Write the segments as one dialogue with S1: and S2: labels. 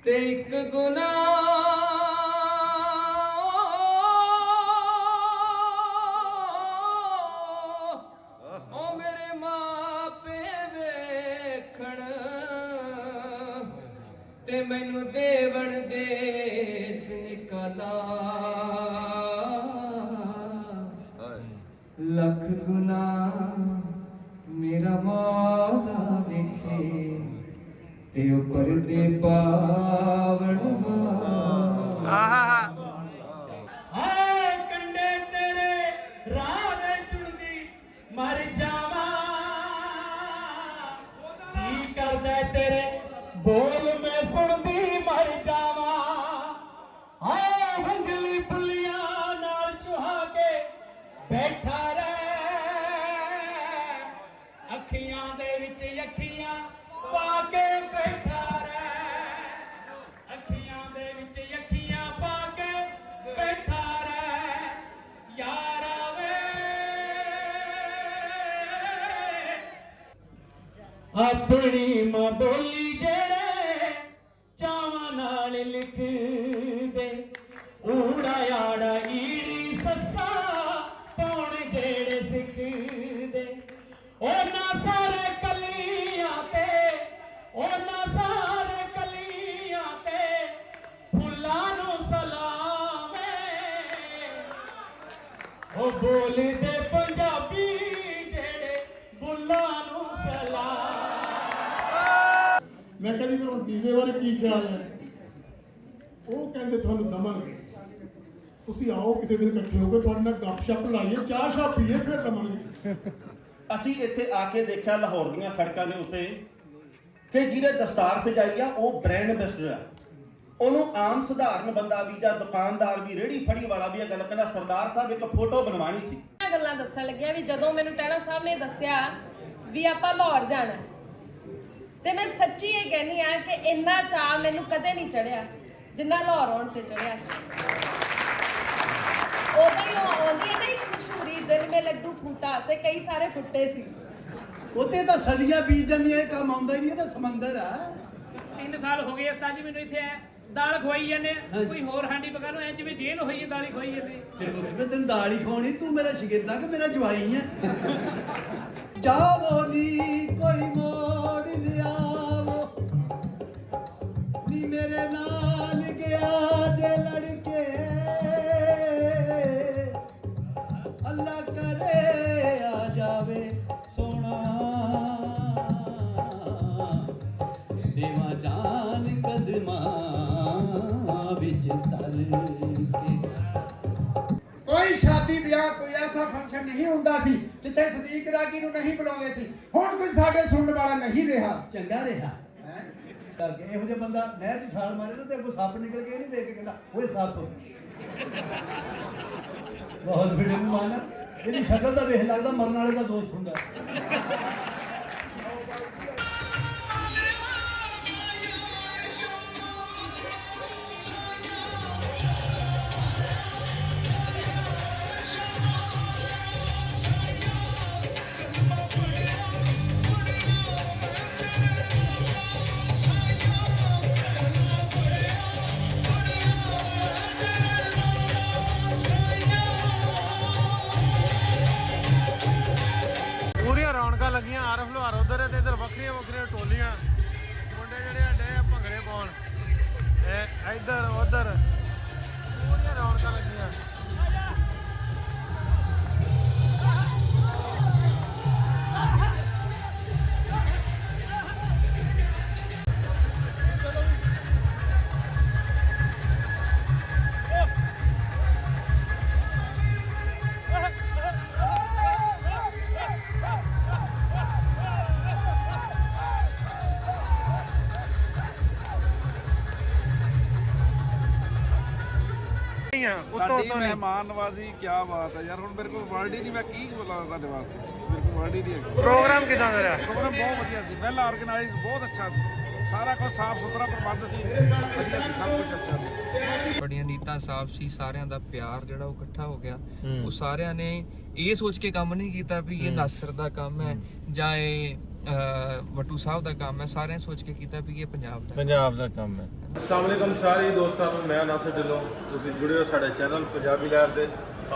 S1: ते एक गुनाह ओ मेरे मापे वेखण ते मैनू देवण देस निकाला लख गुना मेरा मौला वेखे ते परदे पावण
S2: हाय कंडे तेरे राह में चुनदी मर जावा जी करदा तेरे बोल मैं सुनदी मर जावा हाय हंजली पुलियां नाल चुहा के बैठा अखियां दे विच अखियां पा के बैठा रह अखियां दे विच अखियां पा के बैठा रह यारा वे अपनी मां बोली जेड़े चावां नाल लिख दे ऊड़ा आड़ा ईड़ी सस्सा पौण जेड़े सिख दे ओ ना सारे कलियां ते ओ ना सारे कलियां ते फुल्लां नूं सलाम ओ बोलदे पंजाबी जेड़े बुल्लां नूं सलाम।
S3: मैं कभी फिर तीजे बारे की ख्याल है ਉਹ ਕਹਿੰਦੇ ਤੁਹਾਨੂੰ ਦਵਾਂਗੇ ਤੁਸੀਂ ਆਓ ਕਿਸੇ ਦਿਨ ਇਕੱਠੇ ਹੋ ਕੇ ਤੁਹਾਡੇ ਨਾਲ ਗੱਪਸ਼ਪ ਲਾਈਏ ਚਾਹ ਸ਼ਾਹ ਪੀਏ ਫਿਰ ਦਵਾਂਗੇ।
S4: ਅਸੀਂ ਇੱਥੇ ਆ ਕੇ ਦੇਖਿਆ ਲਾਹੌਰ ਦੀਆਂ ਸੜਕਾਂ ਦੇ ਉੱਤੇ ਕਿ ਜਿਹੜੇ ਦਸਤਾਰ ਸਜਾਈ ਆ ਉਹ ਬ੍ਰਾਂਡ ਐਂਬੈਸਡਰ ਆ ਉਹਨੂੰ ਆਮ ਸਧਾਰਨ ਬੰਦਾ ਵੀ ਜਾਂ ਦੁਕਾਨਦਾਰ ਵੀ ਰੇੜੀ ਫੜੀ ਵਾਲਾ ਵੀ ਇਹ ਗੱਲ ਕਹਿੰਦਾ ਸਰਦਾਰ ਸਾਹਿਬ ਇੱਕ ਫੋਟੋ ਬਣਵਾਣੀ ਸੀ।
S5: ਗੱਲਾਂ ਦੱਸਣ ਲੱਗਿਆ ਵੀ ਜਦੋਂ ਮੈਨੂੰ ਟਹਿਣਾ ਸਾਹਿਬ ਨੇ ਦੱਸਿਆ ਵੀ ਆਪਾਂ ਲਾਹੌਰ ਜਾਣਾ ਤੇ ਮੈਂ ਸੱਚੀ ਇਹ ਕਹਿਨੀ ਆ ਕਿ ਇੰਨਾ ਚਾਅ ਮੈਨੂੰ ਕਦੇ ਨਹੀਂ ਚੜਿਆ ਜਿੰਨਾ ਲਾਹੌਰ ਆਉਣ ਤੇ ਚੜਿਆ ਸੀ। ਉਦੋਂ ਹੀ ਆਉਂਦੀ ਹੈ ਨਾ ਇੱਕ ਮਸ਼ਹੂਰੀ ਦਿਲ ਮੇ ਲੱਡੂ ਫੂਟਾ ਤੇ ਕਈ ਸਾਰੇ ਫੁੱਟੇ ਸੀ।
S6: ਉੱਤੇ ਤਾਂ ਸਦੀਆਂ ਬੀਤ ਜਾਂਦੀਆਂ ਇਹ ਕੰਮ ਆਉਂਦਾ ਹੀ ਨਹੀਂ, ਇਹ ਤਾਂ ਸਮੁੰਦਰ ਆ।
S7: 3 ਸਾਲ ਹੋ ਗਏ ਉਸਤਾਦ ਜੀ ਮੈਨੂੰ ਇੱਥੇ ਆ ਦਾਲ ਖਵਾਈ ਜਾਂਦੇ ਆ ਕੋਈ ਹੋਰ ਹਾਂਡੀ ਪਕਾ ਲਓ ਐ ਜਿਵੇਂ ਜੇਲ੍ਹ ਹੋਈ ਹੈ ਦਾਲ ਹੀ ਖਵਾਈ ਜਾਂਦੇ
S6: ਮੈਂ ਤੈਨੂੰ ਦਾਲ ਹੀ ਖਵਾਉਣੀ, ਤੂੰ ਮੇਰਾ ਸ਼ਾਗਿਰਦ ਕਿ ਮੇਰਾ ਜਵਾਈ ਹੈ। ਜਾਵੋ ਨੀ ਕੋਈ ਮੋੜ ਲਿਆਵੋ ਨੀ ਮੇਰੇ ਨਾਲ ਗਿਆ ਜੇ ਲੜਕੇ ਅੱਲਾ ਕਰੇ ਆ ਜਾਵੇ ਸੋਣਾ ਦੇਵਾ ਜਾਨ ਕਦਮਾਂ ਵਿੱਚ ਤਲ ਕੇ।
S8: ਕੋਈ ਸ਼ਾਦੀ ਵਿਆਹ ਕੋਈ ਐਸਾ ਫੰਕਸ਼ਨ ਨਹੀਂ ਹੁੰਦਾ ਸੀ ਜਿੱਥੇ ਸਦੀਕ ਰਾਗੀ ਨੂੰ ਨਹੀਂ ਬੁਲਾਉਂਦੇ ਸੀ। ਹੁਣ ਕੋਈ ਸਾਡੇ ਸੁਣਨ ਵਾਲਾ ਨਹੀਂ ਰਿਹਾ।
S6: ਚੰਗਾ ਰਿਹਾ ਕਰਕੇ ਇਹੋ ਜਿਹਾ ਬੰਦਾ ਨਹਿਰ 'ਚ ਛਾਲ ਮਾਰੇ ਨਾ ਤੇ ਅੱਗੋਂ ਸੱਪ ਨਿਕਲ ਕੇ ਨਹੀਂ ਦੇਖ ਕੇ ਕਹਿੰਦਾ ਓਏ ਸੱਪ ਬਹੁਤ ਬੜੇ ਮਹਿਮਾਨ ਇਹਦੀ ਸ਼ਕਲ ਤਾਂ ਵੇਖ ਲੱਗਦਾ ਮਰਨ ਵਾਲੇ ਦਾ ਦੋਸਤ ਹੁੰਦਾ।
S9: ਰੌਣਕਾਂ ਲੱਗੀਆਂ ਆਰਫ ਲੁਹਾਰ ਉਧਰ ਤੇ ਇਧਰ ਵੱਖਰੀਆਂ ਵੱਖਰੀਆਂ ਟੋਲੀਆਂ ਮੁੰਡੇ ਜਿਹੜੇ ਅੱਡੇ ਆ ਭੰਗੜੇ ਪਾਉਣ ਇੱਧਰ ਉਧਰ ਪੂਰੀਆਂ ਰੌਣਕਾਂ ਲੱਗੀਆਂ।
S10: ਤੁਹਾਡੀ ਮਹਿਮਾਨ ਨਵਾਜ਼ੀ ਕੀ ਬਾਤ ਹੈ ਯਾਰ। ਹੁਣ ਮੇਰੇ ਕੋਲ ਵਰਡ ਹੀ ਨਹੀਂ, ਮੈਂ ਕੀ ਬੋਲਾਂ ਤੁਹਾਡੇ ਵਾਸਤੇ, ਮੇਰੇ ਕੋਲ ਵਰਡ ਹੀ ਨਹੀਂ ਹੈ।
S9: ਪ੍ਰੋਗਰਾਮ ਕਿਦਾਂ ਦਾ ਰਿਹਾ?
S10: ਪ੍ਰੋਗਰਾਮ ਬਹੁਤ ਵਧੀਆ ਸੀ, ਵੈਲ ਆਰਗੇਨਾਈਜ਼, ਬਹੁਤ ਅੱਛਾ ਸੀ, ਸਾਰਾ ਕੁਝ ਸਾਫ ਸੁਥਰਾ ਪ੍ਰਬੰਧ ਸੀ, ਵਧੀਆ ਸੀ, ਸਭ ਕੁਝ ਅੱਛਾ ਸੀ।
S1: ਬੜੀਆਂ ਨੀਤਾਂ ਸਾਫ ਸੀ, ਸਾਰਿਆਂ ਦਾ ਪਿਆਰ ਜਿਹੜਾ ਉਹ ਇਕੱਠਾ ਹੋ ਗਿਆ। ਉਹ ਸਾਰਿਆਂ ਨੇ ਇਹ ਸੋਚ ਕੇ ਕੰਮ ਨਹੀਂ ਕੀਤਾ ਵੀ ਇਹ ਨਾਸਰ ਦਾ ਕੰਮ ਹੈ ਜਾਂ ਇਹ ਵਟੂ ਸਾਹਿਬ ਦਾ ਕੰਮ ਹੈ, ਸਾਰਿਆਂ ਸੋਚ ਕੇ ਕੀਤਾ ਵੀ ਇਹ
S9: ਪੰਜਾਬ ਦਾ ਕੰਮ ਹੈ। ਅਸਲਾਮ ਵਾਲੇਕਮ ਸਾਰੇ ਦੋਸਤਾਂ ਨੂੰ, ਮੈਂ ਨਾਸਿਰ ਢਿੱਲੋਂ, ਤੁਸੀਂ ਜੁੜੇ ਹੋ ਸਾਡੇ ਚੈਨਲ ਪੰਜਾਬੀ ਲਹਿਰ ਦੇ।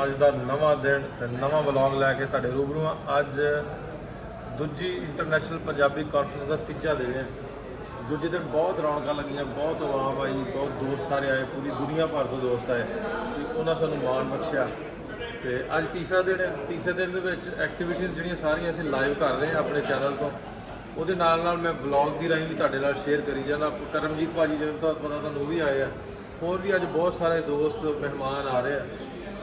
S9: ਅੱਜ ਦਾ ਨਵਾਂ ਦਿਨ ਤੇ ਨਵਾਂ ਵਲੌਗ ਲੈ ਕੇ ਤੁਹਾਡੇ ਰੂਬਰੂ ਹਾਂ। ਅੱਜ ਦੂਜੀ ਇੰਟਰਨੈਸ਼ਨਲ ਪੰਜਾਬੀ ਕਾਨਫਰੰਸ ਦਾ ਤੀਜਾ ਦਿਨ ਹੈ। ਦੂਜੇ ਦਿਨ ਬਹੁਤ ਰੌਣਕਾਂ ਲੱਗੀਆਂ, ਬਹੁਤ ਆਵਾਮ ਆਈ, ਬਹੁਤ ਦੋਸਤ ਸਾਰੇ ਆਏ, ਪੂਰੀ ਦੁਨੀਆ ਭਰ ਤੋਂ ਦੋਸਤ ਆਏ ਤੇ ਉਹਨਾਂ ਸਾਨੂੰ ਮਾਣ ਬਖਸ਼ਿਆ। ਤੇ ਅੱਜ ਤੀਸਰਾ ਦਿਨ ਹੈ। ਤੀਸਰੇ ਦਿਨ ਦੇ ਵਿੱਚ ਐਕਟੀਵਿਟੀਜ਼ ਜਿਹੜੀਆਂ ਸਾਰੀਆਂ ਅਸੀਂ ਲਾਈਵ ਕਰ ਰਹੇ ਹਾਂ ਆਪਣੇ ਚੈਨਲ ਤੋਂ, ਉਹਦੇ ਨਾਲ ਨਾਲ ਮੈਂ ਵਲੌਗ ਦੀ ਰਾਹੀਂ ਵੀ ਤੁਹਾਡੇ ਨਾਲ ਸ਼ੇਅਰ ਕਰੀ ਜਾਣਾ। ਕਰਮਜੀਤ ਭਾਜੀ ਜਿਹਨੂੰ ਤਾਂ ਪਤਾ ਤੁਹਾਨੂੰ ਉਹ ਵੀ ਆਏ ਆ, ਹੋਰ ਵੀ ਅੱਜ ਬਹੁਤ ਸਾਰੇ ਦੋਸਤ ਮਹਿਮਾਨ ਆ ਰਹੇ ਆ।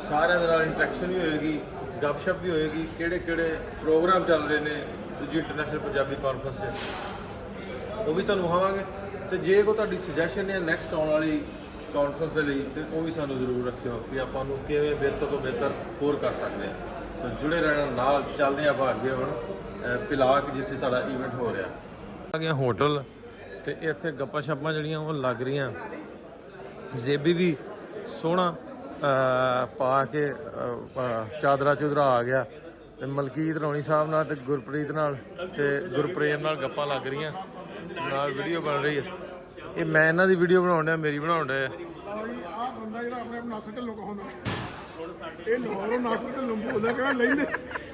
S9: ਸਾਰਿਆਂ ਦੇ ਨਾਲ ਇੰਟਰੈਕਸ਼ਨ ਵੀ ਹੋਏਗੀ, ਗੱਪਸ਼ਪ ਵੀ ਹੋਏਗੀ, ਕਿਹੜੇ ਕਿਹੜੇ ਪ੍ਰੋਗਰਾਮ ਚੱਲ ਰਹੇ ਨੇ ਦੂਜੀ ਇੰਟਰਨੈਸ਼ਨਲ ਪੰਜਾਬੀ ਕਾਨਫਰੰਸ 'ਚ ਉਹ ਵੀ ਤੁਹਾਨੂੰ ਵਿਖਾਵਾਂਗੇ। ਤੇ ਜੇ ਕੋਈ ਤੁਹਾਡੀ ਸੁਜੈਸ਼ਨ ਹੈ ਨੈਕਸਟ ਆਉਣ ਵਾਲੀ ਕਾਨਫਰੰਸ ਦੇ ਲਈ, ਤੇ ਉਹ ਵੀ ਸਾਨੂੰ ਜ਼ਰੂਰ ਰੱਖਿਓ ਵੀ ਆਪਾਂ ਨੂੰ ਕਿਵੇਂ ਬਿਹਤਰ ਤੋਂ ਬਿਹਤਰ ਹੋਰ ਕਰ ਸਕਦੇ ਹਾਂ। ਤਾਂ ਜੁੜੇ ਰਹਿਣਾ ਨਾਲ, ਚੱਲਦੇ ਆਪਾਂ ਅੱਗੇ ਹੁਣ ਪਿਲਾਕ ਜਿੱਥੇ ਸਾਡਾ ਇਵੈਂਟ ਹੋ ਰਿਹਾ। ਆ ਗਿਆ ਹੋਟਲ ਤੇ ਇੱਥੇ ਗੱਪਾਂ ਛੱਪਾਂ ਜਿਹੜੀਆਂ ਉਹ ਲੱਗ ਰਹੀਆਂ। ਜੇਬੀ ਵੀ ਸੋਹਣਾ ਪਾ ਕੇ ਚਾਦਰਾ ਚੁਦਰਾ ਆ ਗਿਆ ਤੇ ਮਲਕੀਤ ਰੌਣੀ ਸਾਹਿਬ ਨਾਲ ਤੇ ਗੁਰਪ੍ਰੀਤ ਨਾਲ ਤੇ ਗੁਰਪ੍ਰੇਮ ਨਾਲ ਗੱਪਾਂ ਲੱਗ ਰਹੀਆਂ, ਨਾਲ ਵੀਡੀਓ ਬਣ ਰਹੀ ਹੈ। ਇਹ ਮੈਂ ਇਹਨਾਂ ਦੀ ਵੀਡੀਓ ਬਣਾਉਣ ਡਿਆ, ਮੇਰੀ ਬਣਾਉਣ ਡਿਆ।
S3: ਆਹ ਬੰਦਾ ਜਿਹੜਾ ਆਪਣੇ ਆਪ ਨਾਸਰ ਢਿੱਲੋਂ ਕਹਾਉਂਦਾ, ਇਹ ਲਾਹੌਰੋਂ ਨਾਸਰ ਢਿੱਲੋਂ ਬੋਲਦਾ, ਕਹਿੰਦਾ ਲੈਂਦੇ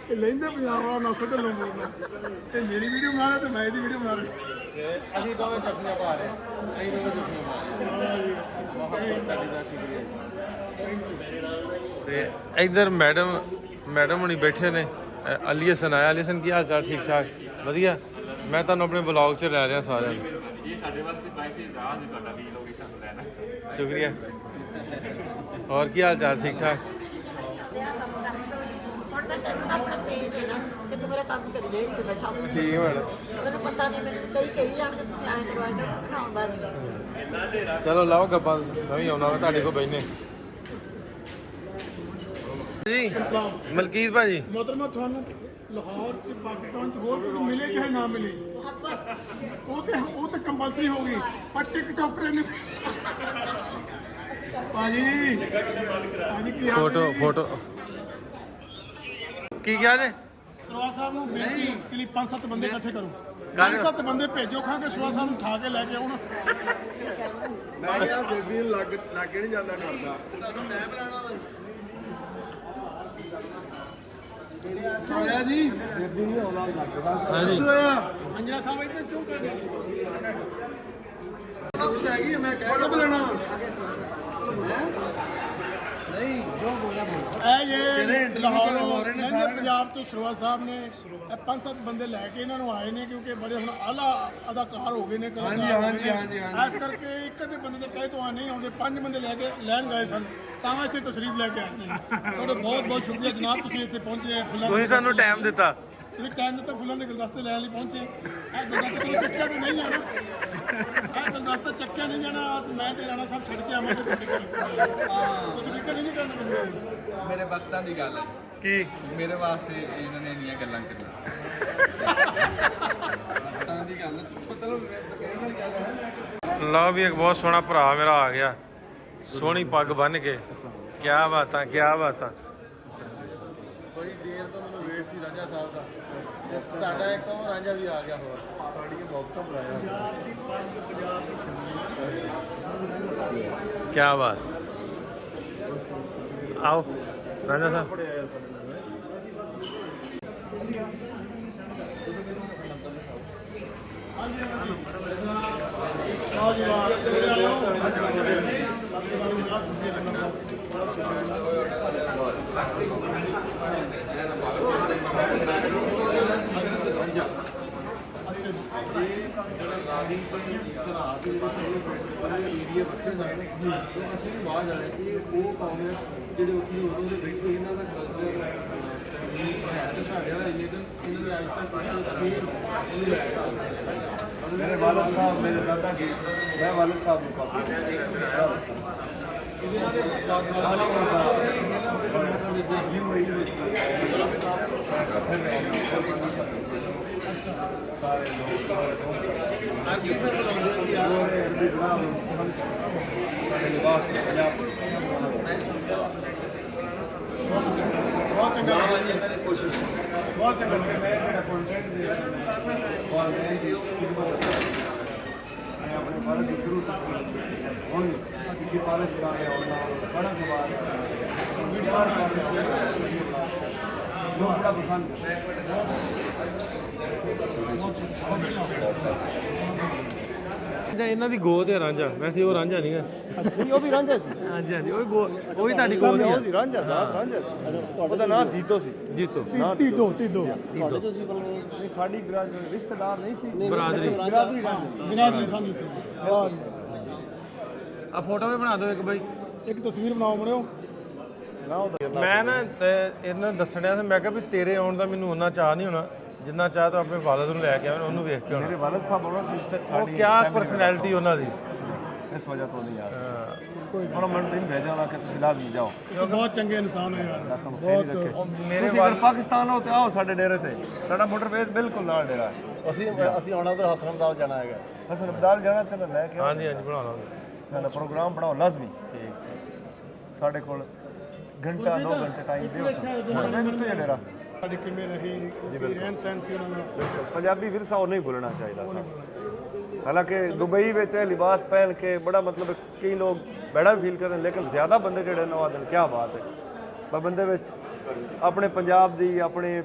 S3: ਇਹ ਲੈਂਦੇ ਪੰਜਾਬ ਵਾਲਾ ਨਾਸਰ ਢਿੱਲੋਂ ਬੋਲਦਾ। ਇਹ ਮੇਰੀ ਵੀਡੀਓ ਬਣਾ ਰਿਹਾ ਤੇ ਮੈਂ ਇਹਦੀ ਵੀਡੀਓ ਬਣਾ ਰਿਹਾ।
S9: ਅਸੀਂ ਦੋਵੇਂ ਚੱਪੀਆਂ ਪਾ ਰਹੇ ਹਾਂ, ਅਸੀਂ ਦੋਵੇਂ ਚੱਪੀਆਂ ਪਾ ਰਹੇ ਹਾਂ। ਬਹੁਤ ਤੁਹਾਡੀ ਦਾ ਸ਼ੁਕਰੀਆ। ਤੇ ਇੱਧਰ ਮੈਡਮ ਹੁਣੀ ਬੈਠੇ ਨੇ। ਅਲੀ ਹਸਨ ਆਇਆ। ਅਲੀ ਹਸਨ ਕੀ ਹਾਲ ਚਾਲ? ਠੀਕ ਠਾਕ, ਵਧੀਆ। ਮੈਂ ਤੁਹਾਨੂੰ ਆਪਣੇ ਵਲੌਗ 'ਚ ਲੈ ਰਿਹਾ ਸਾਰਿਆਂ ਨੂੰ।
S2: ਇਹ ਸਾਡੇ ਵਾਸਤੇ ਬਾਈਸ਼ੇ ਰਾਜ ਤੁਹਾਡਾ ਵੀ ਲੋਕੀ ਸਾਨੂੰ ਲੈਣਾ।
S9: ਸ਼ੁਕਰੀਆ। ਹੋਰ ਕੀ ਹਾਲ ਚਾਲ? ਠੀਕ ਠਾਕ।
S11: ਹੁਣ ਮੈਂ ਤੈਨੂੰ ਆਪਣਾ ਪੇਜ ਦੇਣਾ ਕਿ ਤੂੰ ਮੇਰਾ ਕੰਮ ਕਰੀ ਜਾ, ਇੱਥੇ ਬੈਠਾ।
S9: ਠੀਕ ਹੈ ਮੈਡਮ।
S11: ਮੈਨੂੰ ਪਤਾ ਨਹੀਂ, ਮੈਨੂੰ ਕਈ ਜਾਣਗੇ ਤੁਸੀਂ ਐਂ ਕਰਵਾਇਆ ਤਾਂ ਬਣਾਉਂਦਾ ਨਹੀਂ।
S9: ਚਲੋ ਲਾਓ ਗੱਪਾਂ, ਮੈਂ ਵੀ ਆਉਣਾ ਵਾ ਤੁਹਾਡੇ ਕੋਲ ਬੈਠਨੇ ਜੀ। ਮਲਕੀਤ ਭਾਜੀ,
S3: ਮੋਹਤਰਮਾ, ਤੁਹਾਨੂੰ ਲਾਹੌਰ ਚ ਪਾਕਿਸਤਾਨ ਚ ਹੋਰ ਕੋਈ ਮਿਲੇ ਚਾਹੇ ਨਾ ਮਿਲੇ, ਉਹ ਤੇ ਕੰਪਲਸਰੀ ਹੋ ਗਈ। ਪਰ ਟਿਕਟੋਕਰ ਨੇ ਭਾਜੀ ਕੀ ਹਾਲ
S9: ਫੋਟੋ
S3: ਜੀ?
S9: ਫੋਟੋ ਕੀ ਕਿਹਾ ਜੇ?
S3: ਸਰਵਾ ਸਾਹਿਬ ਨੂੰ ਬੇਨਤੀ ਕਿ ਲਈ 5-7 ਬੰਦੇ ਇਕੱਠੇ ਕਰੋ, 5-7 ਬੰਦੇ ਭੇਜੋ, ਖਾਂ ਕੇ ਸਰਵਾ ਸਾਹਿਬ ਨੂੰ ਉਠਾ ਕੇ ਲੈ ਕੇ ਆਉਣ।
S10: ਮੈਂ ਕਿਹਾ ਬੇਬੀ ਨੂੰ ਲੱਗੇ ਨਹੀਂ ਜਾਂਦਾ, ਡਰਦਾ। ਸੋਇਆ ਜੀ, ਬੇਬੀ ਨਹੀਂ ਆਉਣਾ ਲੱਗਦਾ। ਸੋਇਆ
S3: ਅੰਜਨਾ ਸਾਹਿਬ ਇੱਥੇ ਕਿਉਂ ਕਰ ਰਹੇ?
S10: ਹੈਗੀ ਮੈਂ ਕਹਿ ਕੇ ਬੁਲਾਣਾ।
S6: ਨਹੀਂ ਜੋ ਬੋਲਿਆ
S3: ਇਹ ਲਾਹੌਰੋਂ ਲਹਿੰਦੇ ਪੰਜਾਬ ਤੋਂ ਸਰਵਾ ਸਾਹਿਬ ਨੇ 5-7 ਬੰਦੇ ਲੈ ਕੇ ਇਹਨਾਂ ਨੂੰ ਆਏ ਨੇ, ਕਿਉਂਕਿ ਬੜੇ ਹੁਣ ਆਲਾ ਅਦਾਕਾਰ ਹੋ ਗਏ ਨੇ। ਹਾਂਜੀ। ਇਸ ਕਰਕੇ ਇੱਕ ਦੇ ਬੰਦੇ ਦੇ ਕਹੇ ਤੋਂ ਆ ਨਹੀਂ ਆਉਂਦੇ, 5 ਬੰਦੇ ਲੈ ਕੇ ਲੈਣ ਗਏ ਸਨ, ਤਾਂ ਇੱਥੇ ਤਸ਼ਰੀਫ ਲੈ ਕੇ ਆਏ ਨੇ। ਤੁਹਾਡਾ ਬਹੁਤ ਬਹੁਤ ਸ਼ੁਕਰੀਆ ਜਨਾਬ, ਤੁਸੀਂ ਇੱਥੇ ਪਹੁੰਚੇ।
S9: ਤੁਸੀਂ ਸਾਨੂੰ ਟਾਈਮ ਦਿੱਤਾ।
S3: ਤੁਸੀਂ ਟਾਈਮ ਦਿੱਤਾ, ਫੁੱਲਾਂ ਦੇ ਗੁਲਦਸਤੇ ਲੈਣ ਲਈ ਪਹੁੰਚੇ। ਇਹ ਗੁਲਦਸਤਾ ਚੱਕਿਆ ਤੇ ਨਹੀਂ ਜਾਣਾ, ਇਹ ਗੁਲਦਸਤਾ ਚੱਕਿਆ ਨਹੀਂ ਜਾਣਾ। ਮੈਂ ਤੇ ਰਾਣਾ ਸਾਹਿਬ ਛੱਡ ਕੇ ਆਵਾਂਗੇ ਤੁਹਾਡੇ ਕੋਲ। ਤੁਸੀਂ ਫਿਕਰ ਨਹੀਂ ਕਰਨਾ।
S10: ਮੇਰੇ ਵਕਤਾਂ ਦੀ ਗੱਲ ਹੈ
S9: ਕੀ
S10: ਮੇਰੇ ਵਾਸਤੇ ਇਹਨਾਂ ਨੇ ਇੰਨੀਆਂ ਗੱਲਾਂ ਕਰੀਆਂ। ਵਕਤਾਂ ਦੀ ਗੱਲ ਮਤਲਬ
S9: ਲਓ ਵੀ ਇੱਕ ਬਹੁਤ ਸੋਹਣਾ ਭਰਾ ਮੇਰਾ ਆ ਗਿਆ, ਸੋਹਣੀ ਪੱਗ ਬੰਨ੍ਹ ਕੇ। ਕਿਆ ਬਾਤਾਂ, ਕਿਆ ਬਾਤਾਂ। ਬੜੀ ਦੇਰ ਤੋਂ ਮੈਨੂੰ ਵੇਟ ਸੀ ਰਾਂਝਾ ਸਾਹਿਬ ਦਾ, ਤੇ ਸਾਡਾ ਇੱਕ ਹੋਰ ਰਾਂਝਾ ਵੀ ਆ ਗਿਆ। ਹੋਰ ਸਾਡੀ ਮੌਕਾ ਬੁਲਾਇਆ। ਕਿਆ ਬਾਤ। ਆਓ ਰਾਂਝਾ ਸਾਹਿਬ। ਅਸੀਂ ਵੀ ਬਾਹਰ ਜਾਣੇ ਕਿ ਉਹ ਕੌਮ ਜਿਹੜੇ ਉੱਥੇ ਉਦੋਂ ਦੇ ਬੈਠੇ, ਇਹਨਾਂ ਦਾ ਕਲਚਰ ਹੈ ਤੇ ਸਾਡੇ ਵਾਲਾ, ਲੇਕਿਨ ਇਹਨਾਂ ਦੇ ਆਇਸਾ
S6: ਮੇਰੇ ਵਾਲਦ ਸਾਹਿਬ, ਮੇਰੇ ਦਾਦਾ ਜੀ, ਮੈਂ ਵਾਲਦ ਸਾਹਿਬ ਨੂੰ ਪਾਪਾ
S3: बहुत ਚੰਗਾ
S6: ਸਲਾਮ ਆ
S3: ਲੱਗਿਆ
S6: ਜੀ ਇਹਨਾਂ ਦੀ ਕੋਸ਼ਿਸ਼
S3: ਬਹੁਤ ਚੰਗਾ ਲੱਗਿਆ
S6: ਮੈਂ ਜਿਹੜਾ ਕੰਟੈਂਟ ਦੇ ਵਾਲਦੈਨ ਦੀ ਖਿਦਮਤ ਮੈਂ ਆਪਣੇ ਫਾਦਰ ਦੀ ਸ਼ੁਰੂ ਹੁਣ ਜਿੱਕੀ ਪਾਲਿਸ਼ ਕਰ ਰਿਹਾ ਉਹਨਾਂ ਬੜਾ ਸਵਾਲ ਵੀਡੀਓ ਕਰ ਰਿਹਾ ਲੋਕ ਬੜਾ ਪਸੰਦ
S9: ਇਹਨਾਂ ਦੀ ਗੋਦ ਹੈ ਰਾਂਝਾ, ਵੈਸੇ ਉਹ ਰਾਂਝਾ ਨਹੀਂਗਾ।
S6: ਉਹ ਵੀ ਰਾਂਝਾ ਸੀ
S9: ਹਾਂਜੀ ਹਾਂਜੀ, ਉਹ ਵੀ ਤੁਹਾਡੀ ਗੋਦ
S6: ਉਹ ਸੀ ਰਾਂਝਾ ਰਾਂਝਾ ਉਹਦਾ ਨਾਮ ਜੀਤੋ ਸੀ
S9: ਜੀਤੋ
S3: ਤੀਦੋ
S6: ਨਹੀਂ ਸਾਡੀ ਰਿਸ਼ਤੇਦਾਰ ਨਹੀਂ ਸੀ
S9: ਬਰਾਦਰੀ।
S6: ਬਰਾਦਰੀ
S3: ਬਿਨਾਂ ਸਾਂਝੀ ਸੀ ਵਾਹ ਜੀ।
S9: ਆ ਫੋਟੋ ਵੀ ਬਣਾ ਦਿਓ ਇੱਕ ਬਾਈ।
S3: ਇੱਕ ਤਸਵੀਰ ਬਣਾਓ ਮੁੜਿਓ।
S9: ਮੈਂ ਨਾ ਇਹਨਾਂ ਨੂੰ ਦੱਸਣਿਆ ਸੀ, ਮੈਂ ਕਿਹਾ ਵੀ ਤੇਰੇ ਆਉਣ ਦਾ ਮੈਨੂੰ ਉਹਨਾਂ ਚਾਹ ਨਹੀਂ ਹੋਣਾ ਜਿੰਨਾ ਚਾਹ ਤਾਂ ਆਪਣੇ ਫਾਦਰ ਨੂੰ ਲੈ ਕੇ ਆਉਣਾ, ਉਹਨੂੰ ਵੇਖ ਕੇ ਆਉਣਾ।
S6: ਮੇਰੇ ਵਾਲਦ ਸਾਹਿਬ ਉਹਨਾਂ ਸੀ
S9: ਉਹ ਕਿਆ ਪਰਸਨੈਲਿਟੀ ਉਹਨਾਂ ਦੀ।
S6: ਇਸ ਵਜ੍ਹਾ ਤੋਂ ਨਹੀਂ ਯਾਰ ਉਹਨਾਂ ਮੰਟਰੀ ਨੂੰ ਭੇਜਿਆ ਉਹਨਾਂ ਕਿ ਤੁਸੀਂ ਲਾਜ਼ਮੀ ਜਾਓ।
S3: ਤੁਸੀਂ ਬਹੁਤ ਚੰਗੇ ਇਨਸਾਨ ਹੋ ਯਾਰ।
S6: ਬਹੁਤ ਮੇਰੇ ਵਾਲ ਪਾਕਿਸਤਾਨ ਹੋ ਤੇ ਆਓ ਸਾਡੇ ਡੇਰੇ ਤੇ, ਸਾਡਾ ਮੋਟਰਵੇਜ਼ ਬਿਲਕੁਲ ਨਾਲ ਡੇਰਾ ਹੈ। ਅਸੀਂ ਆਉਣਾ ਉਧਰ ਹਸਨਬਦਾਲ ਜਾਣਾ ਹੈਗਾ। ਹਸਨਬਦਾਲ ਜਾਣਾ ਤੇ ਲੈ ਕੇ
S9: ਹਾਂਜੀ ਹਾਂਜੀ ਬਣਾ ਲਾਂਗੇ।
S6: ਮੈਂ ਪ੍ਰੋਗਰਾਮ ਬਣਾਓ ਲਾਜ਼ਮੀ। ਸਾਡੇ ਕੋਲ ਘੰਟਾ 2 ਘੰਟੇ ਟਾਈਮ ਦਿਓ। ਮੋਟਰਵੇਜ਼ ਉੱਤੇ ਡੇਰਾ
S3: ਸਾਡੇ ਕਿਵੇਂ ਰਹੇ ਰਹਿਣ ਸਹਿਣ ਸੀ ਉਹਨਾਂ ਦਾ।
S6: ਪੰਜਾਬੀ ਵਿਰਸਾ ਉਹ ਨਹੀਂ ਭੁੱਲਣਾ ਚਾਹੀਦਾ ਸਾਨੂੰ। ਹਾਲਾਂਕਿ ਦੁਬਈ ਵਿੱਚ ਇਹ ਲਿਬਾਸ ਪਹਿਨ ਕੇ ਬੜਾ ਮਤਲਬ ਕਈ ਲੋਕ ਬੜਾ ਫੀਲ ਕਰਦੇ ਨੇ, ਲੇਕਿਨ ਜ਼ਿਆਦਾ ਬੰਦੇ ਜਿਹੜੇ ਨਵਾਂ ਦਿਨ ਕਿਆ ਬਾਤ ਹੈ ਪਰ ਬੰਦੇ ਵਿੱਚ ਆਪਣੇ ਪੰਜਾਬ ਦੀ ਆਪਣੇ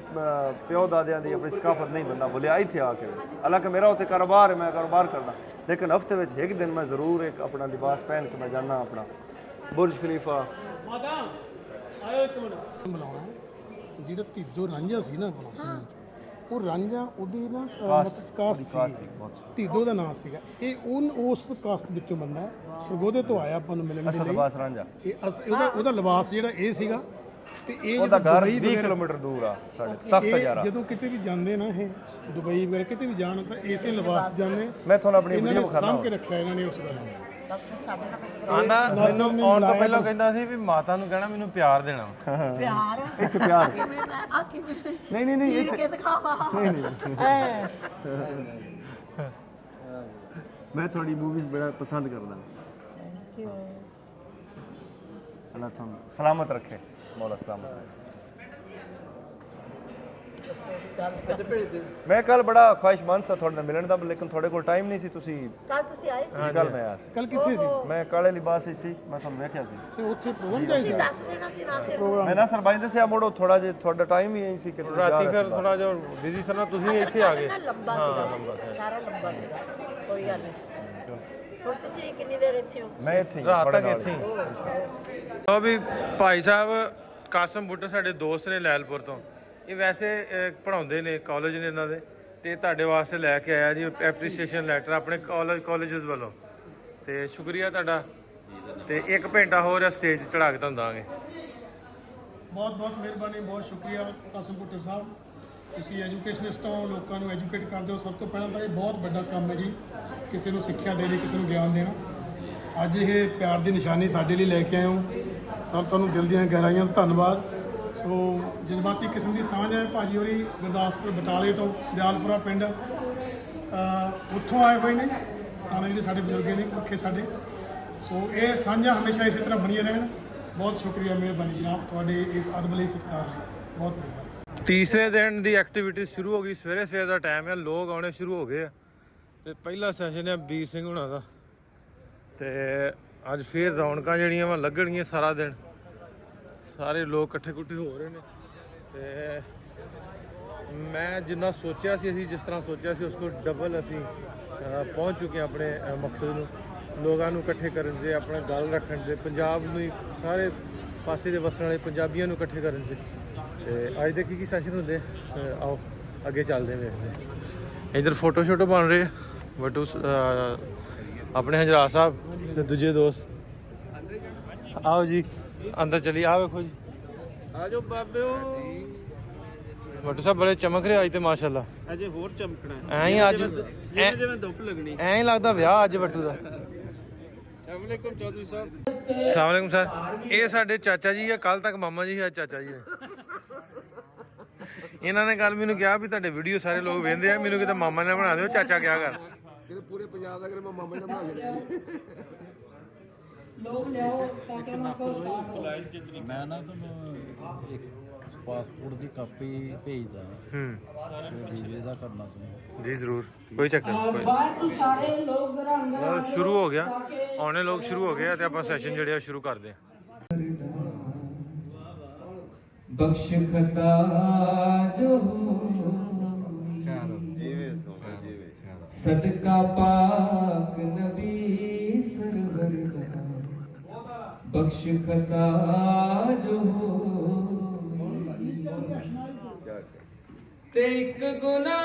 S6: ਪਿਓ ਦਾਦਿਆਂ ਦੀ ਆਪਣੀ ਸਕਾਫਤ ਨਹੀਂ ਬੰਦਾ ਭੁੱਲਿਆ ਇੱਥੇ ਆ ਕੇ। ਹਾਲਾਂਕਿ ਮੇਰਾ ਉੱਥੇ ਕਾਰੋਬਾਰ ਹੈ, ਮੈਂ ਕਾਰੋਬਾਰ ਕਰਦਾ, ਲੇਕਿਨ ਹਫਤੇ ਵਿੱਚ ਇੱਕ ਦਿਨ ਮੈਂ ਜ਼ਰੂਰ ਇੱਕ ਆਪਣਾ ਲਿਬਾਸ ਪਹਿਨ ਕੇ ਮੈਂ ਜਾਣਾ ਆਪਣਾ ਬੁਰਜ ਖਲੀਫਾ।
S3: ਬੁਲਾਉਣਾ ਜਿਹੜਾ ਤੀਦੋ ਰਾਂਝਾ ਸੀ ਨਾ ਉਹ ਰਾਂਝਾ ਉਹਦੀ ਨਾ ਕਾਸਟ ਸੀ, ਤੀਦੋ ਦਾ ਨਾਮ ਸੀਗਾ। ਇਹ ਉਸ ਕਾਸਟ ਵਿੱਚੋਂ ਬੰਦਾ ਹੈ, ਸਰਗੋਧੇ ਤੋਂ ਆਇਆ ਆਪਾਂ ਨੂੰ ਮਿਲਣ ਦੇ ਲਈ।
S6: ਲਿਬਾਸ ਰਾਂਝਾ
S3: ਉਹਦਾ ਲਿਬਾਸ ਜਿਹੜਾ ਇਹ ਸੀਗਾ ਤੇ ਇਹ
S6: ਉਹਦਾ ਘਰ 20 ਕਿਲੋਮੀਟਰ ਦੂਰ ਆ ਸਾਡੇ ਤਖਤ ਜਾਰਾ।
S3: ਜਦੋਂ ਕਿਤੇ ਵੀ ਜਾਂਦੇ ਨਾ ਇਹ ਦੁਬਈ ਵਗੈਰਾ ਕਿਤੇ ਵੀ ਜਾਣ ਤਾਂ ਇਸੇ ਲਿਬਾਸ ਜਾਂਦੇ।
S6: ਮੈਂ ਤੁਹਾਨੂੰ ਆਪਣੀ ਵੀਡੀਓ ਵਿਖਾਣਾ
S3: ਸਾਂਭ ਕੇ ਰੱਖਿਆ ਇਹਨਾਂ ਨੇ ਉਸ ਗੱਲ ਨੂੰ।
S9: ਆਂਦਾ ਮੈਨੂੰ ਆਉਣ ਤੋਂ ਪਹਿਲਾਂ ਕਹਿੰਦਾ ਸੀ ਵੀ ਮਾਤਾ ਨੂੰ ਕਹਿਣਾ ਮੈਨੂੰ ਪਿਆਰ ਦੇਣਾ।
S11: ਪਿਆਰ
S6: ਇੱਥੇ ਪਿਆਰ
S11: ਕਿਵੇਂ ਮੈਂ ਆ ਕਿਵੇਂ
S6: ਨਹੀਂ
S11: ਚੀਰ ਕੇ ਦਿਖਾਵਾਂ।
S6: ਨਹੀਂ ਮੈਂ ਤੁਹਾਡੀ ਮੂਵੀਜ਼ ਬੜਾ ਪਸੰਦ ਕਰਦਾ।
S11: Thank you.
S6: ਅੱਲਾਹ ਤੁਹਾਨੂੰ ਸਲਾਮਤ ਰੱਖੇ, ਮੌਲਾ ਸਲਾਮਤ ਰੱਖੇ। ਮੈਂ ਕੱਲ ਬੜਾ ਖੁਆਇਸ਼ਮੰਦ ਸੀ ਤੁਹਾਡੇ ਨਾਲ ਮਿਲਣ ਦਾ, ਲੇਕਿਨ ਤੁਹਾਡੇ ਕੋਲ ਟਾਈਮ ਨਹੀਂ ਸੀ। ਤੁਸੀਂ
S11: ਕੱਲ ਤੁਸੀਂ ਆਏ ਸੀ।
S6: ਕੱਲ ਮੈਂ ਆਇਆ ਸੀ।
S3: ਕੱਲ ਕਿੱਥੇ ਸੀ?
S6: ਮੈਂ ਕਾਲੇ ਲਿਬਾਸ ਵਿੱਚ ਸੀ, ਮੈਂ ਤੁਹਾਨੂੰ ਵੇਖਿਆ ਸੀ।
S3: ਤੇ ਉੱਥੇ ਪ੍ਰੋਗਰਾਮ ਚਾਹੀਦਾ
S11: ਤੁਸੀਂ ਦੱਸ ਦੇਣਾ ਸੀ ਨਾ ਸਿਰ
S6: ਮੈਂ ਨਾ ਸਰਬਾਈ ਦੱਸਿਆ ਮੋੜੋ ਥੋੜਾ ਜਿਹਾ ਤੁਹਾਡਾ ਟਾਈਮ ਹੀ ਐਂ ਸੀ ਕਿ ਤੁਸੀਂ ਜਾ
S9: ਰਾਤੀ
S6: ਰਹੇ
S9: ਫਿਰ
S6: ਸੀ।
S9: ਥੋੜਾ ਜਿਹਾ ਬਿਜ਼ੀ ਸੀ ਨਾ, ਤੁਸੀਂ ਇੱਥੇ ਆ ਗਏ।
S11: ਲੰਬਾ ਸੀਗਾ ਸਾਰਾ ਲੰਬਾ ਸੀਗਾ, ਕੋਈ ਗੱਲ ਨਹੀਂ। ਹੁਣ ਤੁਸੀਂ ਕਿੰਨੀ ਦੇਰ ਇੱਥੇ ਹੋ?
S6: ਮੈਂ ਇੱਥੇ ਹੀ
S9: ਰਾਤ
S6: ਤੁਹਾਡੇ
S9: ਤੱਕ
S6: ਨਾਲ
S9: ਇੱਥੇ ਹੀ। ਉਹ ਵੀ ਭਾਈ ਸਾਹਿਬ ਕਾਸਮ ਬੁੱਟਰ ਸਾਡੇ ਦੋਸਤ ਨੇ ਲੈਲਪੁਰ ਤੋਂ। ਇਹ ਵੈਸੇ ਪੜ੍ਹਾਉਂਦੇ ਨੇ, ਕਾਲਜ ਨੇ ਇਹਨਾਂ ਦੇ, ਤੇ ਤੁਹਾਡੇ ਵਾਸਤੇ ਲੈ ਕੇ ਆਇਆ ਜੀ ਐਪਰੀਸੀਏਸ਼ਨ ਲੈਟਰ ਆਪਣੇ ਕਾਲਜਸ ਵੱਲੋਂ। ਤੇ ਸ਼ੁਕਰੀਆ ਤੁਹਾਡਾ। ਤੇ ਇੱਕ ਘੰਟਾ ਹੋਰ ਸਟੇਜ ਚੜਾ ਕੇ ਤੁਹਾਨੂੰ ਦਾਂਗੇ।
S3: ਬਹੁਤ ਬਹੁਤ ਮਿਹਰਬਾਨੀ, ਬਹੁਤ ਸ਼ੁਕਰੀਆ ਕਾਸਮ ਪੁੱਟਰ ਸਾਹਿਬ। ਤੁਸੀਂ ਐਜੂਕੇਸ਼ਨਿਸਟ ਹੋ, ਲੋਕਾਂ ਨੂੰ ਐਜੂਕੇਟ ਕਰਦੇ ਹੋ। ਸਭ ਤੋਂ ਪਹਿਲਾਂ ਤਾਂ ਇਹ ਬਹੁਤ ਵੱਡਾ ਕੰਮ ਹੈ ਜੀ, ਕਿਸੇ ਨੂੰ ਸਿੱਖਿਆ ਦੇਣੀ, ਕਿਸੇ ਨੂੰ ਗਿਆਨ ਦੇਣਾ। ਅੱਜ ਇਹ ਪਿਆਰ ਦੀ ਨਿਸ਼ਾਨੀ ਸਾਡੇ ਲਈ ਲੈ ਕੇ ਆਏ ਹੋ ਸਰ, ਤੁਹਾਨੂੰ ਦਿਲ ਦੀਆਂ ਗਹਿਰਾਈਆਂ ਤੋਂ ਧੰਨਵਾਦ। ਸੋ ਜਜ਼ਬਾਤੀ ਕਿਸਮ ਦੀ ਸਾਂਝ ਹੈ। ਭਾਜੀ ਹੋਰੀ ਗੁਰਦਾਸਪੁਰ ਬਟਾਲੇ ਤੋਂ, ਦਿਆਲਪੁਰਾ ਪਿੰਡ ਉੱਥੋਂ ਆਏ ਹੋਏ ਨੇ, ਆਣੇ ਜਿਹੜੇ ਸਾਡੇ ਬਜ਼ੁਰਗ ਨੇ ਪੁਰਖੇ ਸਾਡੇ। ਸੋ ਇਹ ਸਾਂਝਾਂ ਹਮੇਸ਼ਾ ਇਸੇ ਤਰ੍ਹਾਂ ਬਣੀਆਂ ਰਹਿਣ। ਬਹੁਤ ਸ਼ੁਕਰੀਆ, ਮਿਹਰਬਾਨੀ ਜਨਾਬ, ਤੁਹਾਡੇ ਇਸ ਅਦਬ ਲਈ, ਸਤਿਕਾਰ ਲਈ ਬਹੁਤ ਮਿਹਰਬਾਨੀ।
S9: ਤੀਸਰੇ ਦਿਨ ਦੀ ਐਕਟੀਵਿਟੀ ਸ਼ੁਰੂ ਹੋ ਗਈ। ਸਵੇਰੇ ਸਵੇਰ ਦਾ ਟਾਈਮ ਹੈ, ਲੋਕ ਆਉਣੇ ਸ਼ੁਰੂ ਹੋ ਗਏ ਆ। ਤੇ ਪਹਿਲਾ ਸੈਸ਼ਨ ਹੈ ਵੀਰ ਸਿੰਘ ਹੁਣਾਂ ਦਾ। ਤੇ ਅੱਜ ਫੇਰ ਰੌਣਕਾਂ ਜਿਹੜੀਆਂ ਵਾ ਲੱਗਣਗੀਆਂ ਸਾਰਾ ਦਿਨ। ਸਾਰੇ ਲੋਕ ਇਕੱਠੇ ਕੁੱਠੇ ਹੋ ਰਹੇ ਨੇ। ਤੇ ਮੈਂ ਜਿੰਨਾ ਸੋਚਿਆ ਸੀ, ਅਸੀਂ ਜਿਸ ਤਰ੍ਹਾਂ ਸੋਚਿਆ ਸੀ ਉਸ ਤੋਂ ਡਬਲ ਅਸੀਂ ਪਹੁੰਚ ਚੁੱਕੇ ਹਾਂ ਆਪਣੇ ਮਕਸਦ ਨੂੰ। ਲੋਕਾਂ ਨੂੰ ਇਕੱਠੇ ਕਰਨ 'ਚ, ਆਪਣਾ ਗੱਲ ਰੱਖਣ 'ਚ, ਪੰਜਾਬ ਨੂੰ ਸਾਰੇ ਪਾਸੇ ਦੇ ਵਸਣ ਵਾਲੇ ਪੰਜਾਬੀਆਂ ਨੂੰ ਇਕੱਠੇ ਕਰਨ 'ਚ। ਤੇ ਅੱਜ ਦੇ ਕੀ ਸੈਸ਼ਨ ਹੁੰਦੇ ਆਓ ਅੱਗੇ ਚੱਲਦੇ ਵੇਖਦੇ। ਇੱਧਰ ਫੋਟੋ ਸ਼ੋਟੋ ਬਣ ਰਹੇ ਵੱਟੂ ਆਪਣੇ ਹਜਰਾ ਸਾਹਿਬ ਤੇ ਦੂਜੇ ਦੋਸਤ। ਆਓ ਜੀ ਅੰਦਰ ਚਲੀ। ਆ ਵੇਖੋ ਜੀ,
S10: ਆ ਜਾਓ ਬਾਬਿਓ।
S9: ਵੱਟੂ ਸਾਹਿਬ ਬੜੇ ਚਮਕ ਰਹੇ ਅੱਜ ਤੇ ਮਾਸ਼ਾਅੱਲਾ।
S10: ਅਜੇ ਹੋਰ ਚਮਕਣਾ
S9: ਐਂ ਹੀ ਅੱਜ
S10: ਜਿਵੇਂ ਧੁੱਪ ਲੱਗਣੀ।
S9: ਐਂ ਹੀ ਲੱਗਦਾ ਵਿਆਹ ਅੱਜ ਵੱਟੂ ਦਾ।
S10: ਅਸਲਾਮੁਅਲੈਕੁਮ ਚੌਧਰੀ ਸਾਹਿਬ।
S9: ਅਸਲਾਮੁਅਲੈਕੁਮ ਸਰ। ਇਹ ਸਾਡੇ ਚਾਚਾ ਜੀ ਆ, ਕੱਲ ਤੱਕ ਮਾਮਾ ਜੀ ਆ, ਚਾਚਾ ਜੀ ਨੇ। ਇਹਨਾਂ ਨੇ ਕੱਲ ਮੈਨੂੰ ਕਿਹਾ ਵੀ ਤੁਹਾਡੇ ਵੀਡੀਓ ਸਾਰੇ ਲੋਕ ਵੇਖਦੇ ਆ, ਮੈਨੂੰ ਕਿਤੇ ਮਾਮਾ ਨੇ ਬਣਾ ਦਿਓ। ਚਾਚਾ ਕਿਆ ਕਰ
S10: ਪੂਰੇ ਪੰਜਾਬ ਦਾ ਮਾਮਾ ਨੇ ਬਣਾ ਲਿਆ।
S11: ਲੋਕ ਲਿਆਓ ਤਾਂ ਕਿ ਉਹਨਾਂ ਕੋਲ
S10: ਮੈਂ ਨਾ ਤੁਹਾਨੂੰ ਪਾਸਪੋਰਟ ਦੀ ਕਾਪੀ ਭੇਜਦਾ ਤੇ ਵੀਜ਼ੇ ਦਾ ਕਰਨਾ ਸੀ
S9: ਜੀ ਜ਼ਰੂਰ, ਕੋਈ ਚੱਕਰ ਨਹੀਂ।
S11: ਬਾਹਰ ਸਾਰੇ ਲੋਕ ਜ਼ਰਾ ਅੰਦਰ
S9: ਸ਼ੁਰੂ ਹੋ ਗਿਆ, ਆਉਣੇ ਲੋਕ ਸ਼ੁਰੂ ਹੋ ਗਏ ਆ ਤੇ ਆਪਾਂ ਸੈਸ਼ਨ ਜਿਹੜੇ ਆ ਸ਼ੁਰੂ ਕਰਦੇ ਆ।
S1: ਬਖਸ਼ ਖਤਾ ਜੋ ਸਦਕਾ ਪਾਕ ਨਬੀ ਸਰਵਰ ਦਾ ਬਖਸ਼ ਖਤਾ ਜੋ ਤੇ ਇੱਕ ਗੁਨਾਹ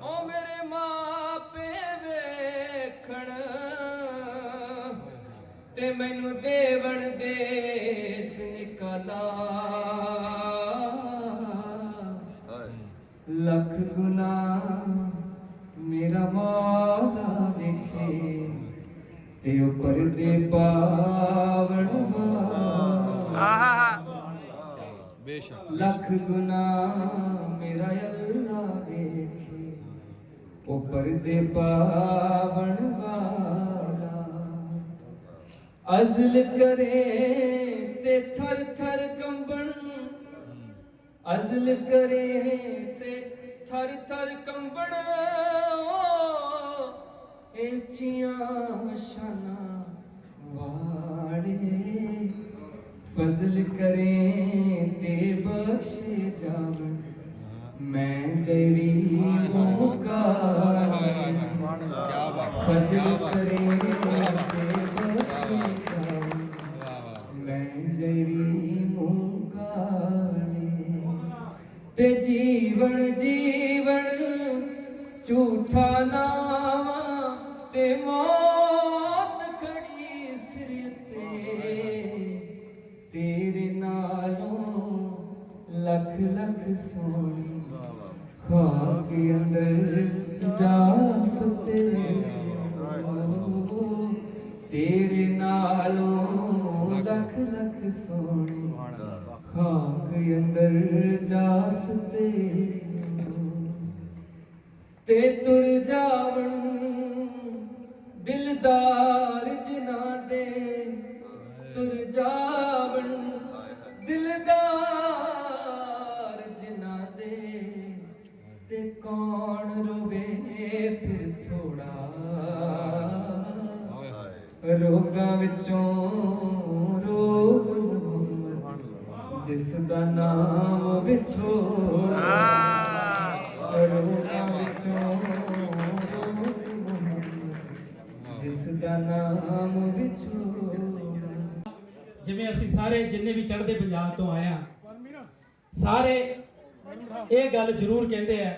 S1: ਓ ਮੇਰੇ ਮਾਪੇ ਵੇਖਣ ਤੇ ਮੈਨੂੰ ਦੇਵਣ ਦੇਸ ਨਿਕਾਲਾ ਲੱਖ ਗੁਨਾਹ ਮੇਰਾ ਮੌਲਾ ਵੇਖੇ ਤੇ ਉਹ ਪਰਦੇ ਪਾਵਣ ਬੇਸ਼ੱਕ ਲੱਖ ਗੁਨਾਹ ਮੇਰਾ ਅੱਲਾ ਵੇਖੇ ਉਹ ਪਰਦੇ ਪਾਵਣ ਵਾਲਾ ਅਜ਼ਲ ਕਰੇ ਤੇ ਥਰ ਥਰ ਕੰਬਣ ਅਜ਼ਲ ਕਰੇ ਤੇ ਥਰ ਥਰ ਕੰਬਣ ਉੱਚੀਆਂ ਸ਼ਾਨਾਂ ਵਾੜੇ ਫਜ਼ਲ ਕਰੇ ਤੇ ਬਖਸ਼ੇ ਜਾਵਣ ਮੈਂ ਜਿਹੜੀ ਮੌਕਾ ਫਜ਼ਲ ਕਰੇ ਤੇ ਬਖਸ਼ੇ ਜਾਵਣ ਮੈਂ ਜਿਹੜੀ ਮੌਕਾ ਤੇ ਜੀਵਨ ਜੀਵਨ ਝੂਠਾ ਨਾਵਾਂ ਤੇ ਮੌਤ ਖੜੀ ਸਿਰ ਤੇ ਤੇਰੇ ਨਾਲੋਂ ਲੱਖ ਲੱਖ ਸੋਹਣੀ ਖਾਕ ਅੰਦਰ ਜਾ ਸੁੱਤੇ ਤੇਰੇ ਨਾਲੋਂ ਲੱਖ ਲੱਖ ਸੋਹਣੀ ਖਾਕ ਅੰਦਰ ਜਾ ਸੁੱਤੇ ਤੇ ਤੁਰ ਜਾਵਣ ਦਿਲਦਾਰ ਜਿਨ੍ਹਾਂ ਦੇ ਤੁਰ ਜਾਵਣ ਦਿਲਦਾਰ ਜਿਨ੍ਹਾਂ ਦੇ ਤੇ ਕੌਣ ਰੋਵੇ ਫਿਰ ਥੋੜਾ ਰੋਗਾਂ ਵਿੱਚੋਂ ਰੋਗ ਮੁਹੰਮਦ ਜਿਸ ਦਾ ਨਾਮ ਵਿਛੋੜਾ ਰੋਗਾਂ ਵਿੱਚੋਂ ਜਿਸ ਦਾ ਨਾਮ ਵਿਛੋੜਾ।
S7: ਜਿਵੇਂ ਅਸੀਂ ਸਾਰੇ ਜਿੰਨੇ ਵੀ ਚੜ੍ਹਦੇ ਪੰਜਾਬ ਤੋਂ ਆਏ ਆ ਸਾਰੇ ਇਹ ਗੱਲ ਜ਼ਰੂਰ ਕਹਿੰਦੇ ਆ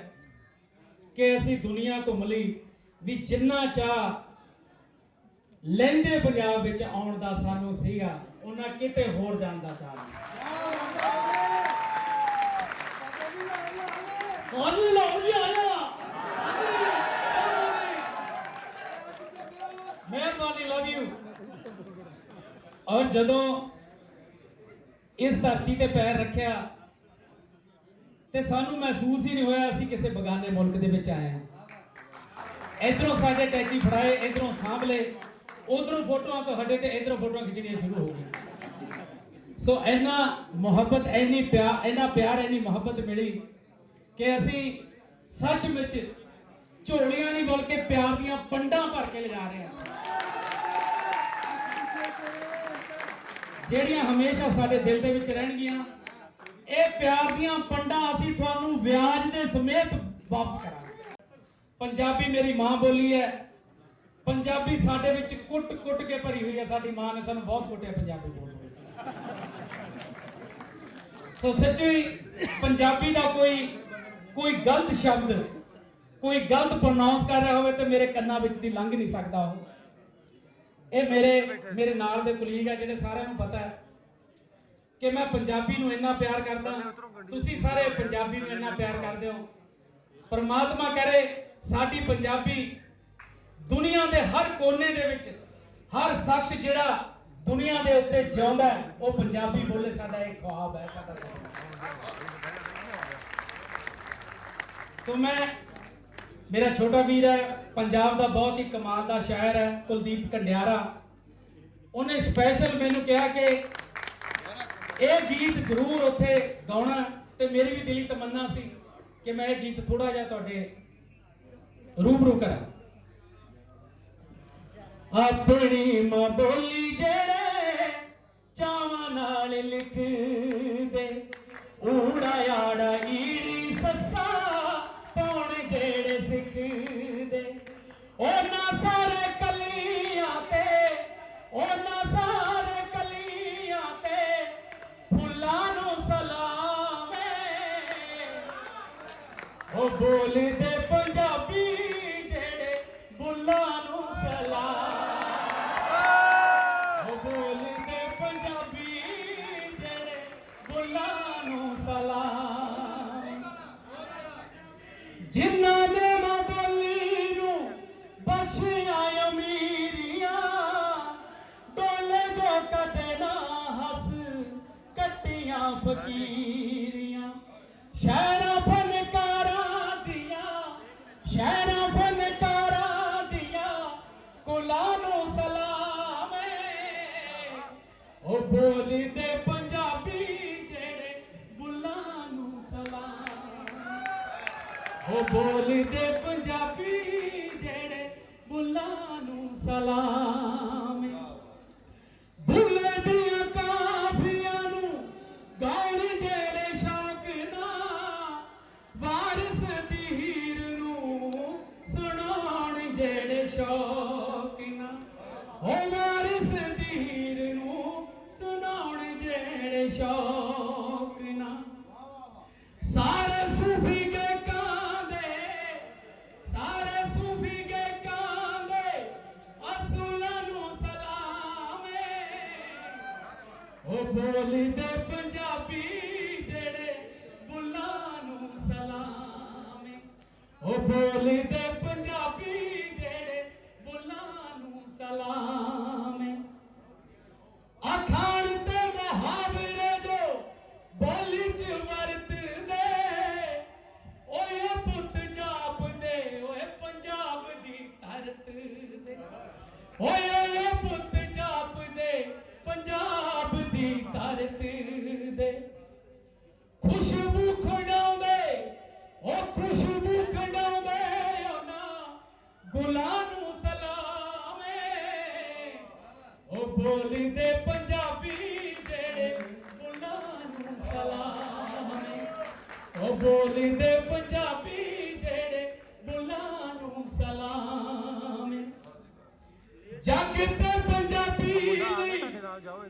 S7: ਕਿ ਅਸੀਂ ਦੁਨੀਆ ਘੁੰਮ ਲਈ ਵੀ ਜਿੰਨਾ ਚਾਹ ਲੈਂਦੇ ਪੰਜਾਬ ਵਿੱਚ ਆਉਣ ਦਾ ਸਾਨੂੰ ਸੀਗਾ ਉਹਨਾਂ ਕਿਤੇ ਹੋਰ ਜਾਣ ਦਾ ਚਾਹ ਨਹੀਂ। ਮਿਹਰਬਾਨੀ, ਲਵ ਯੂ। ਔਰ ਜਦੋਂ ਇਸ ਧਰਤੀ ਤੇ ਪੈਰ ਰੱਖਿਆ ਤੇ ਸਾਨੂੰ ਮਹਿਸੂਸ ਹੀ ਨਹੀਂ ਹੋਇਆ ਅਸੀਂ ਕਿਸੇ ਬਗਾਨੇ ਮੁਲਕ ਦੇ ਵਿੱਚ ਆਏ ਹਾਂ। ਇਧਰੋਂ ਸਾਡੇ ਟੈਚੀ ਫੜਾਏ, ਇਧਰੋਂ ਸਾਂਭ ਲਏ, ਉਧਰੋਂ ਫੋਟੋਆਂ ਤੁਹਾਡੇ ਤੇ ਇਧਰੋਂ ਫੋਟੋਆਂ ਖਿੱਚਣੀਆਂ ਸ਼ੁਰੂ ਹੋ ਗਈਆਂ। ਸੋ ਇੰਨਾ ਮੁਹੱਬਤ, ਇੰਨਾ ਪਿਆਰ, ਇੰਨੀ ਮੁਹੱਬਤ ਮਿਲੀ ਕਿ ਅਸੀਂ ਸੱਚਮੁੱਚ ਝੋਲੀਆਂ ਨਹੀਂ ਬਲਕਿ ਪਿਆਰ ਦੀਆਂ ਪੰਡਾਂ ਭਰ ਕੇ ਲਿਜਾ ਰਹੇ ਹਾਂ, ਜਿਹੜੀਆਂ ਹਮੇਸ਼ਾ ਸਾਡੇ ਦਿਲ ਦੇ ਵਿੱਚ ਰਹਿਣਗੀਆਂ। ਇਹ ਪਿਆਰ ਦੀਆਂ ਪੰਡਾਂ ਅਸੀਂ ਤੁਹਾਨੂੰ ਵਿਆਜ ਦੇ ਸਮੇਤ ਵਾਪਸ ਕਰਾਂਗੇ। ਪੰਜਾਬੀ ਮੇਰੀ ਮਾਂ ਬੋਲੀ ਹੈ, ਪੰਜਾਬੀ ਸਾਡੇ ਵਿੱਚ ਕੁੱਟ-ਕੁੱਟ ਕੇ ਭਰੀ ਹੋਈ ਹੈ। ਸਾਡੀ ਮਾਂ ਨੇ ਸਾਨੂੰ ਬਹੁਤ ਕੁੱਟਿਆ ਪੰਜਾਬੀ ਬੋਲਣ ਵਿੱਚ। ਸੋ ਸੱਚੀ ਪੰਜਾਬੀ ਦਾ ਕੋਈ ਗਲਤ ਸ਼ਬਦ, ਕੋਈ ਗਲਤ ਪ੍ਰੋਨਾਂਸ ਕਰ ਰਿਹਾ ਹੋਵੇ ਤੇ ਮੇਰੇ ਕੰਨਾਂ ਵਿੱਚ ਦੀ ਲੰਘ ਨਹੀਂ ਸਕਦਾ ਉਹ। ਇਹ ਮੇਰੇ ਨਾਲ ਦੇ ਕੁਲੀਗ ਆ ਜਿਹੜੇ ਸਾਰਿਆਂ ਨੂੰ ਪਤਾ ਹੈ ਕਿ ਮੈਂ ਪੰਜਾਬੀ ਨੂੰ ਇੰਨਾ ਪਿਆਰ ਕਰਦਾ, ਤੁਸੀਂ ਸਾਰੇ ਪੰਜਾਬੀ ਨੂੰ ਇੰਨਾ ਪਿਆਰ ਕਰਦੇ ਹੋ। ਪਰਮਾਤਮਾ ਕਰੇ ਸਾਡੀ ਪੰਜਾਬੀ ਦੁਨੀਆ ਦੇ ਹਰ ਕੋਨੇ ਦੇ ਵਿੱਚ, ਹਰ ਸ਼ਖਸ ਜਿਹੜਾ ਦੁਨੀਆ ਦੇ ਉੱਤੇ ਜਿਉਂਦਾ ਉਹ ਪੰਜਾਬੀ ਬੋਲੇ। ਸਾਡਾ ਇਹ ਖੁਆਬ ਹੈ, ਸਾਡਾ ਸੋ ਮੇਰਾ ਛੋਟਾ ਵੀਰ ਹੈ ਪੰਜਾਬ ਦਾ ਬਹੁਤ ਹੀ ਕਮਾਲ ਦਾ ਸ਼ਾਇਰ ਹੈ ਕੁਲਦੀਪ ਕੰਡਿਆਰਾ। ਉਹਨੇ ਸਪੈਸ਼ਲ ਮੈਨੂੰ ਕਿਹਾ ਕਿ ਇਹ ਗੀਤ ਜ਼ਰੂਰ ਉੱਥੇ ਗਾਉਣਾ, ਤੇ ਮੇਰੀ ਵੀ ਦਿਲੀ ਤਮੰਨਾ ਸੀ ਕਿ ਮੈਂ ਇਹ ਗੀਤ ਥੋੜਾ ਜਿਹਾ ਤੁਹਾਡੇ ਰੂਬਰੂ ਕਰਾਂ। ਆਪਣੀ ਮਾਂ ਬੋਲੀ ਜਿਹੜੇ ਚਾਵਾਂ ਨਾਲ ਲਿਖਦੇ, ਊੜਾ ਆੜਾ ਈੜੀ ਸੱਸਾ ਪਾਉਣ ਜਿਹੜੇ ਸਿੱਖਦੇ, ਉਹਨਾਂ ਸਾਰੇ ਕਲੀਆਂ ਤੇ, ਉਹਨਾਂ ਸਾਰੇ ਕਲੀਆਂ ਤੇ ਫੁੱਲਾਂ ਨੂੰ ਸਲਾਮ ਏ। ਉਹ ਬੋਲਦੇ ਪੰਜਾਬੀ ਜਿਹੜੇ ਬੁੱਲਾਂ ਨੂੰ ਸਲਾਮ, ਉਹ ਬੋਲਦੇ ਪੰਜਾਬੀ ਜਿਹੜੇ ਬੁੱਲਾਂ ਨੂੰ ਸਲਾਮ। ਜਿਨ੍ਹਾਂ ਨੇ ਮਾਂ ਬੋਲੀ ਨੂੰ ਬਖਸ਼ਿਆ ਅਮੀਰੀਆਂ, ਡੋਲੇ ਜੋ ਕਦੇ ਨਾ ਹੱਸ ਕੱਟੀਆਂ ਫਕੀਰੀਆਂ। ਸ਼ਹਿਰਾਂ ਫਨਕਾਰਾਂ ਦੀਆਂ, ਸ਼ਹਿਰਾਂ ਫਨਕਾਰਾਂ ਦੀਆਂ ਕੁਲਾਂ ਨੂੰ ਸਲਾਮ ਏ। ਉਹ ਬੋਲਦੇ ਪੰਜਾਬੀ ਜਿਹੜੇ ਬੁੱਲਾਂ ਨੂੰ ਸਲਾਮ, ਉਹ ਬੋਲਦੇ ਪੰਜਾਬੀ ਜਿਹੜੇ ਬੁੱਲਾਂ ਨੂੰ ਸਲਾਮ ਏ। ਬੁੱਲੇ ਦੀਆਂ ਕਾਫੀਆਂ ਨੂੰ ਗਾਉਣ ਜਿਹੜੇ ਸ਼ੌਕ ਨਾਲ, ਵਾਰਿਸ ਦੀ ਹੀਰ ਨੂੰ ਸੁਣਾਉਣ ਜਿਹੜੇ ਸ਼ੌਕ ਨਾਲ, ਉਹ ਵਾਰਿਸ ਦੀ ਹੀਰ ਨੂੰ ਸੁਣਾਉਣ ਜਿਹੜੇ ਸ਼ੌਕ ਨਾਲ। ਸਾਰੇ ਸੂਫੀ ਗਾਇਕਾਂ ਦੇ, ਸਾਰੇ ਸੂਫੀ ਗਾਇਕਾਂ ਦੇ ਅਸੂਲਾਂ ਨੂੰ ਸਲਾਮ ਏ। ਉਹ ਬੋਲਦੇ ਪੰਜਾਬੀ ਜਿਹੜੇ ਬੁੱਲਾਂ ਨੂੰ ਸਲਾਮ ਏ। ਉਹ ਬੋਲਦੇ ਪੰਜਾਬੀ ਜਿਹੜੇ ਬੁੱਲਾਂ ਨੂੰ ਸਲਾਮ ਏ। ਅਖਾਣ ਤੇ ਮੁਹਾਵਰੇ ਜੋ ਬੋਲੀ ਚ ਵਰਤਦੇ, ਓਏ ਪੁੱਤ ਜਾਪਦੇ ਓਏ ਪੰਜਾਬ ਦੀ ਧਰਤ ਦੇ, ਓਏ ਪੁੱਤ ਜਾਪਦੇ ਪੰਜਾਬ ਦੀ ਧਰਤ ਦੇ। ਖੁਸ਼ਬੂ ਖੰਡਾਉਂਦੇ, ਉਹ ਖੁਸ਼ਬੂ ਖੰਡਾਉਂਦੇ ਉਹਨਾਂ ਗੁਲਾਂ ਨੂੰ ਸਲਾਮ ਏ। ਉਹ ਬੋਲਦੇ ਪੰਜਾਬੀ ਜਿਹੜੇ ਬੁੱਲਾਂ ਨੂੰ ਸਲਾਮ ਏ। ਉਹ ਬੋਲਦੇ ਪੰਜਾਬੀ ਜਿਹੜੇ ਬੁੱਲਾਂ ਨੂੰ ਸਲਾਮ ਏ। ਜੱਗ ਤੇ ਪੰਜਾਬੀ ਲਈ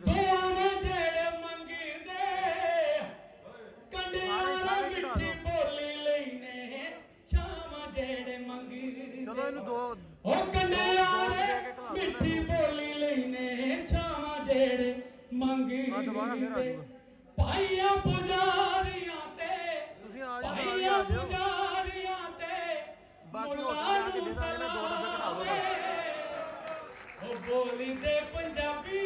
S7: ਦੁਆਵਾਂ ਜਿਹੜੇ ਮੰਗਦੇ, ਕੰਡਿਆਰਾ ਮਿੱਠੀ ਬੋਲੀ ਲਈ ਨੇ ਛਾਵਾਂ ਜਿਹੜੇ ਮੰਗਦੇ। ਉਹ ਕੰਡਿਆਰੇ ਮਿੱਠੀ ਬੋਲੀ ਲਈ ਨੇ ਛਾਵਾਂ ਜਿਹੜੇ ਮੰਗਦੇ। ਭਾਈਆਂ ਪੁਜਾਰੀਆਂ ਤੇ, ਭਾਈਆਂ ਪੁਜਾਰੀਆਂ ਤੇ ਮੁੱਲਾਂ ਨੂੰ ਸਲਾਮ ਏ। ਉਹ ਬੋਲਦੇ ਪੰਜਾਬੀ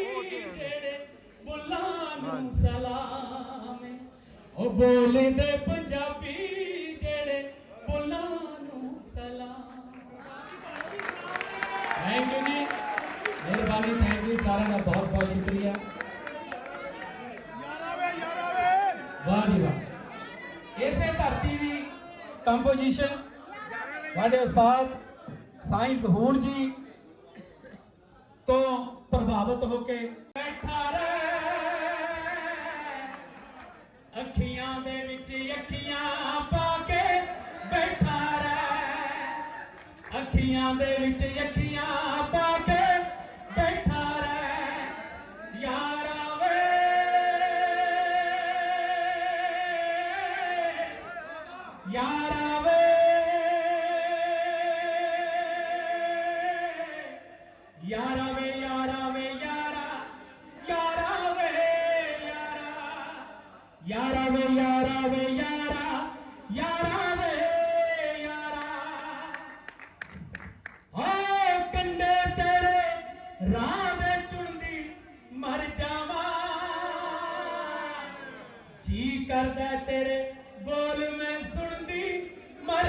S7: ਜਿਹੜੇ ਬੁੱਲਾਂ ਨੂੰ ਸਲਾਮ ਏ। ਉਹ ਬੋਲਦੇ ਪੰਜਾਬੀ ਜਿਹੜੇ ਬੁੱਲਾਂ ਨੂੰ ਸਲਾਮ। ਥੈਂਕ ਯੂ ਜੀ, ਮਿਹਰਬਾਨੀ, ਥੈਂਕ ਯੂ ਸਾਰਿਆਂ ਦਾ ਬਹੁਤ ਬਹੁਤ ਸ਼ੁਕਰੀਆ। ਵਾਹ ਜੀ ਵਾਹ। ਇਸੇ ਧਰਤੀ ਦੀ ਕੰਪੋਜੀਸ਼ਨ ਸਾਡੇ ਉਸਤਾਦ ਸਾਈਂ ਜ਼ਹੂਰ ਜੀ ਤੋਂ ਪ੍ਰਭਾਵਿਤ ਹੋ ਕੇ ਬੈਠਾ ਰਹਿ, ਅੱਖੀਆਂ ਦੇ ਵਿੱਚ ਅੱਖੀਆਂ ਪਾ ਕੇ ਬੈਠਾ ਰਹਿ, ਅੱਖੀਆਂ ਦੇ ਵਿੱਚ ਅੱਖੀਆਂ ਪਾ ਕੇ ਬੈਠਾ ਰਹਿ। ਯਾਰਾ ਵੇ ਯਾਰਾ ਵੇ, ਯਾਰਾ ਵੇ ਯਾਰਾ ਵੇ ਯਾਰਾ, ਯਾਰਾ ਵੇ ਯਾਰਾ, ਯਾਰਾ ਵੇ ਯਾਰਾ ਵੇ ਯਾਰਾ, ਯਾਰਾ ਵੇ ਯਾਰਾ। ਓ ਕੰਡੇ ਤੇਰੇ ਰਾਹ ਦੇ ਚੁਣਦੀ ਮਰ ਜਾਵਾਂ, ਜੀ ਕਰਦਾ ਤੇਰੇ ਬੋਲ ਮੈਂ ਸੁਣਦੀ ਮਰ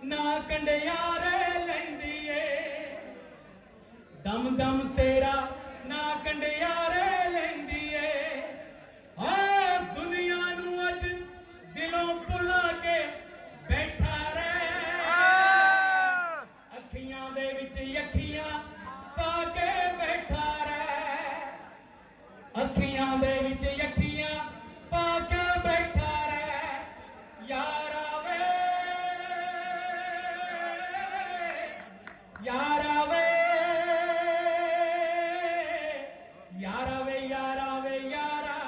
S7: ਨਾ ਕੰਡਿਆਰੇ ਲੈਂਦੀ ਏ ਦਮ ਦਮ ਤੇਰਾ ਨਾ ਕੰਡਿਆਰੇ ਲੈਂਦੀ ਏ ਆ ਦੁਨੀਆ ਨੂੰ ਅੱਜ ਦਿਲੋਂ ਭੁਲਾ ਕੇ ਬੈਠਾ ਰਹਿ ਅੱਖੀਆਂ ਦੇ ਵਿੱਚ ਅੱਖੀਆਂ ਪਾ ਕੇ ਬੈਠਾ ਰਹਿ ਅੱਖੀਆਂ ਦੇ ਵਿੱਚ ਅੱਖੀਆਂ ਪਾ ਕੇ ਬੈਠਾ ਰਹਿ ਯਾਰਾ ਵੇ ਯਾਰਾ ਵੇ ਯਾਰਾ ਵੇ ਯਾਰਾ ਵੇ ਯਾਰਾ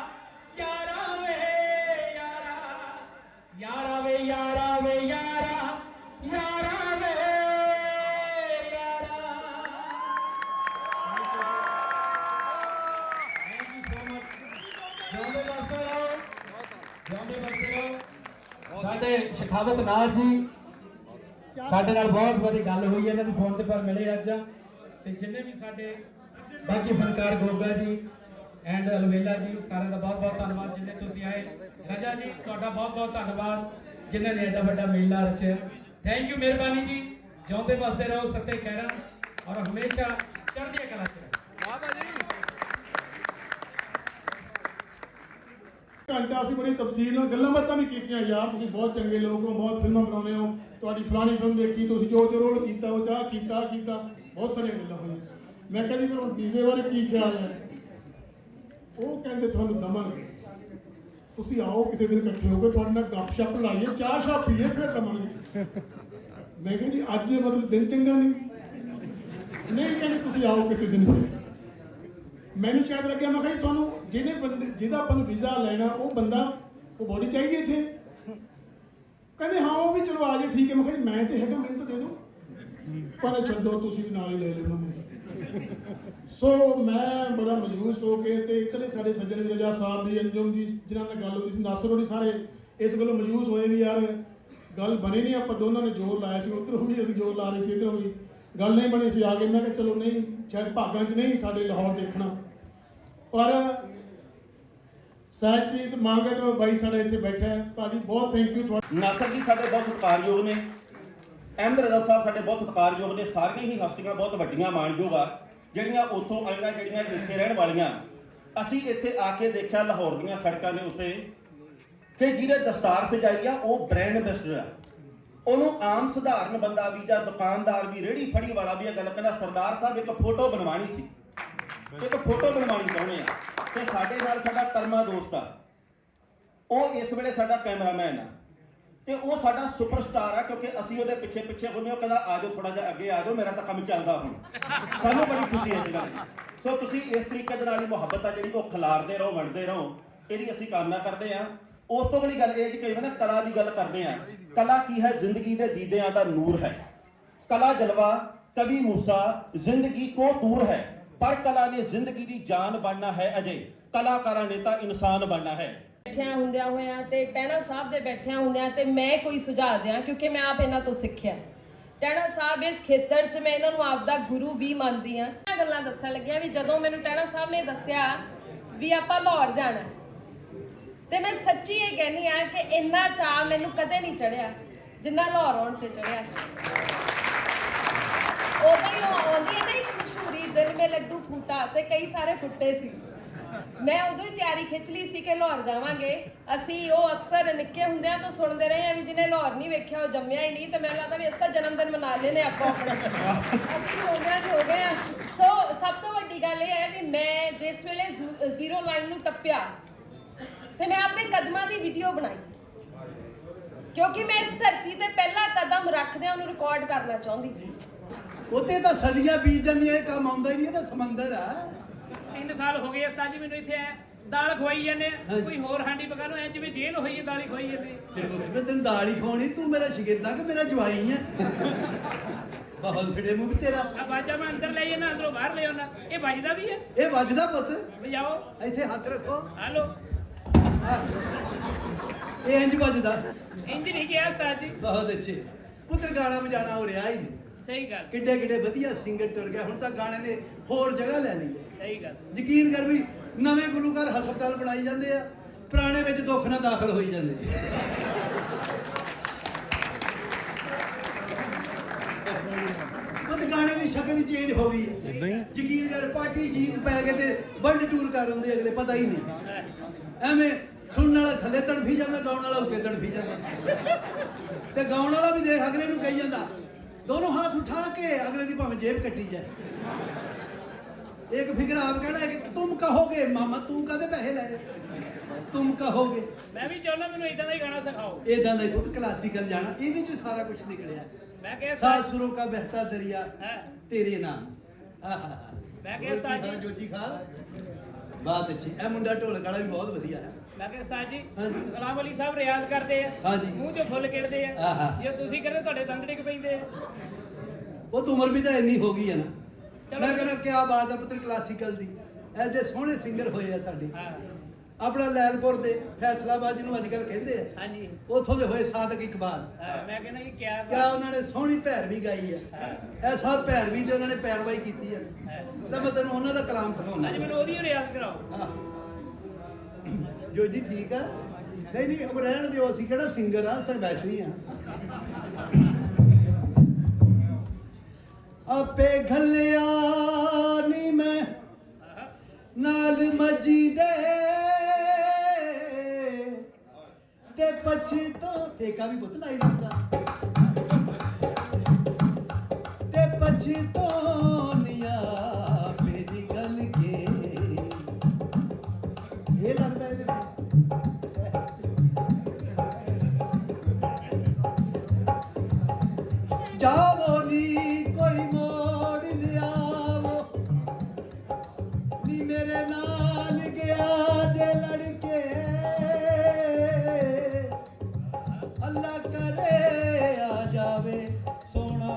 S7: ਯਾਰਾ ਵੇ ਯਾਰਾ ਯਾਰਾ ਵੇ ਯਾਰਾ ਵੇ ਯਾਰਾ ਯਾਰਾ ਵੇ ਯਾਰਾ ਥੈਂਕ ਯੂ ਸੋ ਮਚ ਜਾਂਦੇ ਵਾਸਤੇ ਰਹੋ ਜਾਂਦੇ ਵਾਸਤੇ ਰਹੋ ਸਾਡੇ ਸ਼ਖਾਵਤ ਨਾਥ ਜੀ ਸਾਡੇ ਨਾਲ ਬਹੁਤ ਵਾਰੀ ਗੱਲ ਹੋਈ ਹੈ ਇਹਨਾਂ ਦੀ ਫੋਨ ਤੇ ਪਰ ਮਿਲੇ ਅੱਜ ਤੇ ਜਿੰਨੇ ਵੀ ਸਾਡੇ ਬਾਕੀ ਫਨਕਾਰ ਗੋਗਾ ਜੀ ਐਂਡ ਅਲਵੇਲਾ ਜੀ ਸਾਰਿਆਂ ਦਾ ਬਹੁਤ ਬਹੁਤ ਧੰਨਵਾਦ ਜਿੰਨੇ ਤੁਸੀਂ ਆਏ ਰਜਾ ਜੀ ਤੁਹਾਡਾ ਬਹੁਤ ਬਹੁਤ ਧੰਨਵਾਦ ਜਿਨ੍ਹਾਂ ਨੇ ਐਡਾ ਵੱਡਾ ਮੇਲਾ ਰਚਿਆ ਥੈਂਕ ਯੂ ਮਿਹਰਬਾਨੀ ਜੀ ਜਿਉਂਦੇ ਵਸਦੇ ਰਹੋ ਸੱਤੇ ਖੈਰਾਂ ਔਰ ਹਮੇਸ਼ਾ ਚੜ੍ਹਦੀ ਕਲਾ ਚ ਰਹੋ ਵਾਹ ਜੀ
S3: ਘੰਟਾ ਅਸੀਂ ਬੜੀ ਤਫਸੀਲ ਨਾਲ ਗੱਲਾਂ ਬਾਤਾਂ ਵੀ ਕੀਤੀਆਂ ਯਾਰ ਤੁਸੀਂ ਬਹੁਤ ਚੰਗੇ ਲੋਕ ਹੋ ਬਹੁਤ ਫਿਲਮਾਂ ਬਣਾਉਂਦੇ ਹੋ ਤੁਹਾਡੀ ਫਲਾਣੀ ਫਿਲਮ ਦੇਖੀ ਤੁਸੀਂ ਜੋ ਰੋਲ ਕੀਤਾ ਉਹ ਚਾਹ ਕੀਤਾ ਬਹੁਤ ਸਾਰੀਆਂ ਗੱਲਾਂ ਹੋਈਆਂ ਮੈਂ ਕਹਿੰਦੀ ਫਿਰ ਹੁਣ ਵੀਜ਼ੇ ਬਾਰੇ ਕੀ ਖਿਆਲ ਹੈ ਉਹ ਕਹਿੰਦੇ ਤੁਹਾਨੂੰ ਦਵਾਂਗੇ ਤੁਸੀਂ ਆਓ ਕਿਸੇ ਦਿਨ ਇਕੱਠੇ ਹੋ ਕੇ ਤੁਹਾਡੇ ਨਾਲ ਗੱਪਸ਼ਪ ਲਾਈਏ ਚਾਹ ਸ਼ਾਹ ਪੀਏ ਫਿਰ ਦਵਾਂਗੇ ਮੈਂ ਕਿਹਾ ਜੀ ਅੱਜ ਮਤਲਬ ਦਿਨ ਚੰਗਾ ਨਹੀਂ ਕਹਿੰਦੇ ਤੁਸੀਂ ਆਓ ਕਿਸੇ ਦਿਨ ਮੈਨੂੰ ਸ਼ਾਇਦ ਲੱਗਿਆ ਮੈਂ ਕਿਹਾ ਜੀ ਤੁਹਾਨੂੰ ਜਿਹਨੇ ਬੰਦੇ ਜਿਹਦਾ ਆਪਾਂ ਨੂੰ ਵੀਜ਼ਾ ਲੈਣਾ ਉਹ ਬੰਦਾ ਉਹ ਬੋਡੀ ਚਾਹੀਦੀ ਇੱਥੇ ਕਹਿੰਦੇ ਹਾਂ ਉਹ ਵੀ ਚਲੋ ਆ ਜਾਏ ਠੀਕ ਹੈ ਮੈਂ ਕਿਹਾ ਜੀ ਮੈਂ ਤੇ ਹੈਗਾ ਮੈਨੂੰ ਤਾਂ ਦੇ ਦਿਓ ਪਰ ਛੱਡੋ ਤੁਸੀਂ ਵੀ ਨਾਲ ਹੀ ਲੈ ਲੈਣਾ ਸੋ ਮੈਂ ਬੜਾ ਮਜਬੂਰ ਹੋ ਕੇ ਤੇ ਇਤਨੇ ਸਾਡੇ ਸੱਜਣ ਰਜਾ ਸਾਹਿਬ ਦੀ ਅੰਜੁਮ ਦੀ ਜਿਨ੍ਹਾਂ ਨਾਲ ਗੱਲ ਹੋਈ ਸੀ ਨਾਸਰ ਹੋਣੀ ਸਾਰੇ ਇਸ ਗੱਲੋਂ ਮਜਬੂਰ ਹੋਏ ਵੀ ਯਾਰ ਗੱਲ ਬਣੀ ਨਹੀਂ ਆਪਾਂ ਦੋਨਾਂ ਨੇ ਜ਼ੋਰ ਲਾਇਆ ਸੀ ਉੱਧਰੋਂ ਵੀ ਅਸੀਂ ਜ਼ੋਰ ਲਾ ਰਹੇ ਸੀ ਇੱਧਰੋਂ ਵੀ ਗੱਲ ਨਹੀਂ ਬਣੀ ਸੀ ਆ ਕੇ ਮੈਂ ਕਿਹਾ ਚਲੋ ਨਹੀਂ ਸ਼ਾਇਦ ਭਾਗਾਂ 'ਚ ਨਹੀਂ ਸਾਡੇ ਲਾਹੌਰ ਦੇਖਣਾ ਪਰ ਸਾਹਿਬਪ੍ਰੀਤ ਮੰਗਟ ਬਾਈ ਸਾਡਾ ਇੱਥੇ ਬੈਠਾ ਹੈ ਭਾਜੀ ਬਹੁਤ ਥੈਂਕ ਯੂ
S4: ਨਾਸਰ ਜੀ ਸਾਡੇ ਬਹੁਤ ਸਤਿਕਾਰਯੋਗ ਨੇ ਅਹਿਮਦ ਰਜ਼ਾ ਸਾਹਿਬ ਸਾਡੇ ਬਹੁਤ ਸਤਿਕਾਰਯੋਗ ਨੇ ਸਾਰੀਆਂ ਹੀ ਹਸਤੀਆਂ ਬਹੁਤ ਵੱਡੀਆਂ ਮਾਣਯੋਗ ਆ ਜਿਹੜੀਆਂ ਉੱਥੋਂ ਆਈਆਂ ਜਿਹੜੀਆਂ ਇੱਥੇ ਰਹਿਣ ਵਾਲੀਆਂ ਅਸੀਂ ਇੱਥੇ ਆ ਕੇ ਦੇਖਿਆ ਲਾਹੌਰ ਦੀਆਂ ਸੜਕਾਂ ਦੇ ਉੱਤੇ ਕਿ ਜਿਹਨੇ ਦਸਤਾਰ ਸਜਾਈ ਆ ਉਹ ਬ੍ਰਾਂਡ ਐਂਬੈਸਡਰ ਆ ਉਹਨੂੰ ਆਮ ਸਧਾਰਨ ਬੰਦਾ ਵੀ ਜਾਂ ਦੁਕਾਨਦਾਰ ਵੀ ਰੇਹੜੀ ਫੜੀ ਵਾਲਾ ਵੀ ਇਹ ਗੱਲ ਕਹਿੰਦਾ ਸਰਦਾਰ ਸਾਹਿਬ ਇੱਕ ਫੋਟੋ ਬਣਵਾਣੀ ਸੀ ਇੱਕ ਫੋਟੋ ਬਣਵਾਉਣੀ ਚਾਹੁੰਦੇ ਆ ਤੇ ਸਾਡੇ ਨਾਲ ਸਾਡਾ ਕਰਮਾ ਦੋਸਤ ਆ ਉਹ ਇਸ ਵੇਲੇ ਸਾਡਾ ਕੈਮਰਾਮੈਨ ਆ ਤੇ ਉਹ ਸਾਡਾ ਸੁਪਰਸਟਾਰ ਆ ਕਿਉਂਕਿ ਅਸੀਂ ਉਹਦੇ ਪਿੱਛੇ ਪਿੱਛੇ ਹੁੰਦੇ ਉਹ ਕਹਿੰਦਾ ਆ ਜਾਓ ਥੋੜਾ ਜਿਹਾ ਅੱਗੇ ਆ ਜਾਓ ਮੇਰਾ ਤਾਂ ਕੰਮ ਚੱਲਦਾ ਹੁਣ ਸਾਨੂੰ ਬੜੀ ਖੁਸ਼ੀ ਹੈ ਇਸ ਗੱਲ ਦੀ ਸੋ ਤੁਸੀਂ ਇਸ ਤਰੀਕੇ ਦੇ ਨਾਲ ਹੀ ਮੁਹੱਬਤ ਆ ਜਿਹੜੀ ਉਹ ਖਿਲਾਰਦੇ ਰਹੋ ਵੰਡਦੇ ਰਹੋ ਇਹਦੀ ਅਸੀਂ ਕਾਮਨਾ ਕਰਦੇ ਆ ਉਸ ਤੋਂ ਬੜੀ ਗੱਲ ਇਹ ਕਿ ਨਾ ਕਲਾ ਦੀ ਗੱਲ ਕਰਦੇ ਆ ਕਲਾ ਕੀ ਹੈ ਜ਼ਿੰਦਗੀ ਦੇ ਦੀਦਿਆਂ ਦਾ ਨੂਰ ਹੈ ਕਲਾ ਜਲਵਾ ਕਵੀ ਮੂਸਾ ਜ਼ਿੰਦਗੀ ਕੋ ਦੂਰ ਹੈ ਪਰ ਕਲਾ ਨੇ ਜ਼ਿੰਦਗੀ ਦੀ ਜਾਨ ਬਣਨਾ ਹੈ ਅਜੇ ਕਲਾਕਾਰਾਂ ਨੇ ਤਾਂ ਇਨਸਾਨ ਬਣਨਾ ਹੈ
S5: ਬੈਠਿਆਂ ਹੁੰਦਿਆਂ ਹੋਇਆਂ ਤੇ ਟਹਿਣਾ ਸਾਹਿਬ ਦੇ ਬੈਠਿਆਂ ਹੁੰਦਿਆਂ ਤੇ ਮੈਂ ਕੋਈ ਸੁਝਾਅ ਦਿਆਂ ਕਿਉਂਕਿ ਮੈਂ ਆਪ ਇਹਨਾਂ ਤੋਂ ਸਿੱਖਿਆ ਟਹਿਣਾ ਸਾਹਿਬ ਇਸ ਖੇਤਰ 'ਚ ਮੈਂ ਇਹਨਾਂ ਨੂੰ ਆਪਦਾ ਗੁਰੂ ਵੀ ਮੰਨਦੀ ਆ ਇਹ ਗੱਲਾਂ ਦੱਸਣ ਲੱਗੀਆਂ ਵੀ ਜਦੋਂ ਮੈਨੂੰ ਟਹਿਣਾ ਸਾਹਿਬ ਨੇ ਦੱਸਿਆ ਵੀ ਆਪਾਂ ਲਾਹੌਰ ਜਾਣਾ ਤੇ ਮੈਂ ਸੱਚੀ ਇਹ ਕਹਿੰਦੀ ਆ ਕਿ ਇੰਨਾ ਚਾਅ ਮੈਨੂੰ ਕਦੇ ਨਹੀਂ ਚੜਿਆ ਜਿੰਨਾ ਲਾਹੌਰ ਆਉਣ ਤੇ ਚੜਿਆ ਸੀ ਉਦੋਂ ਹੀ ਆਉਂਦੀ ਹੈ ਨਾ ਇੱਕ ਮਸ਼ਹੂਰੀ ਦਿਲ ਮੇ ਲੱਡੂ ਫੂਟਾ ਤੇ ਕਈ ਸਾਰੇ ਫੁੱਟੇ ਸੀ ਮੈਂ ਉਦੋਂ ਹੀ ਤਿਆਰੀ ਖਿੱਚ ਲਈ ਸੀ ਕਿ ਲਾਹੌਰ ਜਾਵਾਂਗੇ ਅਸੀਂ ਉਹ ਅਕਸਰ ਨਿੱਕੇ ਹੁੰਦਿਆਂ ਤੋਂ ਸੁਣਦੇ ਰਹੇ ਆ ਵੀ ਜਿਹਨੇ ਲਾਹੌਰ ਨਹੀਂ ਵੇਖਿਆ ਉਹ ਜੰਮਿਆ ਹੀ ਨਹੀਂ ਤੇ ਮੈਨੂੰ ਲੱਗਦਾ ਵੀ ਇਸ ਦਾ ਜਨਮ ਦਿਨ ਮਨਾ ਲੈਨੇ ਆਪਾਂ ਆਪਣਾ ਅਸੀਂ ਹੋ ਗਏ ਆ ਸੋ ਸਭ ਤੋਂ ਵੱਡੀ ਗੱਲ ਇਹ ਹੈ ਵੀ ਮੈਂ ਜਿਸ ਵੇਲੇ ਜ਼ੀਰੋ ਲਾਈਨ ਨੂੰ ਟੱਪਿਆ ਤੇ ਮੈਂ ਆਪਣੇ ਕਦਮਾਂ ਦੀ ਵੀਡੀਓ ਬਣਾਈ ਕਿਉਂਕਿ ਮੈਂ ਇਸ ਧਰਤੀ ਤੇ ਪਹਿਲਾ ਕਦਮ ਰੱਖਦਿਆਂ ਉਹਨੂੰ ਰਿਕਾਰਡ ਕਰਨਾ ਚਾਹੁੰਦੀ ਸੀ
S8: ਉੱਤੇ ਤਾਂ ਸਦੀਆਂ ਬੀਤ ਜਾਂਦੀਆਂ ਇਹ ਕੰਮ ਆਉਂਦਾ ਹੀ ਨਹੀਂ ਇਹ ਤਾਂ ਸਮੁੰਦਰ ਆ
S7: 3 ਸਾਲ ਹੋ ਗਏ ਉਸਤਾਦ ਜੀ ਮੈਨੂੰ ਇੱਥੇ ਆ ਦਾਲ ਖਵਾਈ ਜਾਂਦੇ ਕੋਈ ਹੋਰ ਹਾਂਡੀ ਪਕਾ ਲਓ ਐ ਜਿਵੇਂ ਜੇਲ੍ਹ ਹੋਈ ਹੈ ਦਾਲ ਹੀ ਖਵਾਈ ਜਾਂਦੇ
S8: ਮੈਂ ਤੈਨੂੰ ਦਾਲ ਹੀ ਖਵਾਉਣੀ ਤੂੰ ਮੇਰਾ ਸ਼ਾਗਿਰਦ ਕਿ ਮੇਰਾ ਜਵਾਈ ਹੈ ਬਹੁਤ ਫਿੜੇ ਮੂੰਹ ਤੇਰਾ
S7: ਆ ਬਾਜਾ ਮੈਂ ਅੰਦਰ ਲੈ ਜਾਣਾ ਅੰਦਰੋਂ ਬਾਹਰ ਲੈ ਆਉਣਾ ਇਹ ਵੱਜਦਾ ਵੀ ਹੈ
S8: ਇਹ ਵੱਜਦਾ ਪੁੱਤ
S7: ਵਜਾਓ
S8: ਇੱਥੇ ਹੱਥ ਰੱਖੋ
S7: ਹਾਲੋ
S8: ਇਹ ਇੰਜ ਵੱਜਦਾ
S7: ਇੰਜ ਨਹੀਂ ਗਿਆ ਉਸਤਾਦ ਜੀ
S8: ਬਹੁਤ ਅੱਛੇ ਪੁੱਤਰ ਗਾਣਾ ਵਜਾਣਾ ਹੋ ਰਿਹਾ ਹੀ
S7: ਸਹੀ ਗੱਲ
S8: ਕਿੱਡੇ ਕਿੱਡੇ ਵਧੀਆ ਸਿੰਗਰ ਟੁਰ ਗਿਆ ਹੁਣ ਤਾਂ ਗਾਣੇ ਨੇ ਹੋਰ ਜਗ੍ਹਾ ਲੈ ਲਈ
S7: ਸਹੀ ਗੱਲ
S8: ਯਕੀਨ ਕਰ ਵੀ ਨਵੇਂ ਗੁਲੂਕਾਰ ਹਸਪਤਾਲ ਬਣਾਈ ਜਾਂਦੇ ਆ ਪੁਰਾਣੇ ਵਿੱਚ ਦੁੱਖ ਨਾਲ ਦਾਖਲ ਹੋਈ ਜਾਂਦੇ
S12: ਕਦੀ ਚੇਂਜ ਹੋ ਗਈ ਯਕੀਨ ਕਰ ਪਾਰਟੀ ਜੀਤ ਪੈ ਗਏ ਤੇ ਵਰਲਡ ਟੂਰ ਕਰ ਹੁੰਦੇ ਅਗਲੇ ਪਤਾ ਹੀ ਨਹੀਂ ਐਵੇਂ ਸੁਣਨ ਵਾਲਾ ਥੱਲੇ ਤੜਫੀ ਜਾਂਦਾ ਗਾਉਣ ਵਾਲਾ ਉੱਤੇ ਤੜਫੀ ਜਾਂਦਾ ਤੇ ਗਾਉਣ ਵਾਲਾ ਵੀ ਦੇਖ ਅਗਲੇ ਨੂੰ ਕਹੀ ਜਾਂਦਾ ਦੋਨੋਂ हाथ उठा के अगले की भावें जेब कटी जाए एक फिक्र आप कहना है कि तुम कहोगे मामा तू कहते पैसे ले तुम कहोगे
S7: मैं भी चाहना मैंने इदां दा ही गाना सिखाओ
S12: इदां दा ही पुत क्लासिकल जाना इहदे च सारा कुछ निकलिया
S7: मैं कह
S12: सात सुरों का बहता दरिया तेरे नाम
S7: मैं कह उस्ताद जी
S12: जोजी खान बात अच्छी ए मुंडा ढोलक वाला भी बहुत वधिया है
S7: मैं कह उस्ताद जी गुलाम अली साहब रियाज करते हैं
S12: हाँ जी
S7: मुंह जो फुल किड़दे हैं जो ਤੁਸੀਂ ਕਰਦੇ ਤੁਹਾਡੇ ਦੰਦ ਡਿੱਗ ਪੈਂਦੇ ਆ
S12: ਉਹ ਤਾਂ ਉਮਰ ਵੀ ਤਾਂ ਇੰਨੀ ਹੋ ਗਈ ਹੈ ਨਾ ਮੈਂ ਕਹਿੰਦਾ ਕੀ ਬਾਤ ਹੈ ਪੁੱਤਰ ਕਲਾਸੀਕਲ ਦੀ ਐਡੇ ਸੋਹਣੇ ਸਿੰਗਰ ਹੋਏ ਆ ਸਾਡੇ ਆਪਣਾ ਲੈਲਪੁਰ ਦੇ ਫੈਸਲਾਬਾਦ ਜਿਹਨੂੰ ਅੱਜ ਕੱਲ ਕਹਿੰਦੇ ਆ
S7: ਹਾਂਜੀ
S12: ਉੱਥੋਂ ਦੇ ਹੋਏ ਸਾਦਕ ਇਕਬਾਲ
S7: ਮੈਂ ਕਹਿੰਦਾ ਇਹ ਕੀ
S12: ਉਹਨਾਂ ਨੇ ਸੋਹਣੀ ਭੈਰਵੀ ਗਾਈ ਹੈ ਐਸਾ ਭੈਰਵੀ ਤੇ ਉਹਨਾਂ ਨੇ ਪੈਰਵਾਈ ਕੀਤੀ ਹੈ ਤਾਂ ਮੈਂ ਤੈਨੂੰ ਉਹਨਾਂ ਦਾ ਕਲਾਮ ਸਿਖਾਉਂਦਾ
S7: ਅੱਜ ਮੈਨੂੰ ਉਹਦੀ ਰਿਆਜ਼ ਕਰਾਓ
S12: ਜੋ ਜੀ ਠੀਕ ਆ ਨਹੀਂ ਨਹੀਂ ਉਹ ਰਹਿਣ ਦਿਓ ਅਸੀਂ ਕਿਹੜਾ ਸਿੰਗਰ ਆ ਅਸੀਂ ਵੈਸੇ ਹੀ ਆ ਆਪੇ ਘੱਲਿਆ ਨੀ ਮੈਂ ਨਾਲ ਮਜੀਦੇ ਤੇ ਪਛਤੋ ਠੇਕਾ ਵੀ ਪੁੱਤ ਲਾਈ ਦਿੰਦਾ ਤੇ ਪਛਤੋਨੀਆ ਮੇਰੀ ਗੱਲ ਕੇ ਇਹ ਲੱਗਦਾ ਇਹਦੇ ਜਾਵੋ ਨੀ ਕੋਈ ਮੋੜ ਲਿਆਵੋ ਨੀ ਮੇਰੇ ਨਾਲ ਗਿਆ ਜੇ ਲੜਕੇ ਅੱਲਾ ਕਰੇ ਆ ਜਾਵੇ ਸੋਣਾ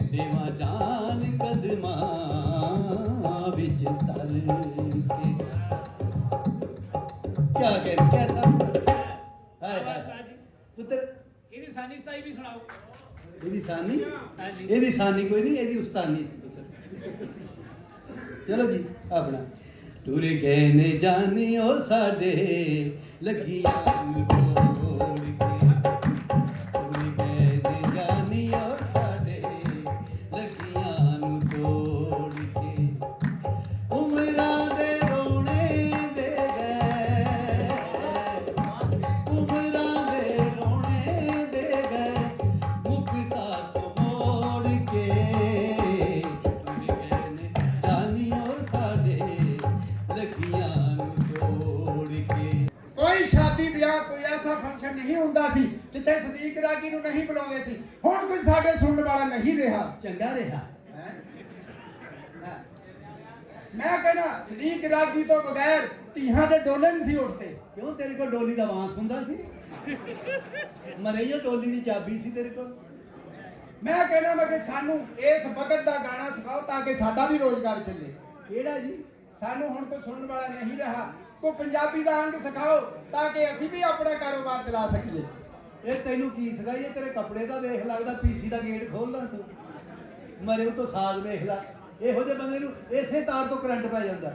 S12: ਦੇਵਾ ਜਾਨ ਕਦਮਾਂ ਵਿੱਚ ਤਲ ਕੇ क्या कह रहे कैसा हाय हाय पुत्र
S7: ਇਹਦੀ ਸਾਨੀ ਸਤਾਈ ਵੀ ਸੁਣਾਓ
S12: ਇਹਦੀ ਸਾਨੀ ਹਾਂਜੀ ਇਹਦੀ ਸਾਨੀ ਕੋਈ ਨਹੀਂ ਇਹਦੀ ਉਸਤਾਨੀ ਸੀ ਪੁੱਤਰ ਚਲੋ ਜੀ ਆਪਣਾ ਟੁਰ ਗਏ ਨੇ ਜਾਨਿਓ ਸਾਡੇ ਲੱਗੀਆਂ ਨੂੰ ਤੋੜ ਕੇ ਟੁਰ ਗਏ ਨੇ ਜਾਨਿਓ ਸਾਡੇ ਲੱਗੀਆਂ ਨੂੰ ਤੋੜ ਕੇ ਉਮਰਾਂ ਦੇ
S8: फंक्शन नहीं हुंदा सी जिथे सदीक रागी नूं नहीं बुलाउंदे सी हुण कोई साडे सुनने वाला नहीं रहा
S12: चंगा रहा
S8: मैं कहना सदीक रागी तो बगैर धीहां दे डोले नहीं सी उठते
S12: क्यों तेरे को डोली दा वांस हुंदा सी मरैया डोली दी चाबी सी तेरे को
S8: मैं कहना मैं कि सानू इस वक्त दा गाना सिखाओ ताकि साडा भी रोजगार चले
S12: केड़ा जी
S8: सानू हुण कोई सुनने वाला नहीं रहा को पंजाबी दा अंग सिखाओ ताकि असी भी अपना कारोबार चला सकीए
S12: ਇਹ ਤੈਨੂੰ ਕੀ ਸਿਖਾਈਏ ਤੇਰੇ ਕੱਪੜੇ ਦਾ ਵੇਖ ਲੱਗਦਾ ਪੀਸੀ ਦਾ ਗੇਟ ਖੋਲਦਾ ਤੂੰ ਮਰੇ ਉਹ ਤੋਂ ਸਾਜ਼ ਵੇਖ ਲੈ ਇਹੋ ਜਿਹੇ ਬੰਦੇ ਨੂੰ ਇਸੇ ਤਾਰ ਤੋਂ ਕਰੰਟ ਪੈ ਜਾਂਦਾ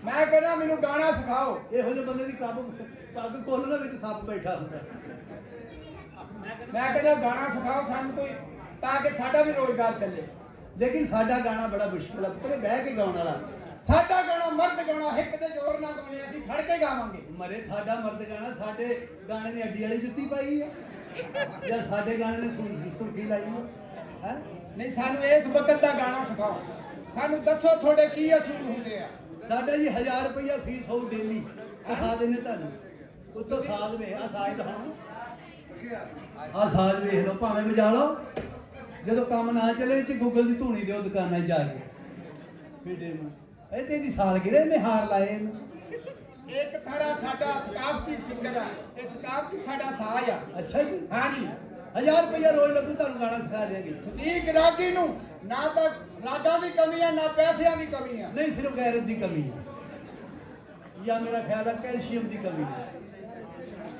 S8: ਮੈਂ ਕਹਿੰਦਾ ਮੈਨੂੰ ਗਾਣਾ ਸਿਖਾਓ
S12: ਇਹੋ ਜਿਹੇ ਬੰਦੇ ਦੀ ਪੱਗ ਖੋਲਣ ਵਿੱਚ ਸੱਪ ਬੈਠਾ ਹੁੰਦਾ
S8: ਮੈਂ ਕਹਿੰਦਾ ਗਾਣਾ ਸਿਖਾਓ ਸਾਨੂੰ ਕੋਈ ਤਾਂ ਕਿ ਸਾਡਾ ਵੀ ਰੋਜ਼ਗਾਰ ਚੱਲੇ
S12: ਲੇਕਿਨ ਸਾਡਾ ਗਾਣਾ ਬੜਾ ਮੁਸ਼ਕਿਲ ਹੈ ਪੁੱਤਰੇ ਬਹਿ ਕੇ ਗਾਉਣ ਵਾਲਾ
S8: ਸਾਡਾ ਗਾਣਾ ਮਰਦ ਗਾਣਾ ਹਿੱਕ ਤੇ ਜ਼ੋਰ ਨਾਲ ਗਾਉਣੇ ਅਸੀਂ ਫੜ ਕੇ ਗਾਵਾਂਗੇ
S12: ਮਰੇ ਸਾਡਾ ਮਰਦ ਗਾਣਾ ਸਾਡੇ ਗਾਣੇ ਨੇ ਅੱਡੀ ਵਾਲੀ ਜੁੱਤੀ ਪਾਈ ਹੈ ਜਾਂ ਸਾਡੇ ਗਾਣੇ ਨੇ ਸੁਰਖੀ ਲਾਈ ਹੈ
S8: ਨਹੀਂ ਸਾਨੂੰ ਇਸ ਵਕਤ ਦਾ ਗਾਣਾ ਸਿਖਾਓ ਸਾਨੂੰ ਦੱਸੋ ਤੁਹਾਡੇ ਕੀ ਅਸੂਲ ਹੁੰਦੇ ਆ
S12: ਸਾਡਾ ਜੀ 1000 ਰੁਪਇਆ ਫੀਸ ਹੋਊ ਡੇਲੀ ਸਿਖਾ ਦੇਣੇ ਤੁਹਾਨੂੰ ਉੱਤੋਂ ਸਾਜ਼ ਵੇਖ ਆ ਸਾਜ਼ ਦਿਖਾਉਣਾ ਆ ਸਾਜ਼ ਵੇਖ ਲਓ ਭਾਵੇਂ ਵਜਾ ਲਓ ਜਦੋਂ ਕੰਮ ਨਾ ਚੱਲੇ ਚ ਗੂਗਲ ਦੀ ਧੂਣੀ ਦਿਓ ਦੁਕਾਨਾਂ 'ਚ ਜਾ ਕੇ ਬੇਟੇ ਨੂੰ ਇਹ ਤੇ ਦੀ ਸਾਲਗਿਰੇ ਨੇ ਹਾਰ ਲਾਏ ਇਹਨੂੰ
S8: ਇੱਕ ਥਾਰਾ ਸਾਡਾ ਸਕਾਫਤੀ ਸਿੰਗਰ ਆ ਇਹ ਸਕਾਫਤੀ ਸਾਡਾ ਸਾਜ਼ ਆ
S12: ਅੱਛਾ ਜੀ
S8: ਹਾਂ ਜੀ
S12: 1000 ਰੁਪਇਆ ਰੋਜ਼ ਲੱਗੂ ਤੁਹਾਨੂੰ ਗਾਣਾ ਸਿਖਾ ਦੇਵਾਂਗੇ
S8: ਸਦੀਕ ਰਾਗੀ ਨੂੰ ਨਾ ਤਾਂ ਰਾਗਾਂ ਦੀ ਕਮੀ ਆ ਨਾ ਪੈਸਿਆਂ ਦੀ ਕਮੀ ਆ
S12: ਨਹੀਂ ਸਿਰਫ ਗੈਰਤ ਦੀ ਕਮੀ ਹੈ ਜਾਂ ਮੇਰਾ ਖਿਆਲ ਹੈ ਕੈਲਸ਼ੀਅਮ ਦੀ ਕਮੀ ਹੈ